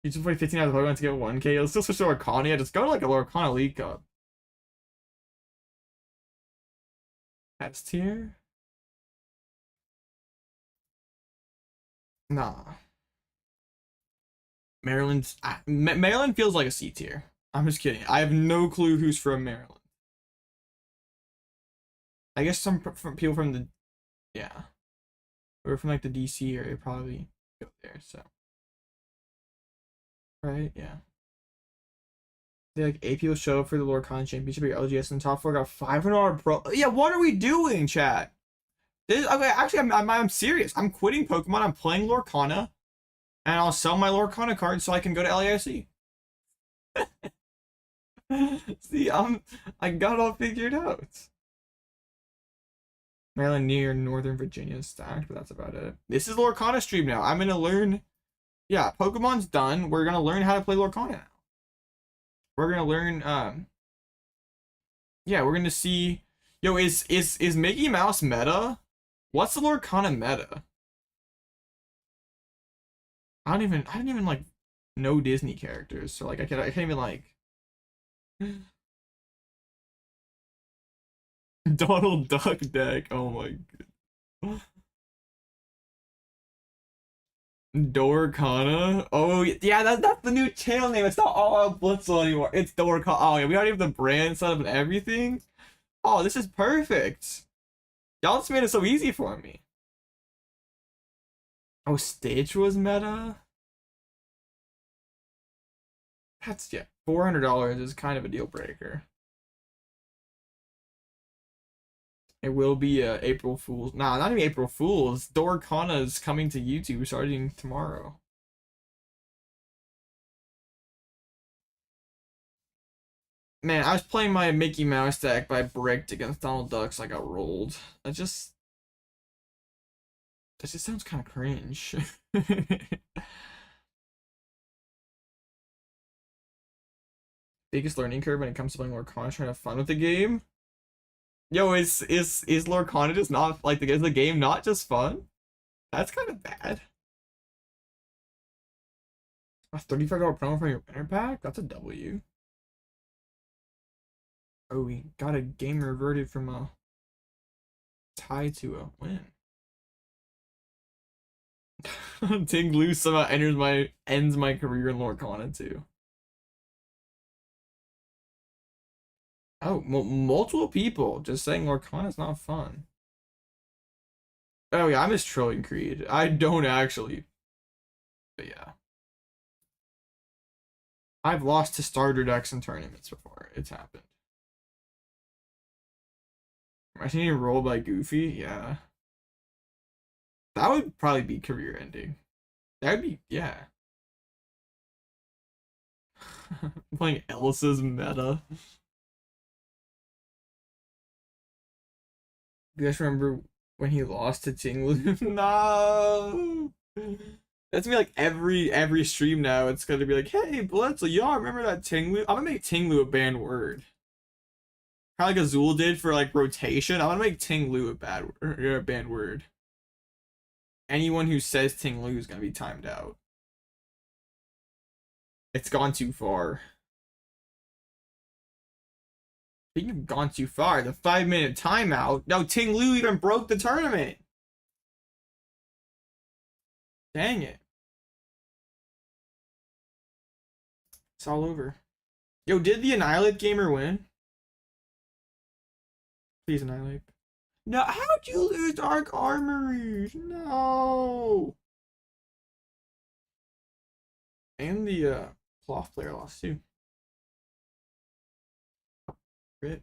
S1: You just play 15 hours of Pokemon to get 1K. You'll still switch to Lorcana. Yeah, just go to like a Lorcana League Cup. S tier? Nah. Maryland feels like a C tier. I'm just kidding. I have no clue who's from Maryland. I guess some people from the, yeah. Or from like the DC area probably go there, so. Right, yeah. They like 8 people show up for the Lorcana Championship. Your LGS and top 4 got $500 pro. Yeah, what are we doing, chat? Okay, actually, I'm serious. I'm quitting Pokemon. I'm playing Lorcana, and I'll sell my Lorcana card so I can go to LAIC. See, I got it all figured out. Maryland near Northern Virginia is stacked, but that's about it. This is Lorcana stream now. I'm gonna learn. Yeah, Pokemon's done. We're gonna learn how to play Lorcana now. We're gonna learn. Yeah, we're gonna see. Yo, is Mickey Mouse meta? What's the Lorcana meta? I don't even like know Disney characters, so like I can't even like. Donald Duck deck. Oh my god. Dorkana? Oh yeah, that's the new channel name. It's not Alloutblitzle anymore. It's Dorkana. Oh yeah, we already have the brand set up and everything. Oh, this is perfect. Y'all just made it so easy for me. Oh, Stitch was meta? That's, yeah, $400 is kind of a deal breaker. It will be April Fool's. Nah, not even April Fool's. Dorkana is coming to YouTube starting tomorrow. Man, I was playing my Mickey Mouse deck, but I bricked against Donald Ducks. I got rolled. That just sounds kind of cringe. Biggest learning curve when it comes to playing Lorcana, trying to have fun with the game. Yo, is Lorcana just not like is the game not just fun? That's kind of bad. A $35 promo for your winner pack? That's a W. Oh, we got a game reverted from a tie to a win. Ting Lu somehow ends my career in Lorcana too. Oh, multiple people just saying Lorcana's not fun. Oh yeah, I'm just trolling Creed. I don't actually, but yeah. I've lost to starter decks in tournaments before. It's happened. Imagine you roll by Goofy, yeah. That would probably be career ending. That would be, yeah. Playing Elsa's meta. You guys remember when he lost to Tinglu? No. That's gonna be like every stream now. It's gonna be like, hey, Blitzle, y'all remember that Tinglu? I'm gonna make Tinglu a banned word. Kind of like Azul did for like rotation. I'm gonna make Tinglu a banned word. Anyone who says Tinglu is gonna be timed out. It's gone too far. Speaking of gone too far, the 5-minute timeout. No, Tinglu even broke the tournament. Dang it. It's all over. Yo, did the Annihilate gamer win? Please Annihilate. No, how'd you lose Dark Armories? No. And the cloth player lost too. Crit.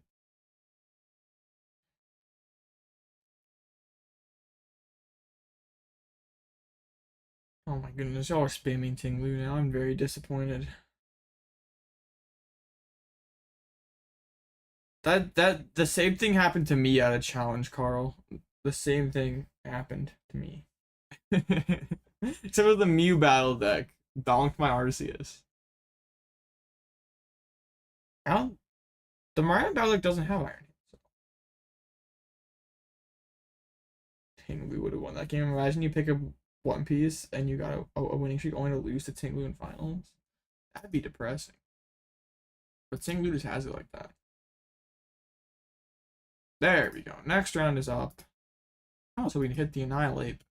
S1: Oh my goodness, y'all are spamming Tinglu now. I'm very disappointed. That the same thing happened to me at a challenge, Carl. The same thing happened to me. Except for the Mew battle deck donked my Arceus. I don't. The Mariah battle deck doesn't have Iron. So. Tinglu would have won that game. Imagine you pick up One Piece and you got a winning streak only to lose to Tinglu in finals. That'd be depressing. But Tinglu just has it like that. There we go. Next round is up. Oh, so we can hit the Annihilate.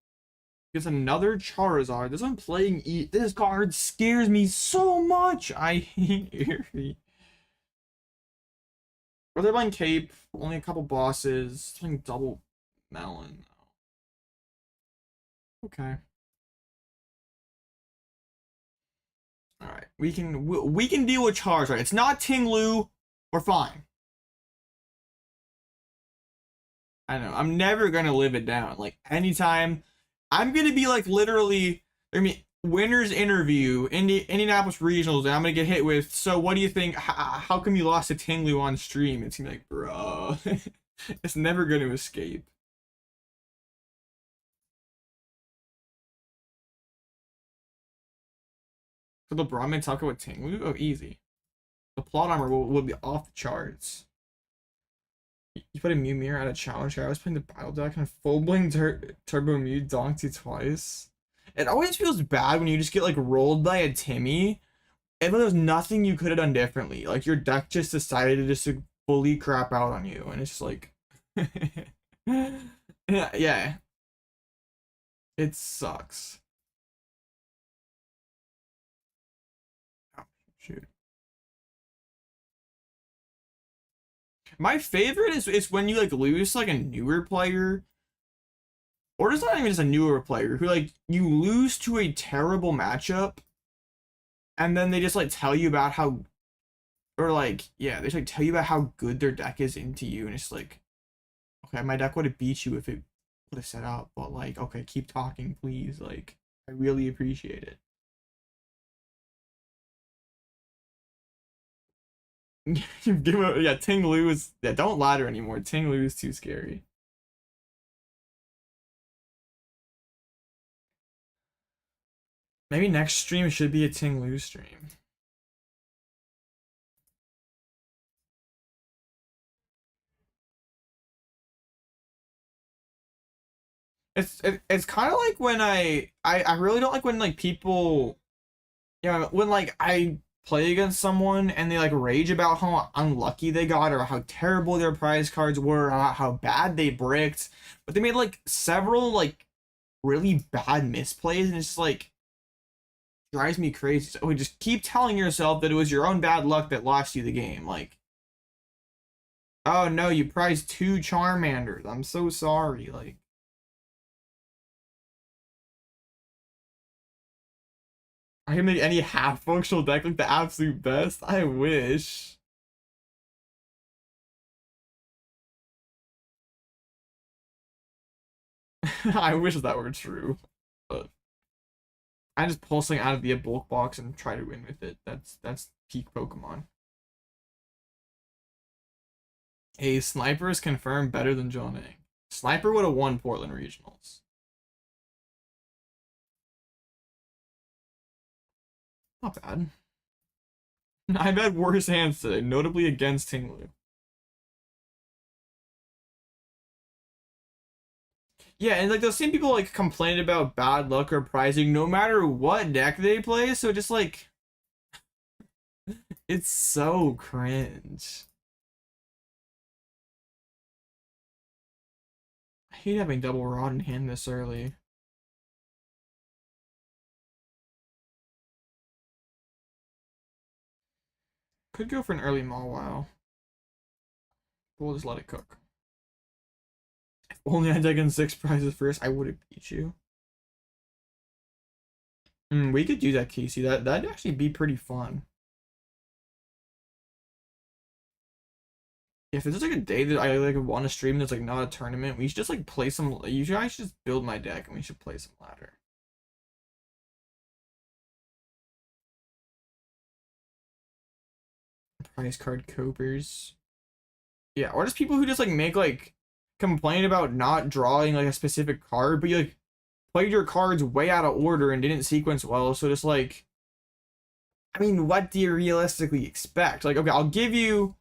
S1: Gets another Charizard. This one playing this card scares me so much. I hate Earthen. But they're playing Cape. Only a couple bosses. Playing double Melon. Okay. All right. We can deal with Charizard. It's not Tinglu. We're fine. I know. I'm never gonna live it down. Like anytime, I'm gonna be like literally. I mean, winners interview Indianapolis regionals, and I'm gonna get hit with. So what do you think? How come you lost to Tinglu on stream? It's gonna be like, bro, it's never gonna escape. So the Brahmin talk about Tinglu? Oh, easy. The plot armor will be off the charts. You put a Mew Mirror at a challenge here. I was playing the battle deck and full bling Turbo Mew donked you twice. It always feels bad when you just get like rolled by a Timmy. And then there's nothing you could have done differently. Like your deck just decided to just fully crap out on you. And it's just like yeah. It sucks. Oh, shoot. My favorite is when you like lose like a newer player, or it's not even just a newer player who like you lose to a terrible matchup, and then they just like tell you about how, or like yeah, they just like tell you about how good their deck is into you, and it's like, okay, my deck would have beat you if it would have set up, but like okay, keep talking, please. Like I really appreciate it. You give a yeah, Ting Lu is yeah, don't ladder anymore. Ting Lu is too scary. Maybe next stream should be a Ting Lu stream. it's kind of like when I really don't like when like people, you know, when like I play against someone and they like rage about how unlucky they got or how terrible their prize cards were, how bad they bricked, but they made like several like really bad misplays, and it's just like drives me crazy. So just keep telling yourself that it was your own bad luck that lost you the game. Like, oh no, you prized 2 Charmanders. I'm so sorry. Like, I can make any half functional deck like the absolute best. I wish. I wish that were true. But I just pull something out of the bulk box and try to win with it. That's peak Pokemon. A Sniper is confirmed better than John A. Sniper would have won Portland Regionals. Not bad. I've had worse hands today, notably against Tinglu. Yeah, and like those same people like complain about bad luck or prizing no matter what deck they play, so just like it's so cringe. I hate having double rod in hand this early. Could go for an early Mawile. We'll just let it cook. If only I'd taken 6 prizes first, I would have beat you. We could do that, Casey. That'd actually be pretty fun. If it's like a day that I like want to stream that's like not a tournament, we should just like play some. Usually, I should just build my deck and we should play some ladder. Prize card copers. Yeah, or just people who just like make like complain about not drawing like a specific card, but you like played your cards way out of order and didn't sequence well. So just like, I mean, what do you realistically expect? Like, okay, I'll give you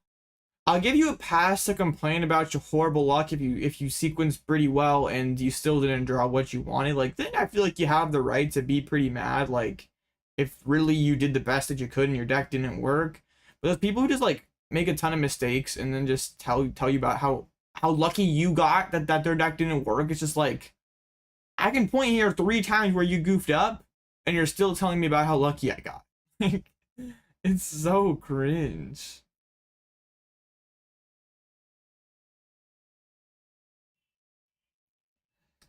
S1: a pass to complain about your horrible luck if you sequence pretty well and you still didn't draw what you wanted. Like, then I feel like you have the right to be pretty mad. Like, if really you did the best that you could and your deck didn't work. But those people who just like make a ton of mistakes and then just tell you about how lucky you got that their deck didn't work. It's just like, I can point here 3 times where you goofed up and you're still telling me about how lucky I got. It's so cringe.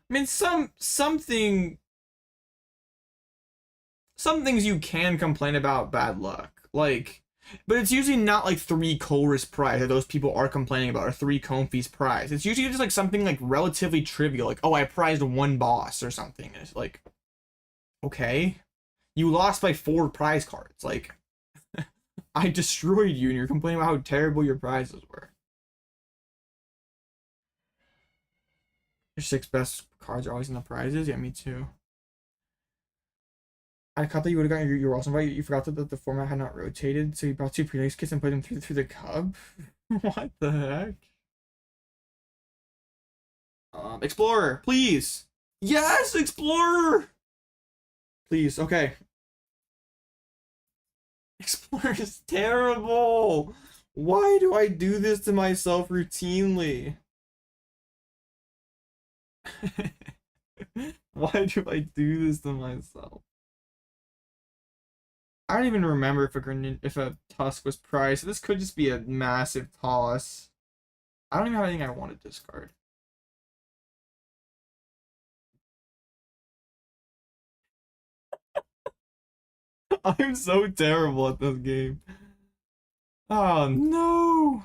S1: I mean, some things you can complain about bad luck, like, but it's usually not like 3 Colress prize that those people are complaining about, or 3 Comfy's prize. It's usually just like something like relatively trivial, like, oh, I prized 1 boss or something. And it's like, okay, you lost by 4 prize cards. Like, I destroyed you, and you're complaining about how terrible your prizes were. Your 6 best cards are always in the prizes. Yeah, me too. I thought that you would have gotten your awesome right. You forgot that the format had not rotated, so you brought 2 pre-release kits and put them through the cub. What the heck? Explorer, please. Yes, Explorer. Please, okay. Explorer is terrible. Why do I do this to myself routinely? Why do I do this to myself? I don't even remember if a Tusk was priced. So this could just be a massive toss. I don't even have anything I want to discard. I'm so terrible at this game. Oh no!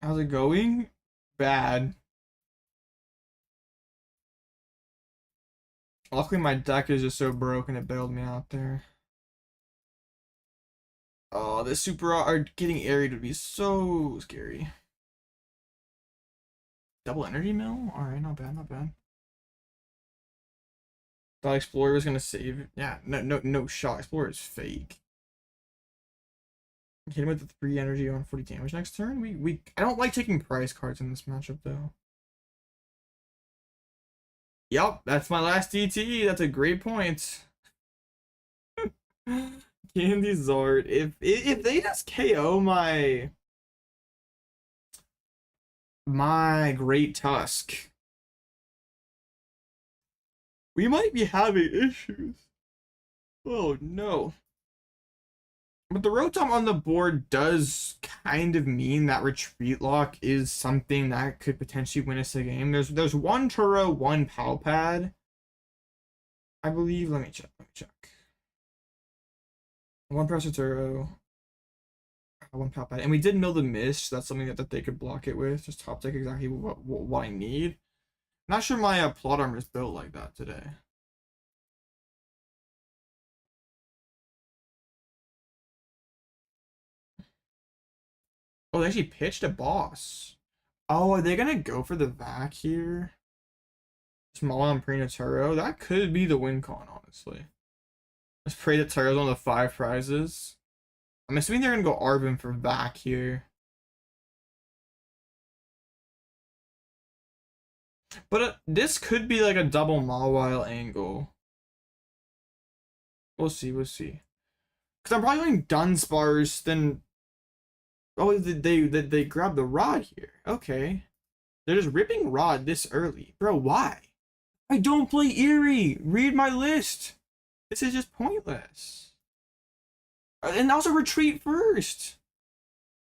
S1: How's it going? Bad. Luckily my deck is just so broken it bailed me out there. Oh, this super art getting airied would be so scary. Double energy mill? Alright, not bad, not bad. Thought Explorer was gonna save. Yeah, no shot. Explorer is fake. Hit him with the 3 energy on 40 damage next turn. I don't like taking prize cards in this matchup though. Yep, that's my last DTE. That's a great point. Candy Zord. If they just KO my Great Tusk, we might be having issues. Oh no. But the Rotom on the board does kind of mean that Retreat Lock is something that could potentially win us a game. There's one Turo, one Pal Pad, I believe. Let me check. One Pressure Turo, one Pal Pad, and we did Mill the Mist. That's something that they could block it with. Just top deck exactly what I need. Not sure my plot armor is built like that today. Oh, they actually pitched a boss. Oh, are they gonna go for the vac here? Small on Prenaturo? That could be the win con, honestly. Let's pray that Turo's on the 5 prizes. I'm assuming they're gonna go Arvin for vac here. But this could be like a double Mawile angle. We'll see. Because I'm probably going Dunsparce, then... Oh, they grab the Rod here. Okay. They're just ripping Rod this early. Bro, why? I don't play Eerie. Read my list. This is just pointless. And also retreat first.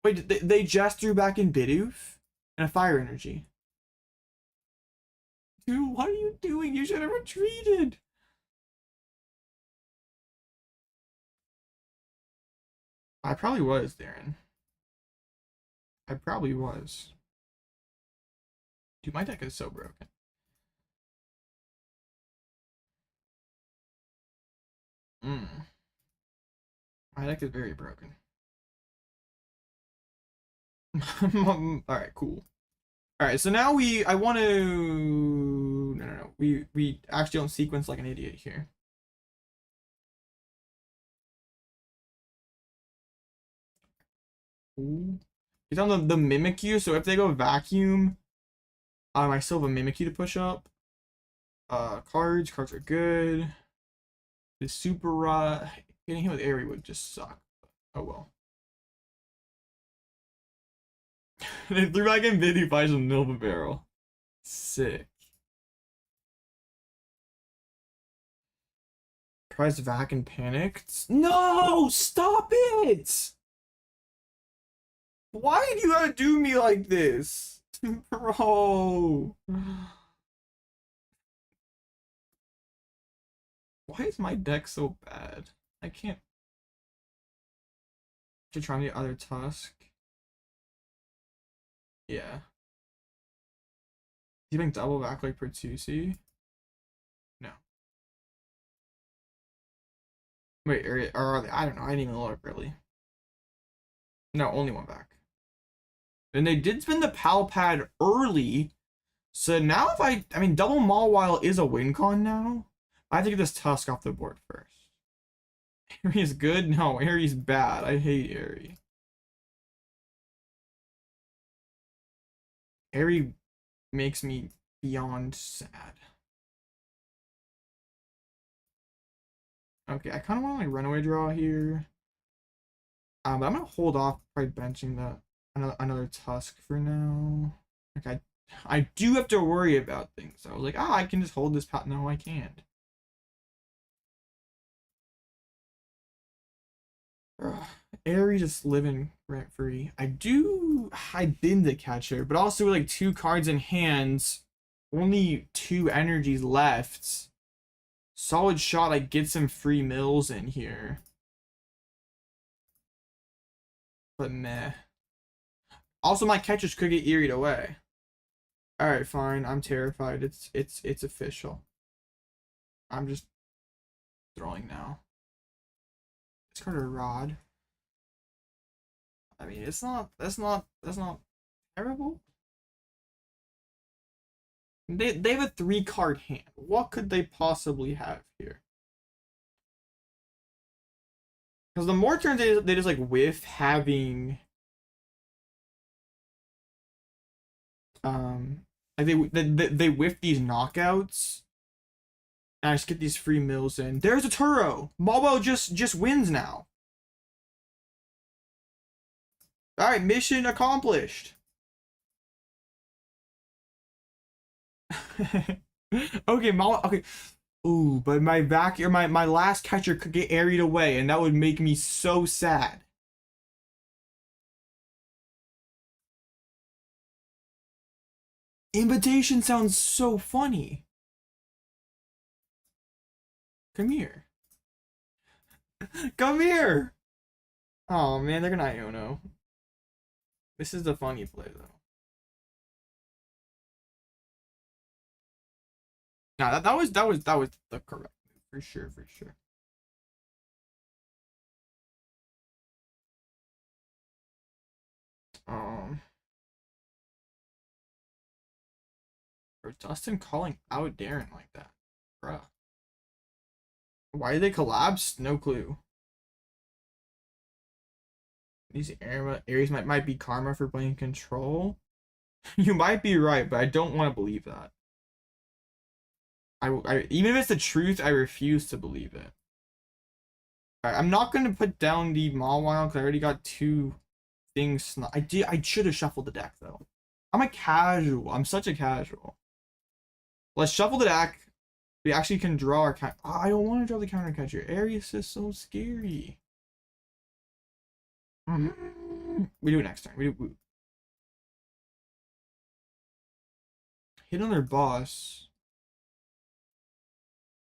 S1: Wait, they just threw back in Bidoof? And a Fire Energy. Dude, what are you doing? You should have retreated. I probably was, Darren. I probably was. Dude, my deck is so broken. My deck is very broken. Alright, cool. Alright, so now I want to... No. We actually don't sequence like an idiot here. Ooh. He's on the Mimikyu, so if they go Vacuum, I still have a Mimikyu to push up. Cards are good. The Super getting hit with Airy would just suck. Oh well. They threw back in Biddy buys some Nova Barrel. Sick. Tries vac and panicked. No! Stop it! Why do you gotta do me like this? Bro. Why is my deck so bad? I can't. Should try the other Tusk. Yeah. Do you think double back like Pertusi? No. Wait, or are they? I don't know. I didn't even look really. No, only one back. And they did spin the Pal Pad early. So now if I mean, double Mawile is a win con now. I have to get this Tusk off the board first. Aries good? No, Aries bad. I hate Aries. Aries makes me beyond sad. Okay, I kind of want to like runaway draw here. But I'm gonna hold off probably benching the another Tusk for now. Like I do have to worry about things. So I was like, I can just hold this pot. No, I can't. Aries just living rent free. I bin the catcher, but also with like 2 cards in hands, only 2 energies left. Solid shot, I get some free mills in here. But meh. Also, my catchers could get eeried away. Alright, fine. I'm terrified. It's official. I'm just throwing now. Discard a Rod. I mean, that's not terrible. They have a 3-card hand. What could they possibly have here? Because the more turns they just like whiff having Like they whiff these knockouts. And I just get these free mills in. There's a Turo. Mawile just wins now. Alright, mission accomplished. Okay, Mawile. Okay. Ooh, but my my last catcher could get airied away, and that would make me so sad. Invitation sounds so funny. Come here. Come here. Oh man, they're gonna Iono. This is the funny play though. Nah, that was the correct move for sure, for sure. Bro, Dustin calling out Darren like that, bruh. Why did they collapse? No clue. These Aries might be karma for playing control. You might be right, but I don't want to believe that. I even if it's the truth, I refuse to believe it. Alright, I'm not gonna put down the Mawile because I already got two things. I should have shuffled the deck though. I'm a casual. I'm such a casual. Let's shuffle the deck. We actually can draw our counter. Oh, I don't want to draw the counter catcher. Arius is so scary. We do it next turn. We hit on their boss.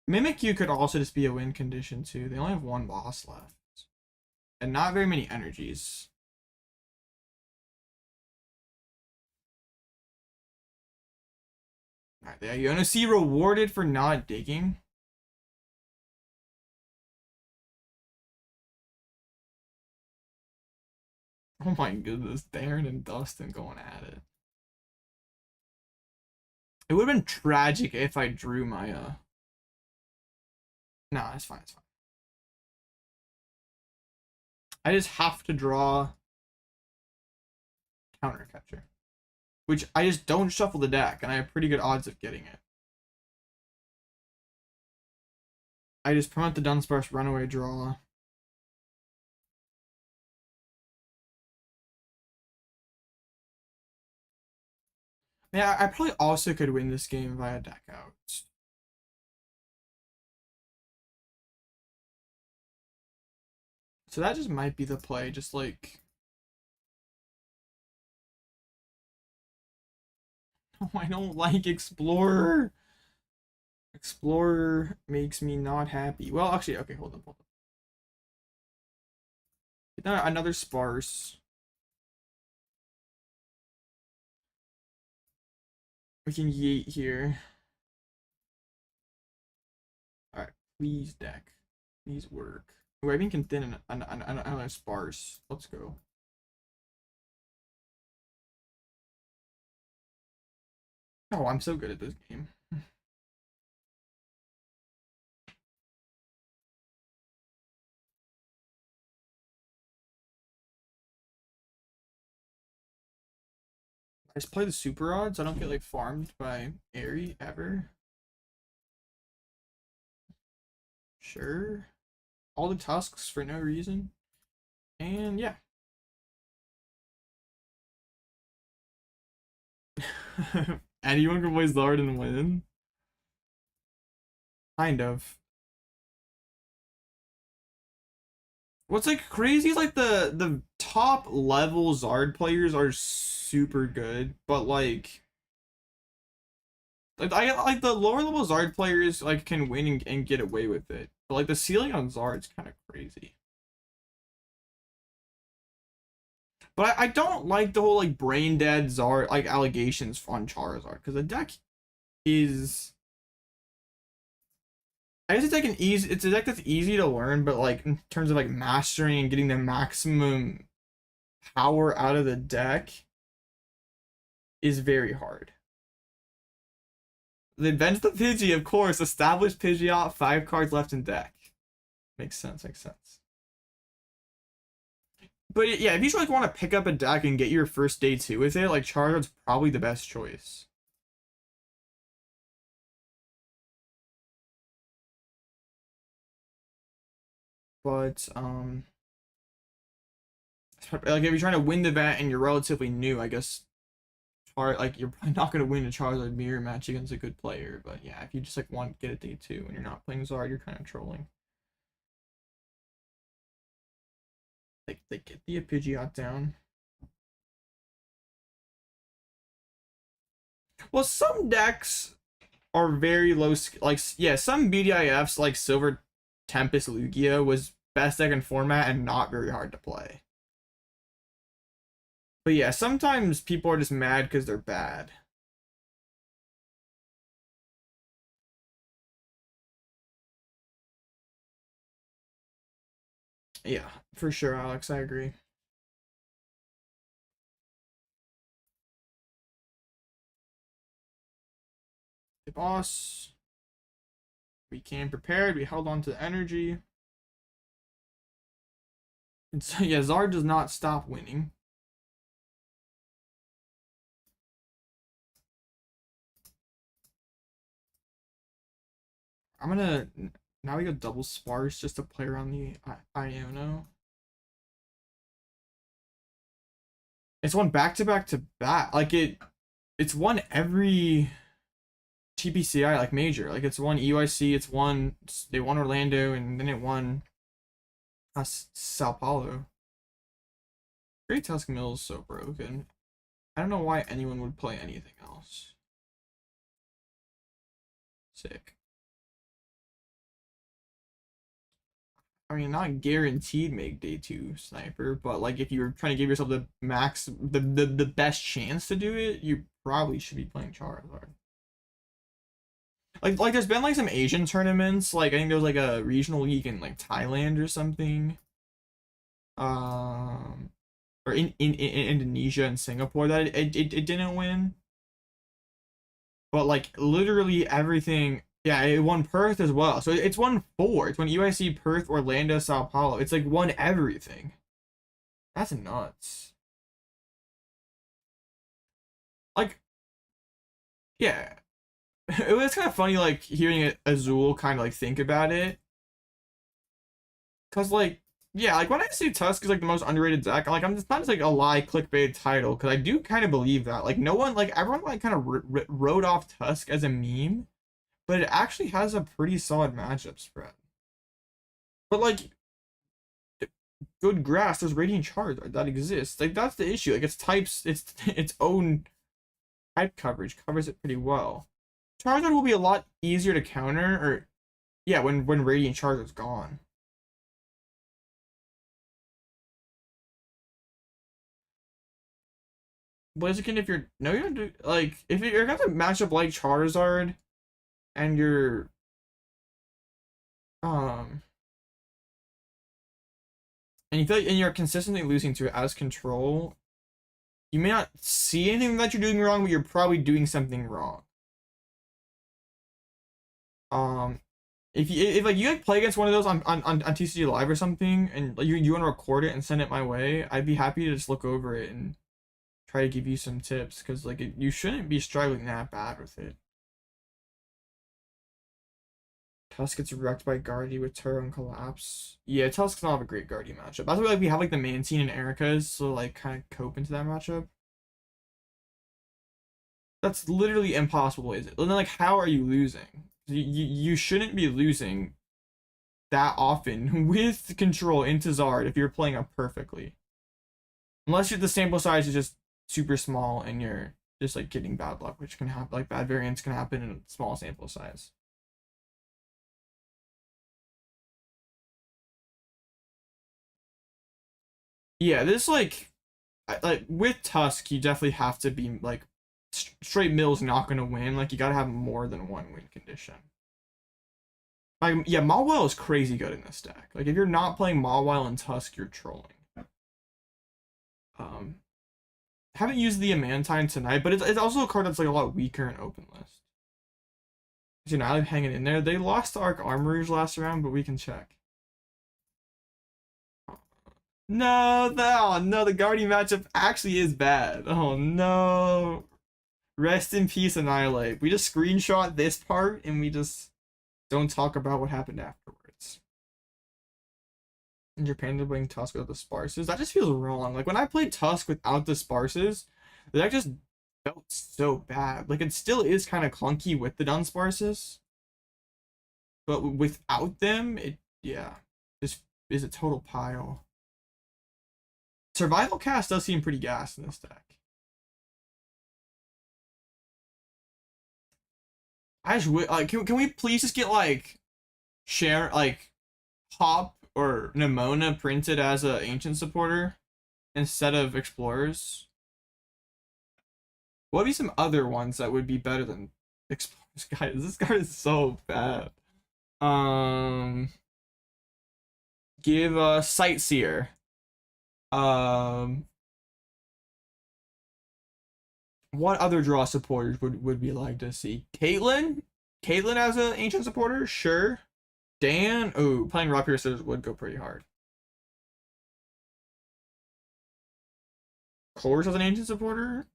S1: Mimikyu could also just be a win condition too. They only have one boss left. And not very many energies. Alright, there you want to see rewarded for not digging. Oh my goodness, Darren and Dustin going at it. It would have been tragic if I drew my No, it's fine, it's fine. I just have to draw counter catcher. Which I just don't shuffle the deck, and I have pretty good odds of getting it. I just promote the Dunsparce runaway draw. Yeah, I probably also could win this game via deck out. So that just might be the play, just like... Oh, I don't like Explorer. Explorer makes me not happy. Well, actually, okay, hold on. Another Sparse. We can yeet here. Alright, please deck. Please work. Ooh, I think can thin another Sparse. Let's go. Oh, I'm so good at this game. I just play the super odds. I don't get like farmed by Airy ever. Sure. All the tusks for no reason. And yeah. Anyone can play Zard and win. Kind of. What's like crazy is like the top level Zard players are super good, but like I like the lower level Zard players like can win and get away with it. But like the ceiling on Zard's kind of crazy. But I don't like the whole like brain dead Zard like allegations on Charizard because the deck is I guess it's like it's a deck that's easy to learn, but like in terms of like mastering and getting the maximum power out of the deck is very hard. The Venge the Pidgey, of course, established Pidgeot, 5 cards left in deck. Makes sense, makes sense. But yeah, if you just like want to pick up a deck and get your first day 2 with it, like Charizard's probably the best choice. But like if you're trying to win the event and you're relatively new, I guess like you're probably not gonna win a Charizard mirror match against a good player. But yeah, if you just like want to get a day two and you're not playing Zard, you're kind of trolling. Like they get the Pidgeot down. Well, some decks are very low. Like yeah, some BDIFs like Silver Tempest Lugia was best deck in format and not very hard to play. But yeah, sometimes people are just mad because they're bad. Yeah, for sure, Alex. I agree. The boss. We came prepared. We held on to the energy. And so yeah, Zard does not stop winning. I'm gonna now we go double sparse just to play around the Iono. It's won back to back to back. Like it's won every TPCI like major. Like it's won EYC, it's won they won Orlando and then it won Sao Paulo. Great Tusk Mill is so broken. I don't know why anyone would play anything else. Sick. I mean, not guaranteed make day two sniper, but like if you're trying to give yourself the max, the best chance to do it, you probably should be playing Charizard. Like there's been like some Asian tournaments, like I think there was like a regional league in like Thailand or something, or in Indonesia and Singapore that it didn't win, but like literally everything. Yeah, it won Perth as well. So it's won four. It's won UIC, Perth, Orlando, Sao Paulo. It's like won everything. That's nuts. Like, yeah. It was kind of funny, like, hearing Azul kind of, like, think about it. Because, like, yeah, like, when I say Tusk is, like, the most underrated deck, like, it's not just, like, a lie clickbait title, because I do kind of believe that. Like, no one, like, everyone, like, kind of wrote off Tusk as a meme, but it actually has a pretty solid matchup spread. But, like, good grass, there's Radiant Charizard that exists. Like, that's the issue. Like, its own type coverage covers it pretty well. Charizard will be a lot easier to counter, or yeah, when Radiant Charizard's gone. Blaziken, if you're no, you don't do like if you're gonna match up like Charizard, and you're um and you feel like and you're consistently losing to it as control, you may not see anything that you're doing wrong, but you're probably doing something wrong. Um, if like you like play against one of those on TCG Live or something, and like, you want to record it and send it my way, I'd be happy to just look over it and try to give you some tips, because like you shouldn't be struggling that bad with it. Tusk gets wrecked by Guardy with Turtle and Collapse. Yeah, Tusk's not have a great Guardy matchup. That's why like we have like the Mantine and Erikas, so like kind of cope into that matchup. That's literally impossible, is it? And then like how are you losing? You shouldn't be losing that often with control into Zard if you're playing up perfectly. Unless the sample size is just super small and you're just like getting bad luck, which can happen, like bad variants can happen in a small sample size. Yeah, this like with Tusk, you definitely have to be like straight mill's not gonna win. Like you gotta have more than one win condition. Like yeah, Mawile is crazy good in this deck. Like if you're not playing Mawile and Tusk, you're trolling. Um, haven't used the Mantine tonight, but it's also a card that's like a lot weaker in open list. So now I'm hanging in there. They lost to Arc Armorers last round, but we can check. No, no, the Guardian matchup actually is bad. Oh no. Rest in peace, Annihilate. We just screenshot this part and we just don't talk about what happened afterwards. In Japan, they're playing Tusk without the Sparses. That just feels wrong. Like when I played Tusk without the Sparses, the deck just felt so bad. Like it still is kind of clunky with the Dunsparces, but without them, it just is a total pile. Survival Cast does seem pretty gas in this deck. I just like can we please just get like Hop or Nimona printed as a ancient supporter instead of explorers? What would be some other ones that would be better than explorers? Guys, this card is so bad. Give a Sightseer. What other draw supporters would we like to see? Caitlyn as an ancient supporter, sure. Dan, oh, playing Rock Paper Scissors would go pretty hard. Colors as an ancient supporter.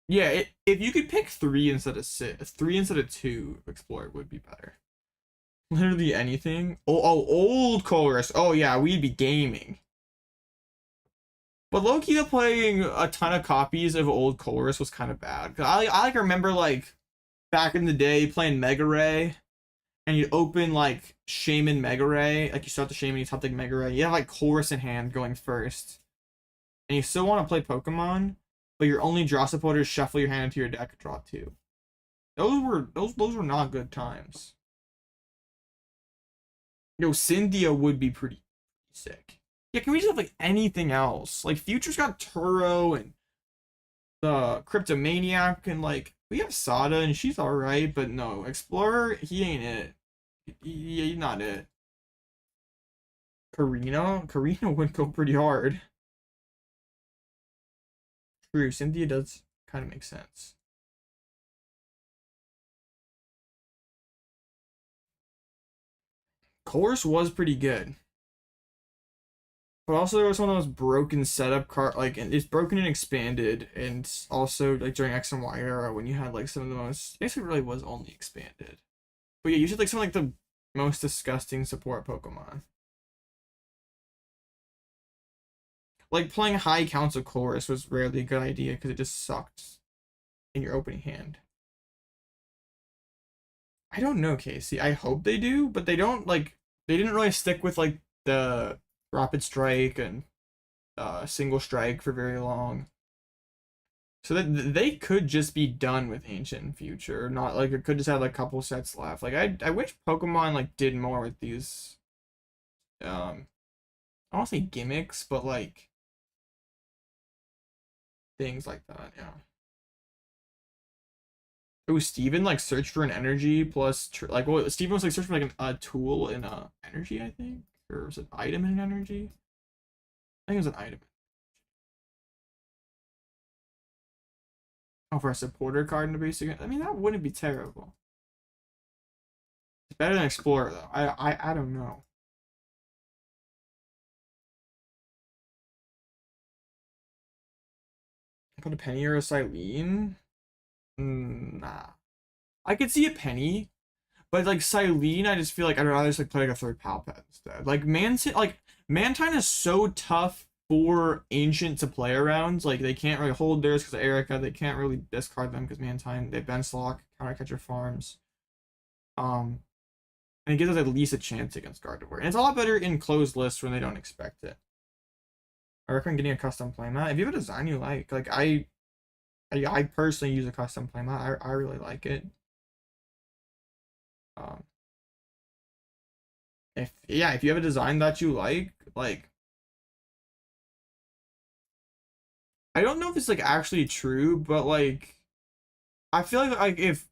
S1: Yeah, if you could pick 3 instead of 2, Explorer would be better. Literally anything. Oh, old Colress. Oh yeah, we'd be gaming. But low-key playing a ton of copies of old Colress was kind of bad. I like remember like back in the day playing Mega Ray, and you open like Shaman Mega Ray, like you start the Shaman, you top the Mega Ray. You have like Colress in hand going first, and you still want to play Pokemon, but your only draw supporter is shuffle your hand into your deck and draw 2. Those were not good times. Yo, Cynthia would be pretty sick. Yeah, can we just have like anything else? Like Future's got Turo and the Cryptomaniac, and like we have Sada and she's alright, but no, Explorer, he ain't it. He's not it. Karina would go pretty hard. True, Cynthia does kind of make sense. Course was pretty good. But also there was one of those broken setup card, like it's broken and expanded, and also like during X and Y era when you had like some of the most, basically really was only expanded. But yeah, you should like some like the most disgusting support Pokemon. Like playing high counts of Chorus was rarely a good idea because it just sucked in your opening hand. I don't know, Casey. I hope they do, but they don't like they didn't really stick with like the Rapid Strike and Single Strike for very long. So that they could just be done with Ancient and Future, not like it could just have like a couple sets left. Like I wish Pokemon like did more with these I don't say gimmicks, but like things like that, yeah. Oh, Steven like searched for an energy plus like well Steven was like searching for like a tool in a energy, I think. Or was it item in an energy? I think it was an item. Oh, for a supporter card in the basic. I mean, that wouldn't be terrible. It's better than Explorer though. I don't know. Put a Penny or a Silene? Nah. I could see a Penny, but like Silene, I just feel like I'd rather just like play like a 3rd Pal Pad instead. Like Mantine is so tough for Ancient to play around. Like they can't really hold theirs because of Erika. They can't really discard them because Mantine, they bench lock, counter catcher farms. And it gives us at least a chance against Gardevoir. And it's a lot better in closed lists when they don't expect it. I recommend getting a custom playmat. If you have a design you like I personally use a custom playmat. I really like it. If you have a design that you like I don't know if it's like actually true, but like I feel like if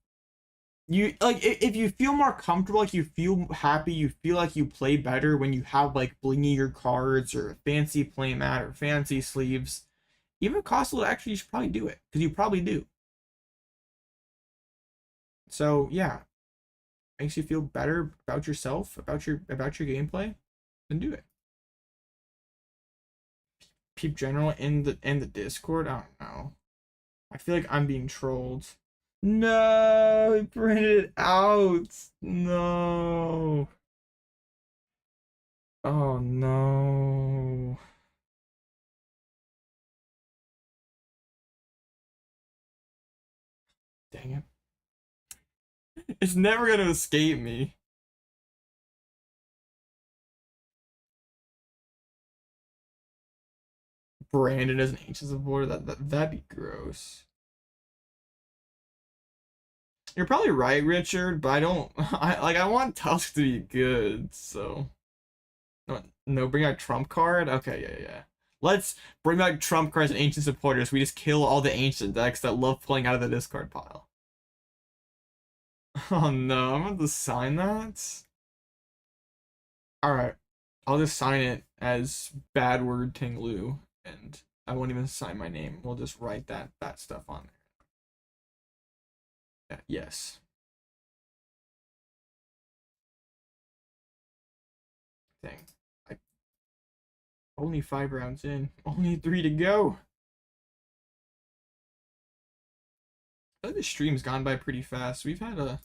S1: you feel more comfortable, like you feel happy, you feel like you play better when you have like blingier cards or a fancy playmat or fancy sleeves. Even costly, actually you should probably do it because you probably do. So yeah, makes you feel better about yourself, about your gameplay, then do it. Peep General in the Discord. I don't know. I feel like I'm being trolled. No, he printed it out. No. Oh. Dang it. It's never gonna escape me. Brandon as an ancient supporter, that'd be gross. You're probably right, Richard, but I don't I want Tusk to be good, so no, bring out Trump card? Okay, yeah. Let's bring back Trump cards and ancient supporters. We just kill all the ancient decks that love pulling out of the discard pile. Oh no, I'm going to sign that. Alright. I'll just sign it as bad word Ting Lu, and I won't even sign my name. We'll just write that stuff on there. Yeah, yes. Dang. Only 5 rounds in. Only 3 to go. I think the stream's gone by pretty fast. We've had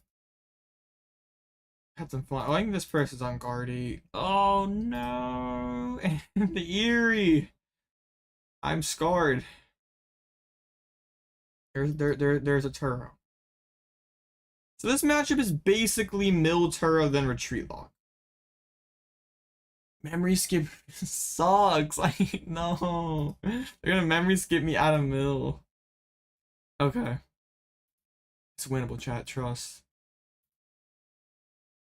S1: some fun. Oh, I think this person's on Guardy. Oh no! And the Eerie. I'm scarred. There's a Turo. So this matchup is basically Mill Turo then Retreat Lock. Memory skip sucks. No. They're gonna memory skip me out of Mill. Okay. It's winnable, chat. Trust.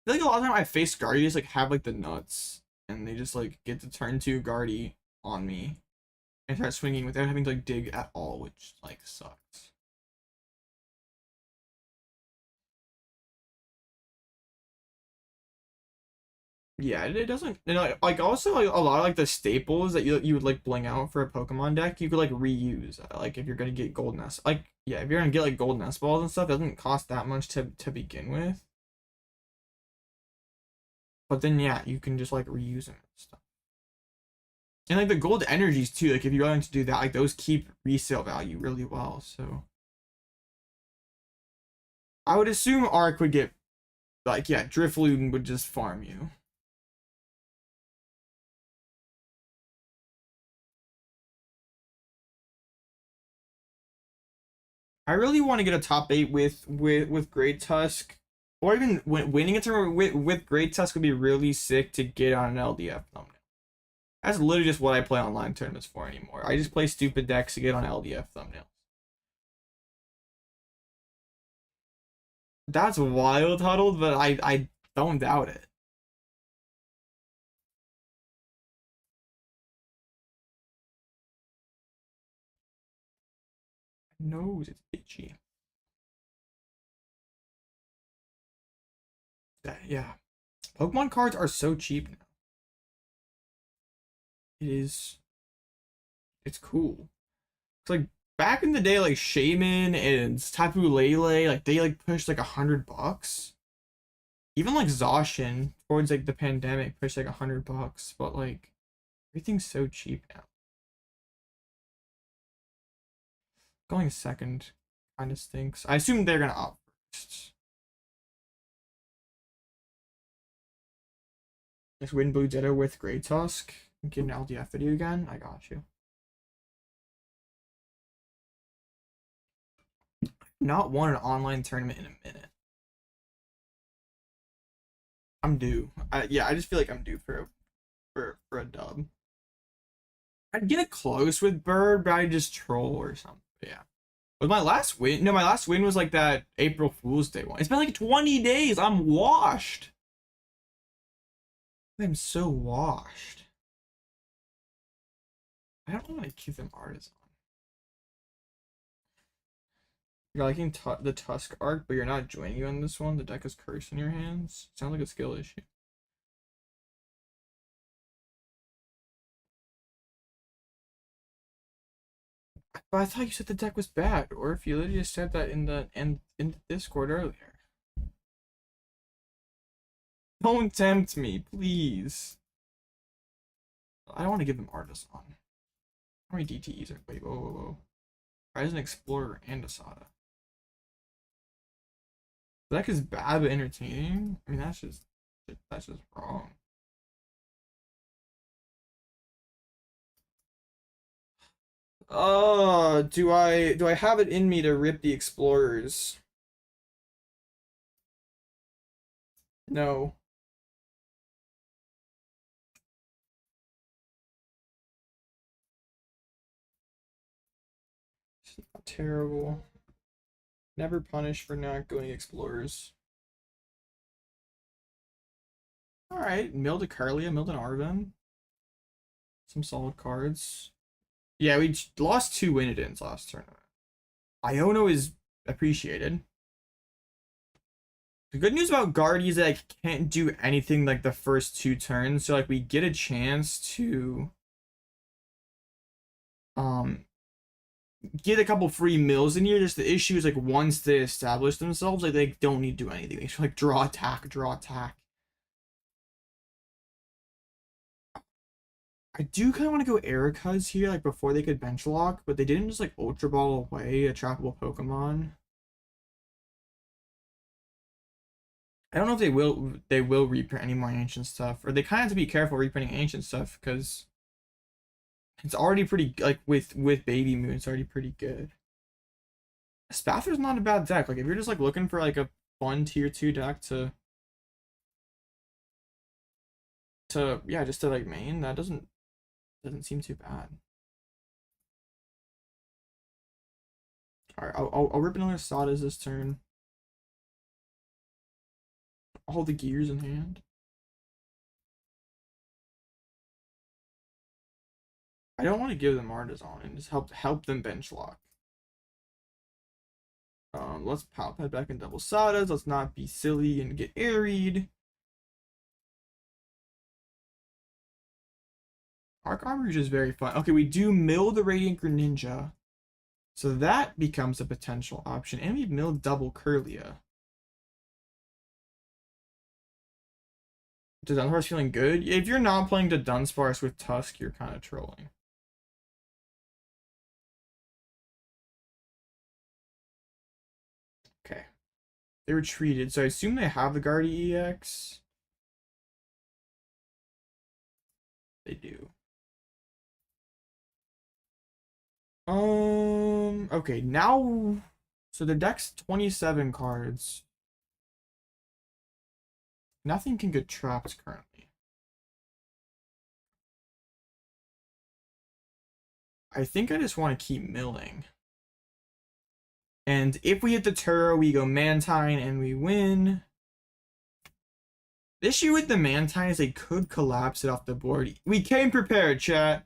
S1: I feel like a lot of time I face Guardy just like have like the nuts, and they just like get to turn 2 Guardy on me and start swinging without having to like dig at all, which like sucks. Yeah, it doesn't, you know, like also like a lot of like the staples that you would like bling out for a Pokemon deck, you could like reuse. Like if you're gonna get gold nest, like yeah, if you're gonna get like gold nest balls and stuff, it doesn't cost that much to begin with. But then yeah, you can just like reuse them and stuff. And like the gold energies too, like if you're going to do that, like those keep resale value really well. So I would assume Arc would get like, yeah, Drifloon would just farm you. I really want to get a top 8 with Great Tusk, or even winning a tournament with Great Tusk would be really sick to get on an LDF thumbnail. That's literally just what I play online tournaments for anymore. I just play stupid decks to get on LDF thumbnails. That's wild, Huddled, but I don't doubt it. Nose, it's itchy. Yeah. Pokemon cards are so cheap now. It's cool. It's like back in the day, like Shaman and Tapu Lele, like they like pushed like $100. Even like Zacian towards like the pandemic pushed like $100, but like everything's so cheap now. Going second kind of stinks. I assume they're gonna opt first. Just win Blue Ditto with Great Tusk. Get an LDF video again. I got you. Not won an online tournament in a minute. I'm due. Yeah, I just feel like I'm due for a dub. I'd get it close with Bird, but I just troll or something. Yeah. With my last win, no, my last win was like that April Fool's Day one. It's been like 20 days. I'm washed. I'm so washed. I don't want to keep them Artazon. You're liking the Tusk arc, but you're not joining you on this one. The deck is cursed in your hands. Sounds like a skill issue. But I thought you said the deck was bad, or if you literally just said that in the Discord earlier. Don't tempt me, please. I don't want to give them Artazon. How many DTEs are? Wait, whoa. Tries an Explorer and a Sada. The deck is bad but entertaining. I mean, that's just wrong. Do I have it in me to rip the Explorers? No. It's not terrible. Never punished for not going explorers. Alright, milled a Carlia, milled an Arven. Some solid cards. Yeah, we lost 2 Winidins last tournament. Iono is appreciated. The good news about Guardy is that I can't do anything like the first 2 turns, so like we get a chance to get a couple free mills in here. Just the issue is like once they establish themselves, like they don't need to do anything. They should like draw attack, draw attack. I do kind of want to go Erika's here, like before they could bench lock, but they didn't just like Ultra Ball away a trackable Pokemon. I don't know if they will reprint any more ancient stuff, or they kind of have to be careful reprinting ancient stuff because it's already pretty like with Baby Moon, it's already pretty good. Spather's not a bad deck. Like if you're just like looking for like a fun tier 2 deck to yeah, just to like main, that doesn't seem too bad. All right, I'll rip another Sadas this turn. All the gears in hand. I don't want to give them Artazon and just help them bench lock. Let's Pal Pad back in double Sadas. Let's not be silly and get airied. Arc Armor is very fun. Okay, we do mill the Radiant Greninja. So that becomes a potential option. And we mill double Curlia. Dunsparce feeling good? If you're not playing Dunsparce with Tusk, you're kind of trolling. Okay. They retreated, so I assume they have the Guardy EX. They do. Okay, now so the deck's 27 cards. Nothing can get trapped currently. I think I just want to keep milling. And if we hit the Turo, we go Mantine and we win. The issue with the Mantine is they could collapse it off the board. We came prepared, chat.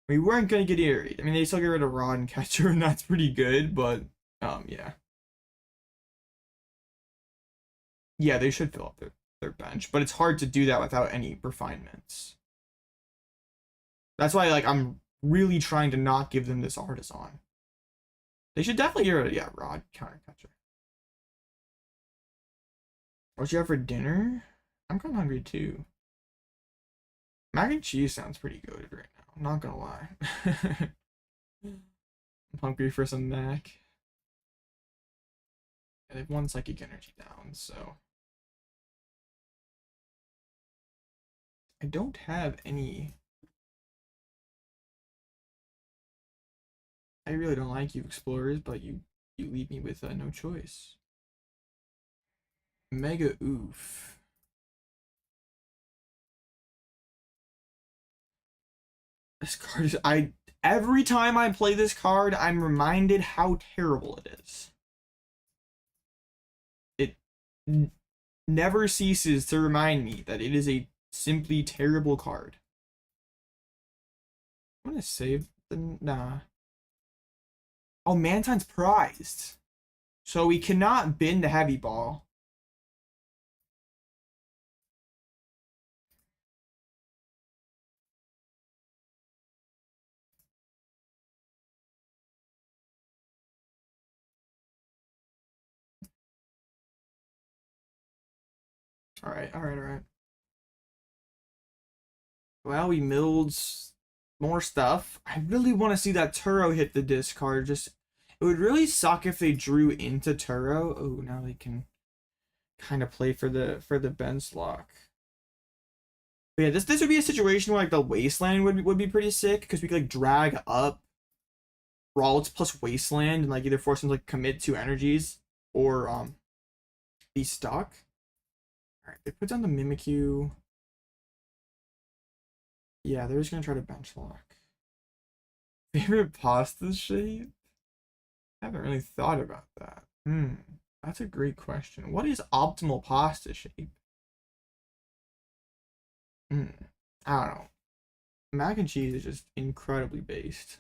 S1: We weren't going to get airied. I mean, they still get rid of Rod and Catcher, and that's pretty good, but, yeah. Yeah, they should fill up their bench, but it's hard to do that without any refinements. That's why, like, I'm really trying to not give them this Artazon. They should definitely get rid of, yeah, Rod, Counter Catcher. What you have for dinner? I'm kind of hungry, too. Mac and cheese sounds pretty good right now. I'm not gonna lie. I'm hungry for some mac. Yeah, they've won Psychic Energy down, so I don't have any. I really don't like you, Explorers, but you leave me with no choice. Mega Oof. This card is every time I play this card, I'm reminded how terrible it is. It never ceases to remind me that it is a simply terrible card. I'm gonna save the nah. Oh, Mantine's prized. So we cannot bin the heavy ball. Alright. Well, we milled more stuff. I really want to see that Turo hit the discard. Just, it would really suck if they drew into Turo. Oh, now they can kind of play for the bench lock. But yeah, this would be a situation where like the Wasteland would be pretty sick because we could like drag up Ralts plus Wasteland and like either force them to like commit 2 energies or be stuck. Alright, they put down the Mimikyu. Yeah, they're just gonna try to bench lock. Favorite pasta shape? I haven't really thought about that. That's a great question. What is optimal pasta shape? I don't know. Mac and cheese is just incredibly based.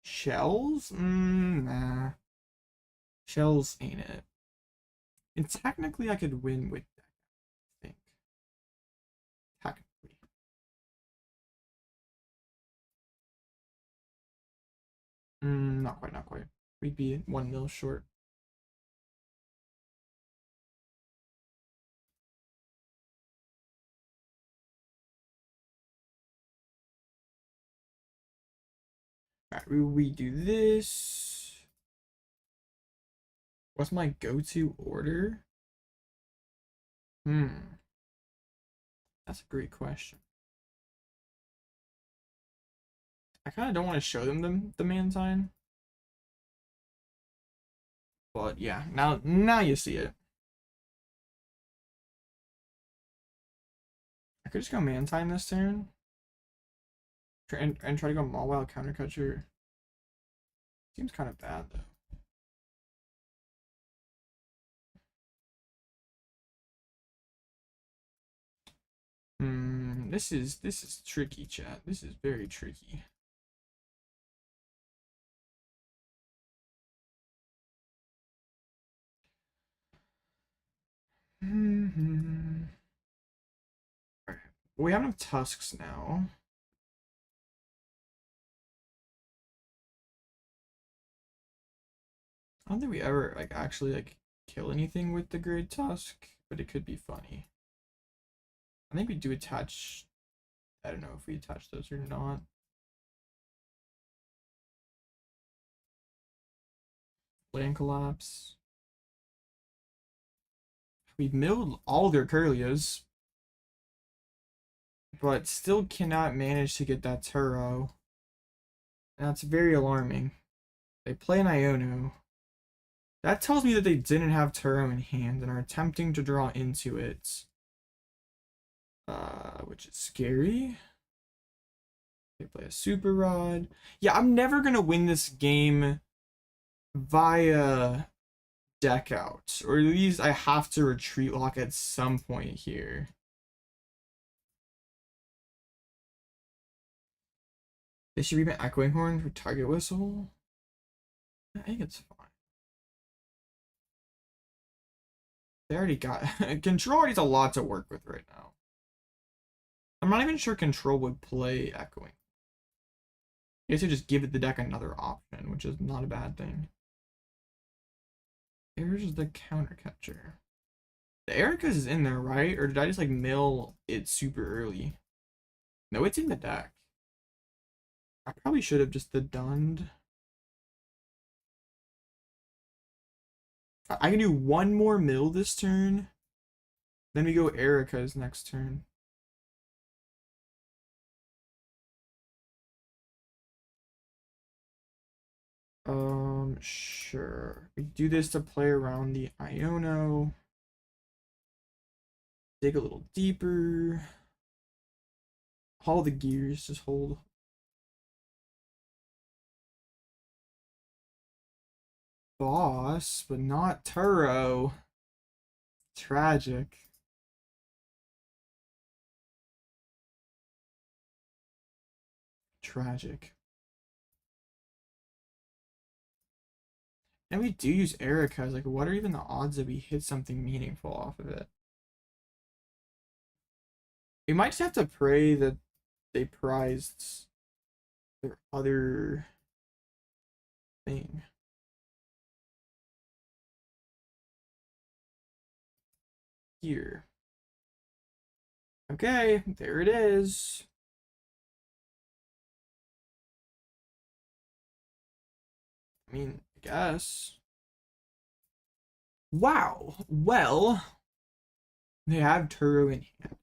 S1: Shells? Nah. Shells ain't it. And technically I could win with that, I think. Technically. Not quite, not quite. We'd be 1 mil short. Alright, we do this. What's my go-to order? That's a great question. I kind of don't want to show them the Mantine. But yeah, now you see it. I could just go Mantine this turn. And try to go Mawile Countercatcher. Seems kind of bad though. This is tricky, chat. This is very tricky. We have enough tusks now. I don't think we ever like actually like kill anything with the Great Tusk, but it could be funny. I think we do attach. I don't know if we attach those or not. Land collapse. We milled all their Curlias, but still cannot manage to get that Turo. That's very alarming. They play an Iono. That tells me that they didn't have Turo in hand and are attempting to draw into it. Which is scary. They play a Super Rod. Yeah, I'm never gonna win this game via deck out. Or at least I have to retreat lock at some point here. They should remake Echoing Horn for Target Whistle. I think it's fine. They already got Control already has a lot to work with right now. I'm not even sure Control would play Echoing. I guess you just give it the deck another option, which is not a bad thing. Here's the counter catcher. The Erika's is in there, right? Or did I just like mill it super early? No, it's in the deck. I probably should have just dunned. I can do one more mill this turn. Then we go Erika's next turn. Sure. We do this to play around the Iono. Dig a little deeper. All the gears, just hold. Boss, but not Turo. Tragic. Tragic. And we do use Erika. Like, what are even the odds that we hit something meaningful off of it? We might just have to pray that they prized their other thing. Here. Okay, there it is. I mean, I guess. Wow. Well, they have Turo in hand.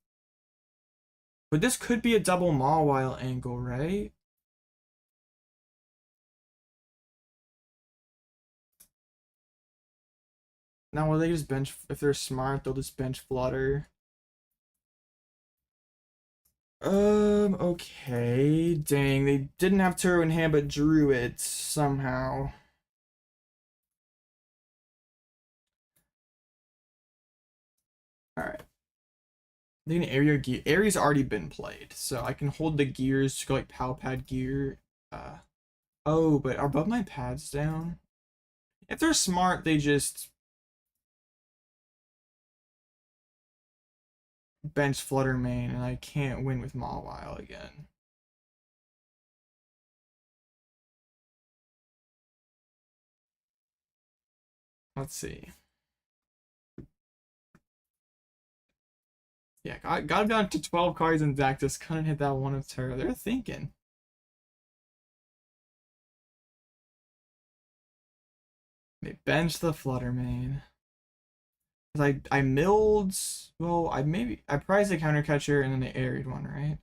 S1: But this could be a double Mawile angle, right? Now will they just bench, if they're smart, they'll just bench Flutter. Okay. Dang, they didn't have Turo in hand, but drew it somehow. Alright. They're gonna area gear. Area's already been played, so I can hold the gears to go like Pal Pad gear. Oh, but are both my pads down? If they're smart, they just bench Flutter main, and I can't win with Mawile again. Let's see. Yeah, got him down to 12 cards in deck. Just couldn't hit that one of Terra. They're thinking. They bench the Flutter main. I milled. Well, I prized the counter catcher and then they airied one, right?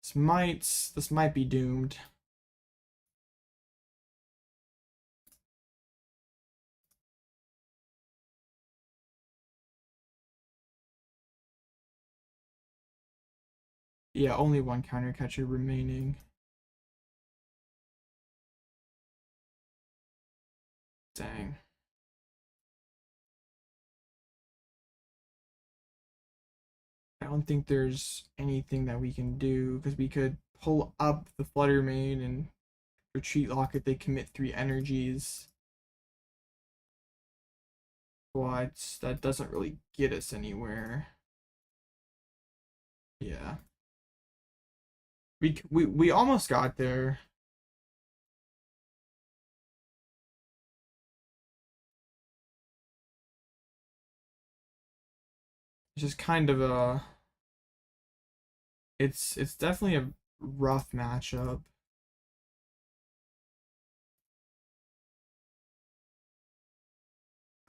S1: This might be doomed. Yeah, only one counter catcher remaining. Dang. I don't think there's anything that we can do because we could pull up the Flutter main and retreat lock if they commit 3 energies. But that doesn't really get us anywhere. Yeah. We almost got there. It's just kind of a it's definitely a rough matchup.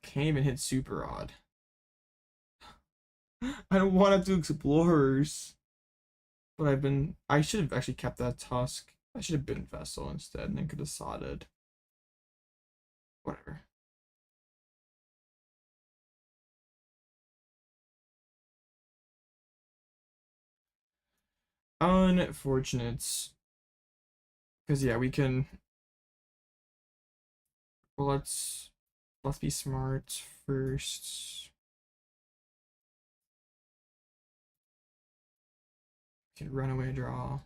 S1: Can't even hit super odd. I don't want to do explorers. But I should have actually kept that Tusk. I should have been Vessel instead and then could have sodded. Whatever. Unfortunate. Because yeah, we can well let's be smart first. We can run away draw.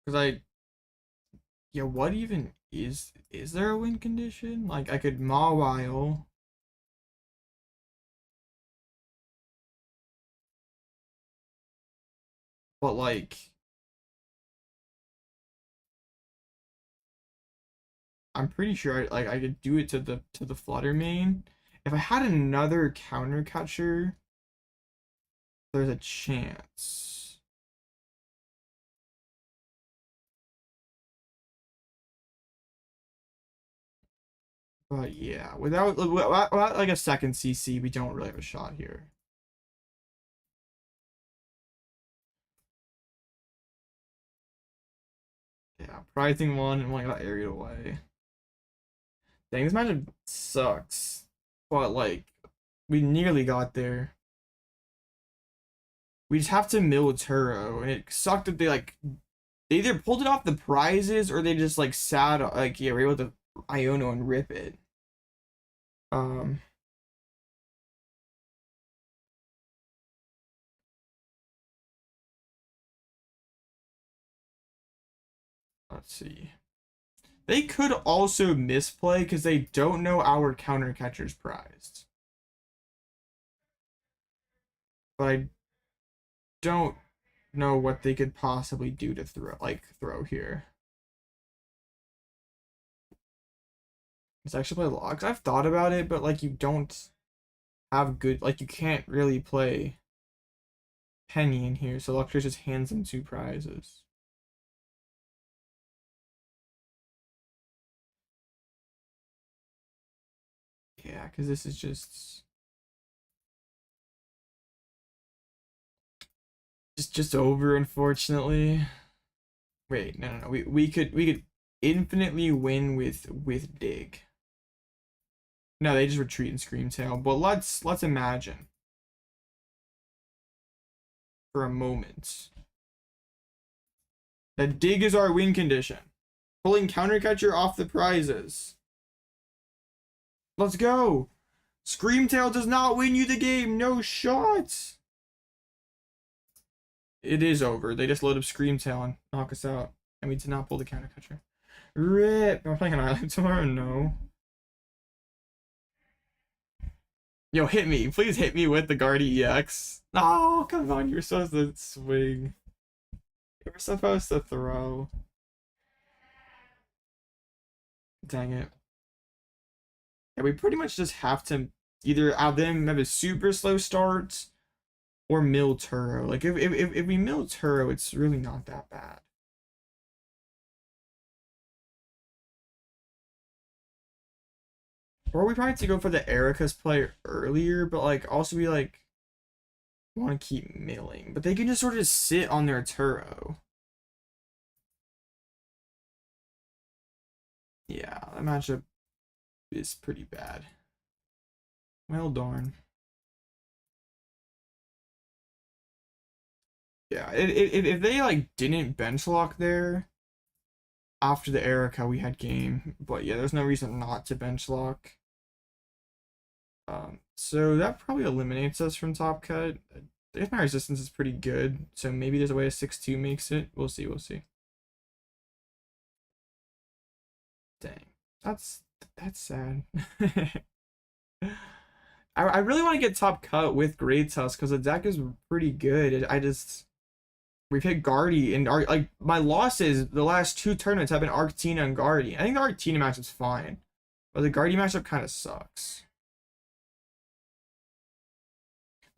S1: Because yeah, what even is there a win condition? Like I could Mawile. But like I'm pretty sure I could do it to the Flutter main. If I had another counter catcher, there's a chance. But yeah, without like a second CC, we don't really have a shot here. Yeah, prizing one and one got aeried away. Dang, this matchup sucks. But like, we nearly got there. We just have to mill Turo, and it sucked that they either pulled it off the prizes or they just like sat like yeah, we were able to Iono and rip it. Um let's see. They could also misplay because they don't know our counter catcher's prized. But I don't know what they could possibly do to throw here. Let's actually play logs. I've thought about it, but like you don't have good like you can't really play Penny in here, so Luxray just hands them 2 prizes. Yeah, because this is just just over, unfortunately. Wait, no. We could infinitely win with Dig. No, they just retreat and Screamtail. But let's imagine for a moment that Dig is our win condition. Pulling Countercatcher off the prizes. Let's go. Screamtail does not win you the game. No shots. It is over. They just load up Screamtail and knock us out. And we did not pull the Countercatcher. RIP. Am I playing an island tomorrow? No. Yo, hit me. Please hit me with the Guardy EX. Oh, come on. You're supposed to swing. You were supposed to throw. Dang it. Yeah, we pretty much just have to either have them have a super slow start or mill Turo. Like, if we mill Turo, it's really not that bad. Or we probably have to go for the Erika's play earlier, but like also we like want to keep milling. But they can just sort of sit on their Turo. Yeah, that matchup is pretty bad. Well, darn. Yeah, if they like didn't bench lock there after the Erika, we had game. But yeah, there's no reason not to bench lock. So that probably eliminates us from top cut. I guess my resistance is pretty good, so maybe there's a way a 6-2 makes it. We'll see. Dang, that's sad. I really want to get top cut with Great Tusk because the deck is pretty good. We've hit Guardy and like my losses the last 2 tournaments have been Arctina and Guardy. I think the Arctina matchup's fine, but the Guardy matchup kind of sucks.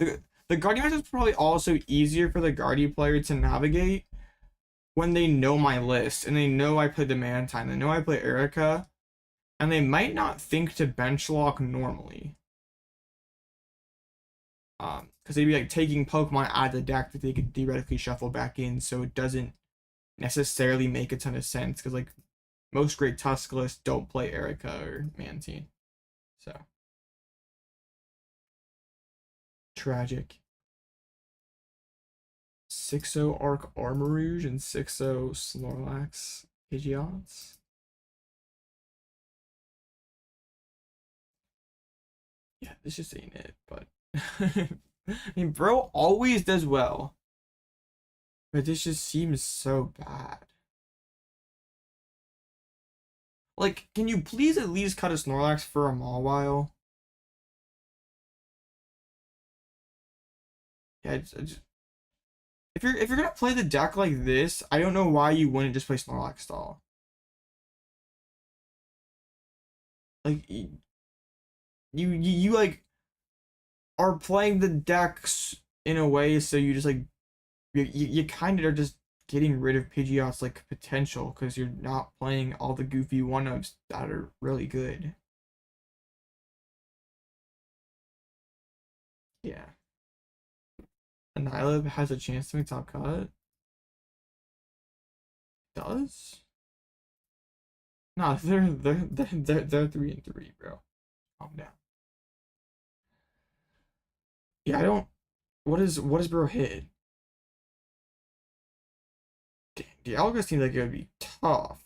S1: The Guardy matchup is probably also easier for the Guardy player to navigate when they know my list and they know I play the Mantine, they know I play Erika, and they might not think to bench lock normally. Because they'd be like taking Pokemon out of the deck that they could theoretically shuffle back in, so it doesn't necessarily make a ton of sense. Because like most Great Tusk lists don't play Erika or Mantine, so tragic. 6-0 Arc Armarouge and 6-0 Snorlax Pidgeots. Yeah, this just ain't it, but I mean, bro always does well. But this just seems so bad. Like, can you please at least cut a Snorlax for a Mawile? Yeah, if you're gonna play the deck like this, I don't know why you wouldn't just play Snorlax stall. Like you like are playing the decks in a way so you just like you kind of are just getting rid of Pidgeot's like potential because you're not playing all the goofy one-ups that are really good. Yeah. Annihilape has a chance to make top cut. Does? No, they're 3-3, bro. Calm down. Yeah, I don't. What is bro hit? Damn, the Algorithm seems like it would be tough.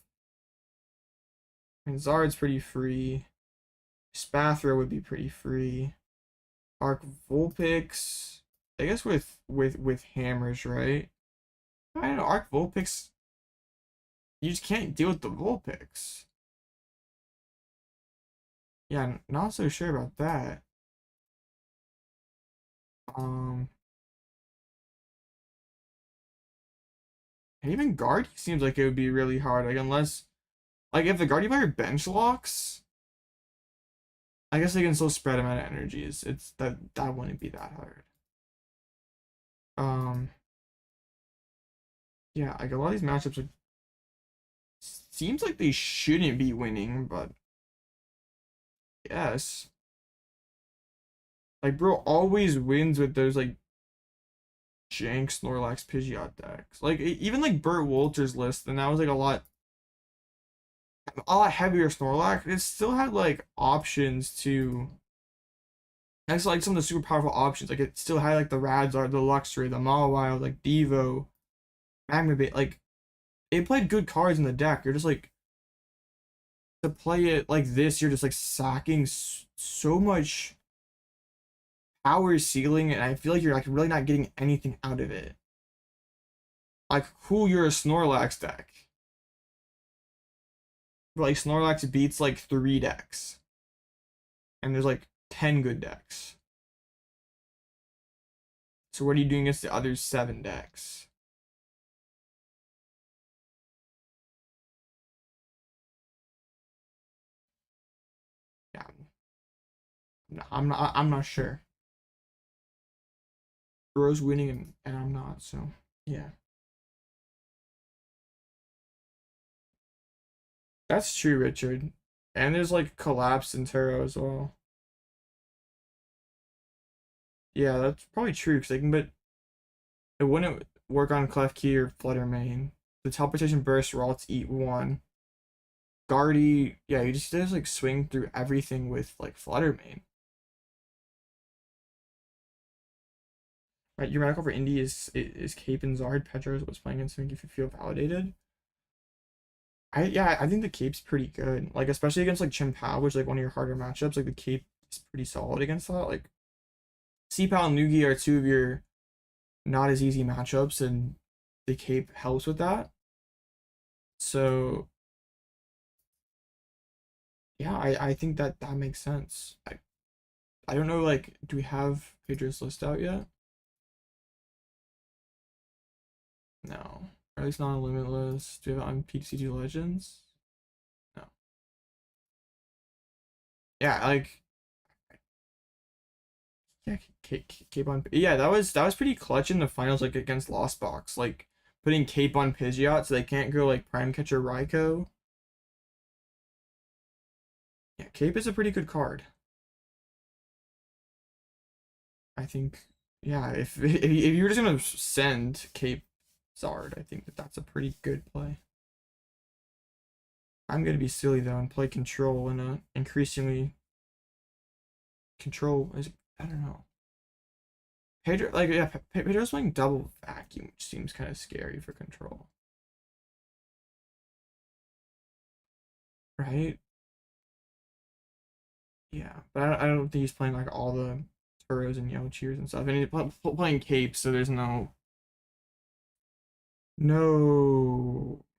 S1: And Zard's pretty free. Spathra would be pretty free. Arc Vulpix, I guess with hammers, right? I don't know. Arc Vulpix, you just can't deal with the Vulpix. Yeah, I'm not so sure about that. And even Guardy seems like it would be really hard. Like unless, like if the Guardy player bench locks, I guess they can still spread them out of energies. It's that wouldn't be that hard. Yeah, like a lot of these matchups are seems like they shouldn't be winning, but yes. Like bro always wins with those like jank Snorlax Pidgeot decks. Like even like Burt Wolter's list, and that was like a lot heavier Snorlax. It still had like options to. That's like some of the super powerful options. Like it still had like the Radzar, the Luxray, the Mawile, like Devo, Magmabait. Like it played good cards in the deck. You're just like to play it like this. You're just like sacking so much power ceiling, and I feel like you're like really not getting anything out of it. Like cool, you're a Snorlax deck, but like Snorlax beats like 3 decks, and there's like 10 good decks. So what are you doing against the other 7 decks? Yeah, I'm not sure. Rose winning and I'm not, so yeah. That's true, Richard. And there's like collapse in Taro as well. Yeah, that's probably true because they can, but it wouldn't work on Klefki or Flutter Mane. The teleportation burst Ralts eat 1. Guardy, yeah, you just like swing through everything with like Flutter Mane. Right, your medical for Indy is Cape and Zard. Petros was playing against him if you feel validated. I think the Cape's pretty good. Like especially against like Chimpao, which is like one of your harder matchups. Like the Cape is pretty solid against that. Like C-Pal and Nugi are 2 of your not as easy matchups, and the Cape helps with that. So yeah, I think that makes sense. I don't know, like, do we have Pedro's list out yet? No. Or at least not on Limitless. Do we have it on PCG Legends? No. Yeah, like yeah, Cape on yeah, that was pretty clutch in the finals, like against Lost Box. Like putting Cape on Pidgeot so they can't go like Prime Catcher Raikou. Yeah, Cape is a pretty good card. I think yeah, if you're just gonna send Cape Zard, I think that's a pretty good play. I'm gonna be silly though and play control in a increasingly control is I don't know. Pedro like yeah, Pedro's playing double vacuum, which seems kind of scary for control. Right? Yeah, but I don't think he's playing like all the Turos and Yellow Cheers and stuff. And he's playing Cape, so there's no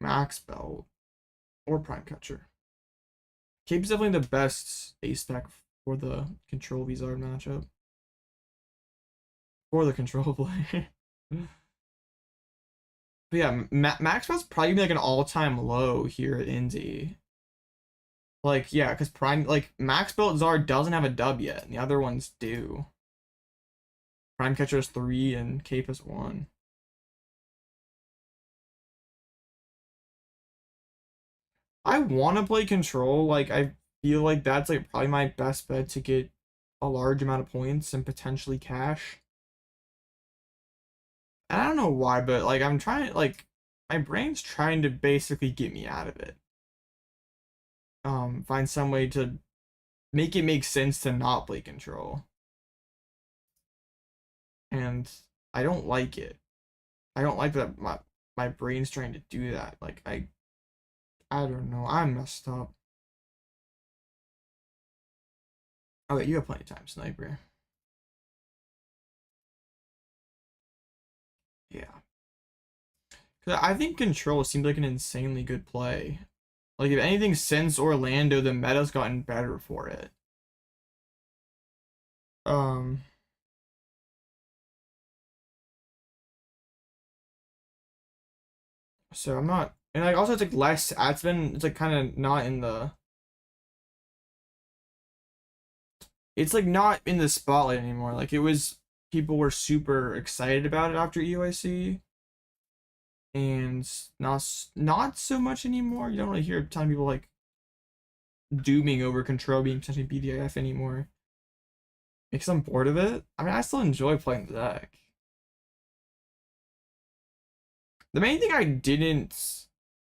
S1: Max Belt or Prime Catcher. Cape is definitely the best ace deck for the control Vizard matchup. For the control play. But yeah, Max Belt's probably gonna be like an all-time low here at Indy. Like, yeah, because Prime, like, Max Belt Zard doesn't have a dub yet, and the other ones do. Prime Catcher has 3 and Cape has 1. I want to play Control. Like, I feel like that's like probably my best bet to get a large amount of points and potentially cash. And I don't know why, but like I'm trying, like my brain's trying to basically get me out of it. Find some way to make it make sense to not play Control. And I don't like it. I don't like that my brain's trying to do that. Like I don't know. I'm messed up. Okay, you have plenty of time, Sniper. Yeah. Cause I think Control seems like an insanely good play. Like if anything, since Orlando, the meta's gotten better for it. Um. So I'm not, and like also it's like less. It's like kind of not in the. It's like not in the spotlight anymore. Like it was, people were super excited about it after EOIC, and not so much anymore. You don't really hear a ton of people like dooming over Control being potentially BDIF anymore. Because I'm bored of it. I mean, I still enjoy playing the deck. The main thing I didn't,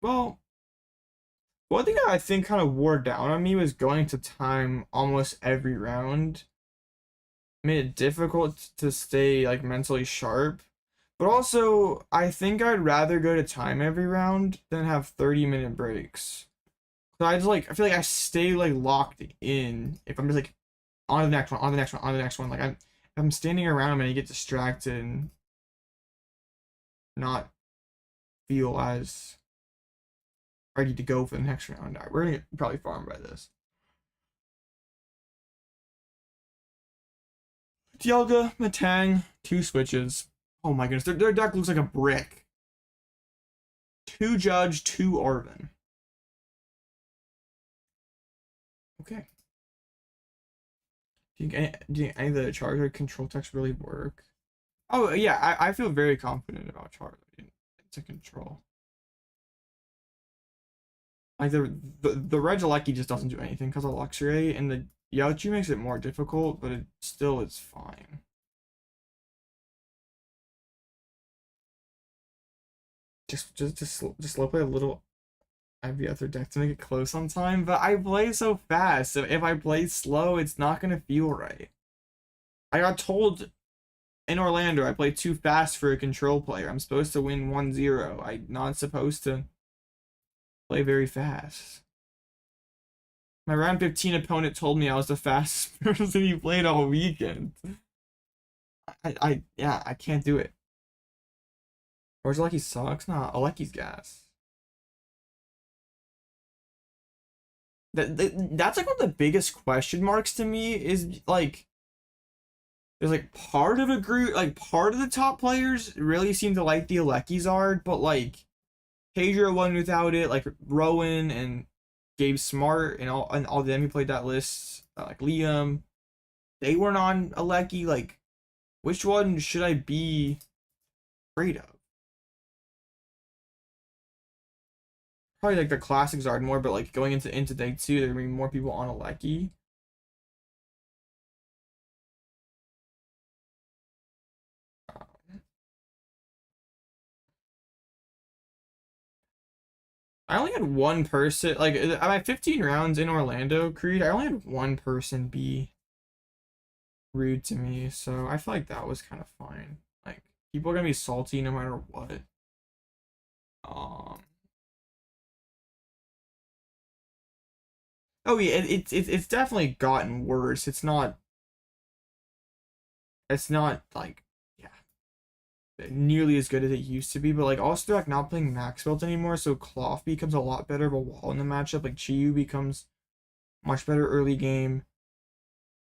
S1: well, one thing that I think kind of wore down on me was going to time almost every round. Made it difficult to stay like mentally sharp. But also, I think I'd rather go to time every round than have 30-minute breaks. So I feel like I stay like locked in if I'm just like on to the next one, on to the next one, on to the next one. Like I'm standing around, I'm gonna get distracted and not feel as ready to go for the next round. We're gonna get probably farmed by this. Dialga, Matang, 2 switches. Oh my goodness, their deck looks like a brick. 2 Judge, 2 Arven. Okay. Do you think any of the Charizard control techs really work? Oh yeah, I feel very confident about Charizard into control. Like the Regieleki just doesn't do anything because of Luxray, and the Yaochu makes it more difficult, but it still is fine. Just slow play a little every other deck to make it close on time, but I play so fast, so if I play slow, it's not gonna feel right. I got told in Orlando I play too fast for a control player. I'm supposed to win 1-0. I'm not supposed to play very fast. My round 15 opponent told me I was the fastest person he played all weekend. Yeah, I can't do it. Or Alecky sucks? Nah, Alecki's gas. That's like one of the biggest question marks to me is like there's like part of a group, like part of the top players really seem to like the Aleckizard, but like Pedro won without it, like Rowan and Gabe Smart and all of them who played that list, like Liam, they weren't on Alecki. Like, which one should I be afraid of? Probably like the classic Zard more, but like going into day 2, there are gonna be more people on Alecki. I only had one person, like, at my 15 rounds in Orlando, Creed, I only had one person be rude to me, so I feel like that was kind of fine. Like, people are gonna be salty no matter what. Um, oh yeah, it's definitely gotten worse. It's not like, yeah, nearly as good as it used to be, but like also they're like not playing max belt anymore, so Cloth becomes a lot better of a wall in the matchup. Like Chiyu becomes much better early game.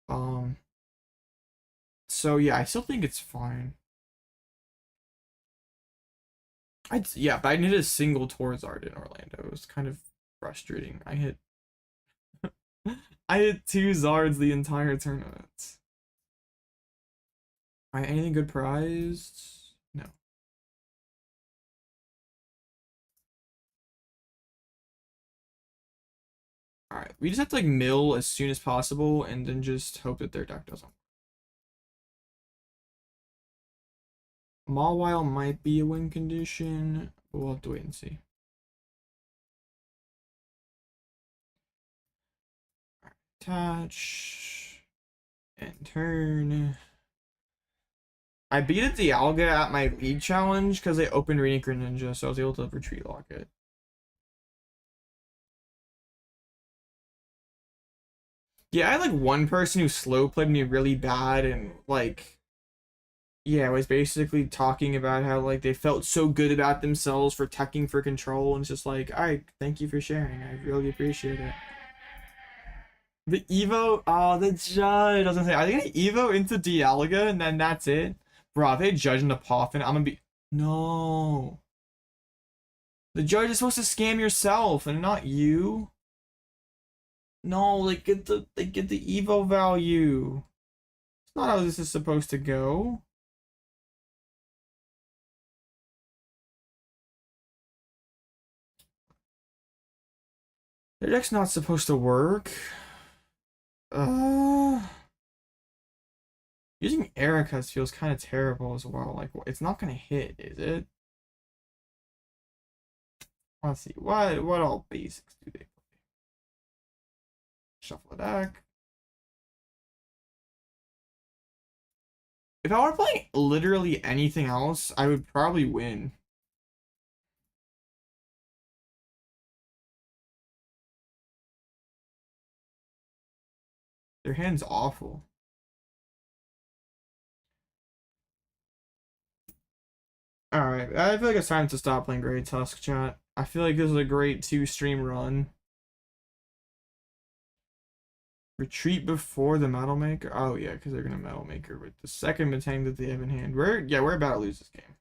S1: Um, so yeah, I still think it's fine. Yeah, but I needed a single Torzard in Orlando. It was kind of frustrating. I hit 2 Zards the entire tournament. Alright, anything good prized? No. Alright, we just have to like mill as soon as possible and then just hope that their deck doesn't. Mawile might be a win condition, but we'll have to wait and see. Attach and turn. I beat a Dialga at my league challenge because they opened Radiant Greninja, so I was able to retreat lock it. Yeah, I had like one person who slow played me really bad and like yeah, was basically talking about how like they felt so good about themselves for teching for control, and it's just like, alright, thank you for sharing. I really appreciate it. The Evo, oh, the judge. I was gonna say, are they gonna Evo into Dialga and then that's it? Bro, if they judge into Poffin, I'm gonna be. No. The judge is supposed to scam yourself and not you. No, they get the Evo value. It's not how this is supposed to go. Their deck's not supposed to work. Uh, Using Erika's feels kind of terrible as well. Like, it's not gonna hit, is it? Let's see. What all basics do they play? Shuffle a deck. If I were playing literally anything else, I would probably win. Their hand's awful. Alright, I feel like it's time to stop playing Great Tusk, chat. I feel like this is a great 2-stream run. Retreat before the Metal Maker? Oh yeah, because they're gonna Metal Maker with the second Metang that they have in hand. We're about to lose this game.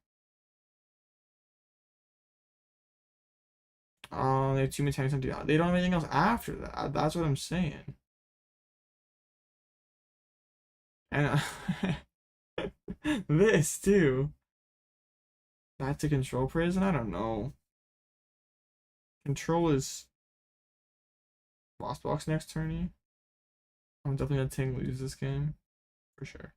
S1: Oh, they have 2 Metangs empty out. They don't have anything else after that. That's what I'm saying. And this too. Back to control prison? I don't know. Control is Lost Box next turn. I'm definitely gonna Ting lose this game. For sure.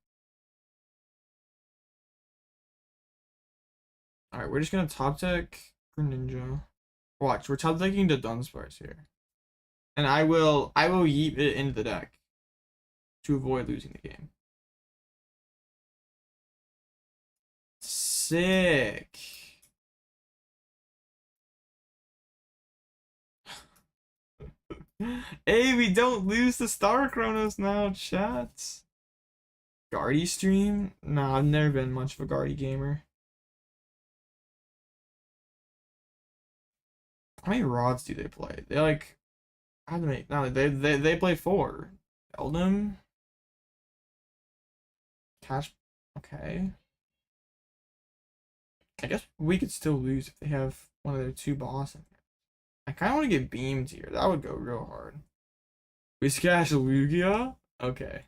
S1: Alright, we're just gonna top deck Greninja. Watch, we're top decking the Dunsparce here. And I will yeet it into the deck to avoid losing the game. Sick. Hey, we don't lose the Star Chronos now, chat. Guardy stream? Nah, I've never been much of a Guardy gamer. How many rods do they play? They like, how do they? No, they play 4. Eldum, Cash. Okay. I guess we could still lose if they have one of their 2 boss in here. I kind of want to get beamed here. That would go real hard. We scash Lugia? Okay.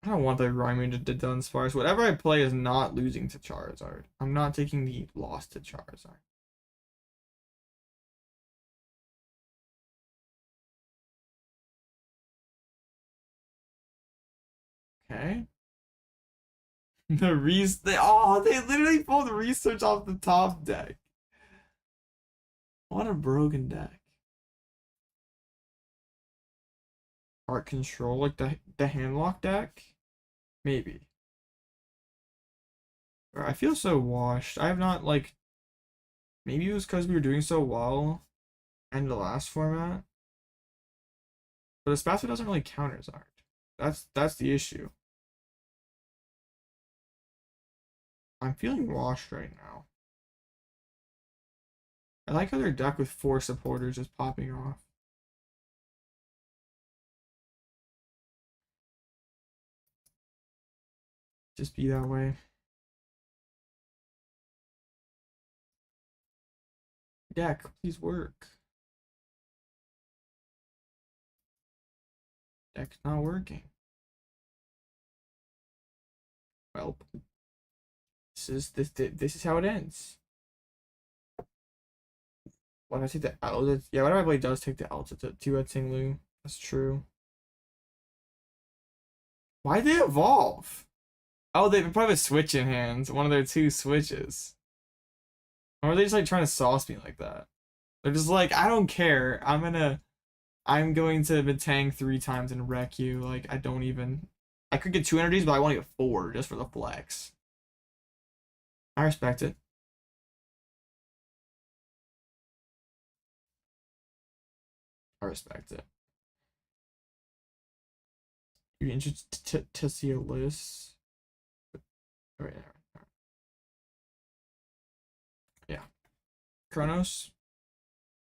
S1: I don't want the rhyming to Dunsparce. Whatever I play is not losing to Charizard. I'm not taking the loss to Charizard. Okay. The they literally pulled research off the top deck. What a broken deck. Art control, like the handlock deck? Maybe. I feel so washed. I have not like, maybe it was because we were doing so well in the last format. But Espaspa doesn't really counter Zard. That's the issue. I'm feeling washed right now. I like how their deck with 4 supporters is popping off. Just be that way. Deck, please work. Deck's not working. Well, this is how it ends. Why did I take the L? Yeah, whatever I play does take the L to Tinglu. That's true. Why'd they evolve? Oh, they probably have a switch in hands. One of their 2 switches. Or are they just like trying to sauce me like that? They're just like, I don't care. I'm going to Metang 3 times and wreck you. Like, I could get 2 energies, but I want to get 4 just for the flex. I respect it. I respect it. You're interested to see a list? All right. Yeah. Chronos.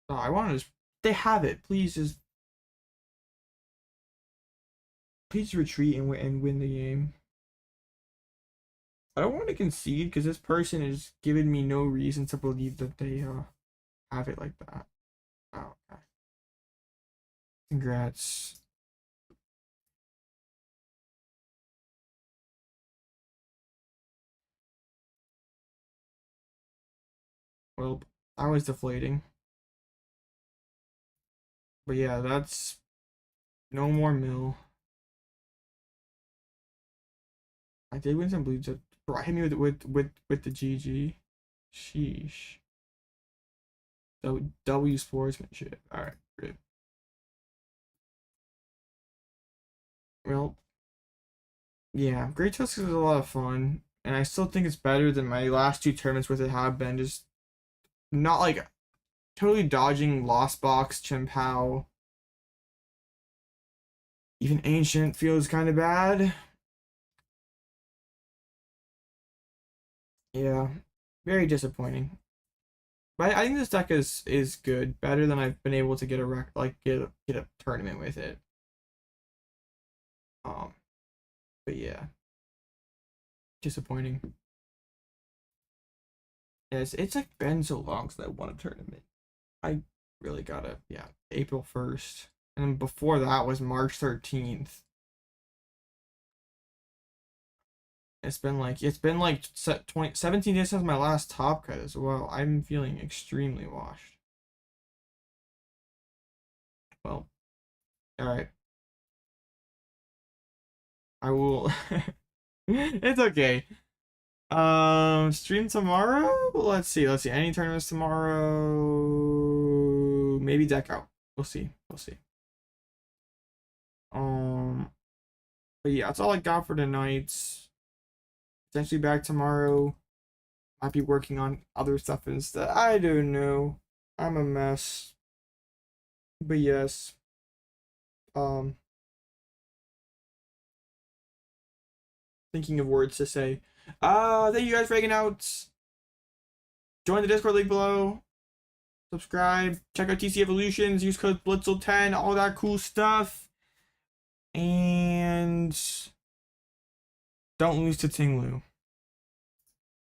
S1: Oh, I want to just. They have it. Please retreat and win the game. I don't want to concede because this person is giving me no reason to believe that they have it like that. Oh, okay. Congrats. Well, I was deflating. But yeah, that's no more mill. I did win some bleeds. Bro, hit me with the GG. Sheesh. W sportsmanship. Alright, great. Well, yeah, Great Tusk is a lot of fun, and I still think it's better than my last two tournaments with it have been. Just not like totally dodging Lost Box, Chimpao. Even Ancient feels kind of bad. Yeah, very disappointing. But I think this deck is good, better than I've been able to get get a tournament with it. But yeah, disappointing. Yes, it's like been so long since I won a tournament. I really gotta, yeah, April 1st. And then before that was March 13th. It's been like 17 days since my last top cut as well. I'm feeling extremely washed. Well, alright. I will it's okay. Stream tomorrow? Let's see. Any tournaments tomorrow? Maybe deck out. We'll see. But yeah, that's all I got for tonight. Potentially back tomorrow. Might be working on other stuff instead. I don't know. I'm a mess. But yes. Thinking of words to say. Thank you guys for hanging out. Join the Discord link below. Subscribe. Check out TC Evolutions. Use code Blitzle10. All that cool stuff. And don't lose to Tinglu.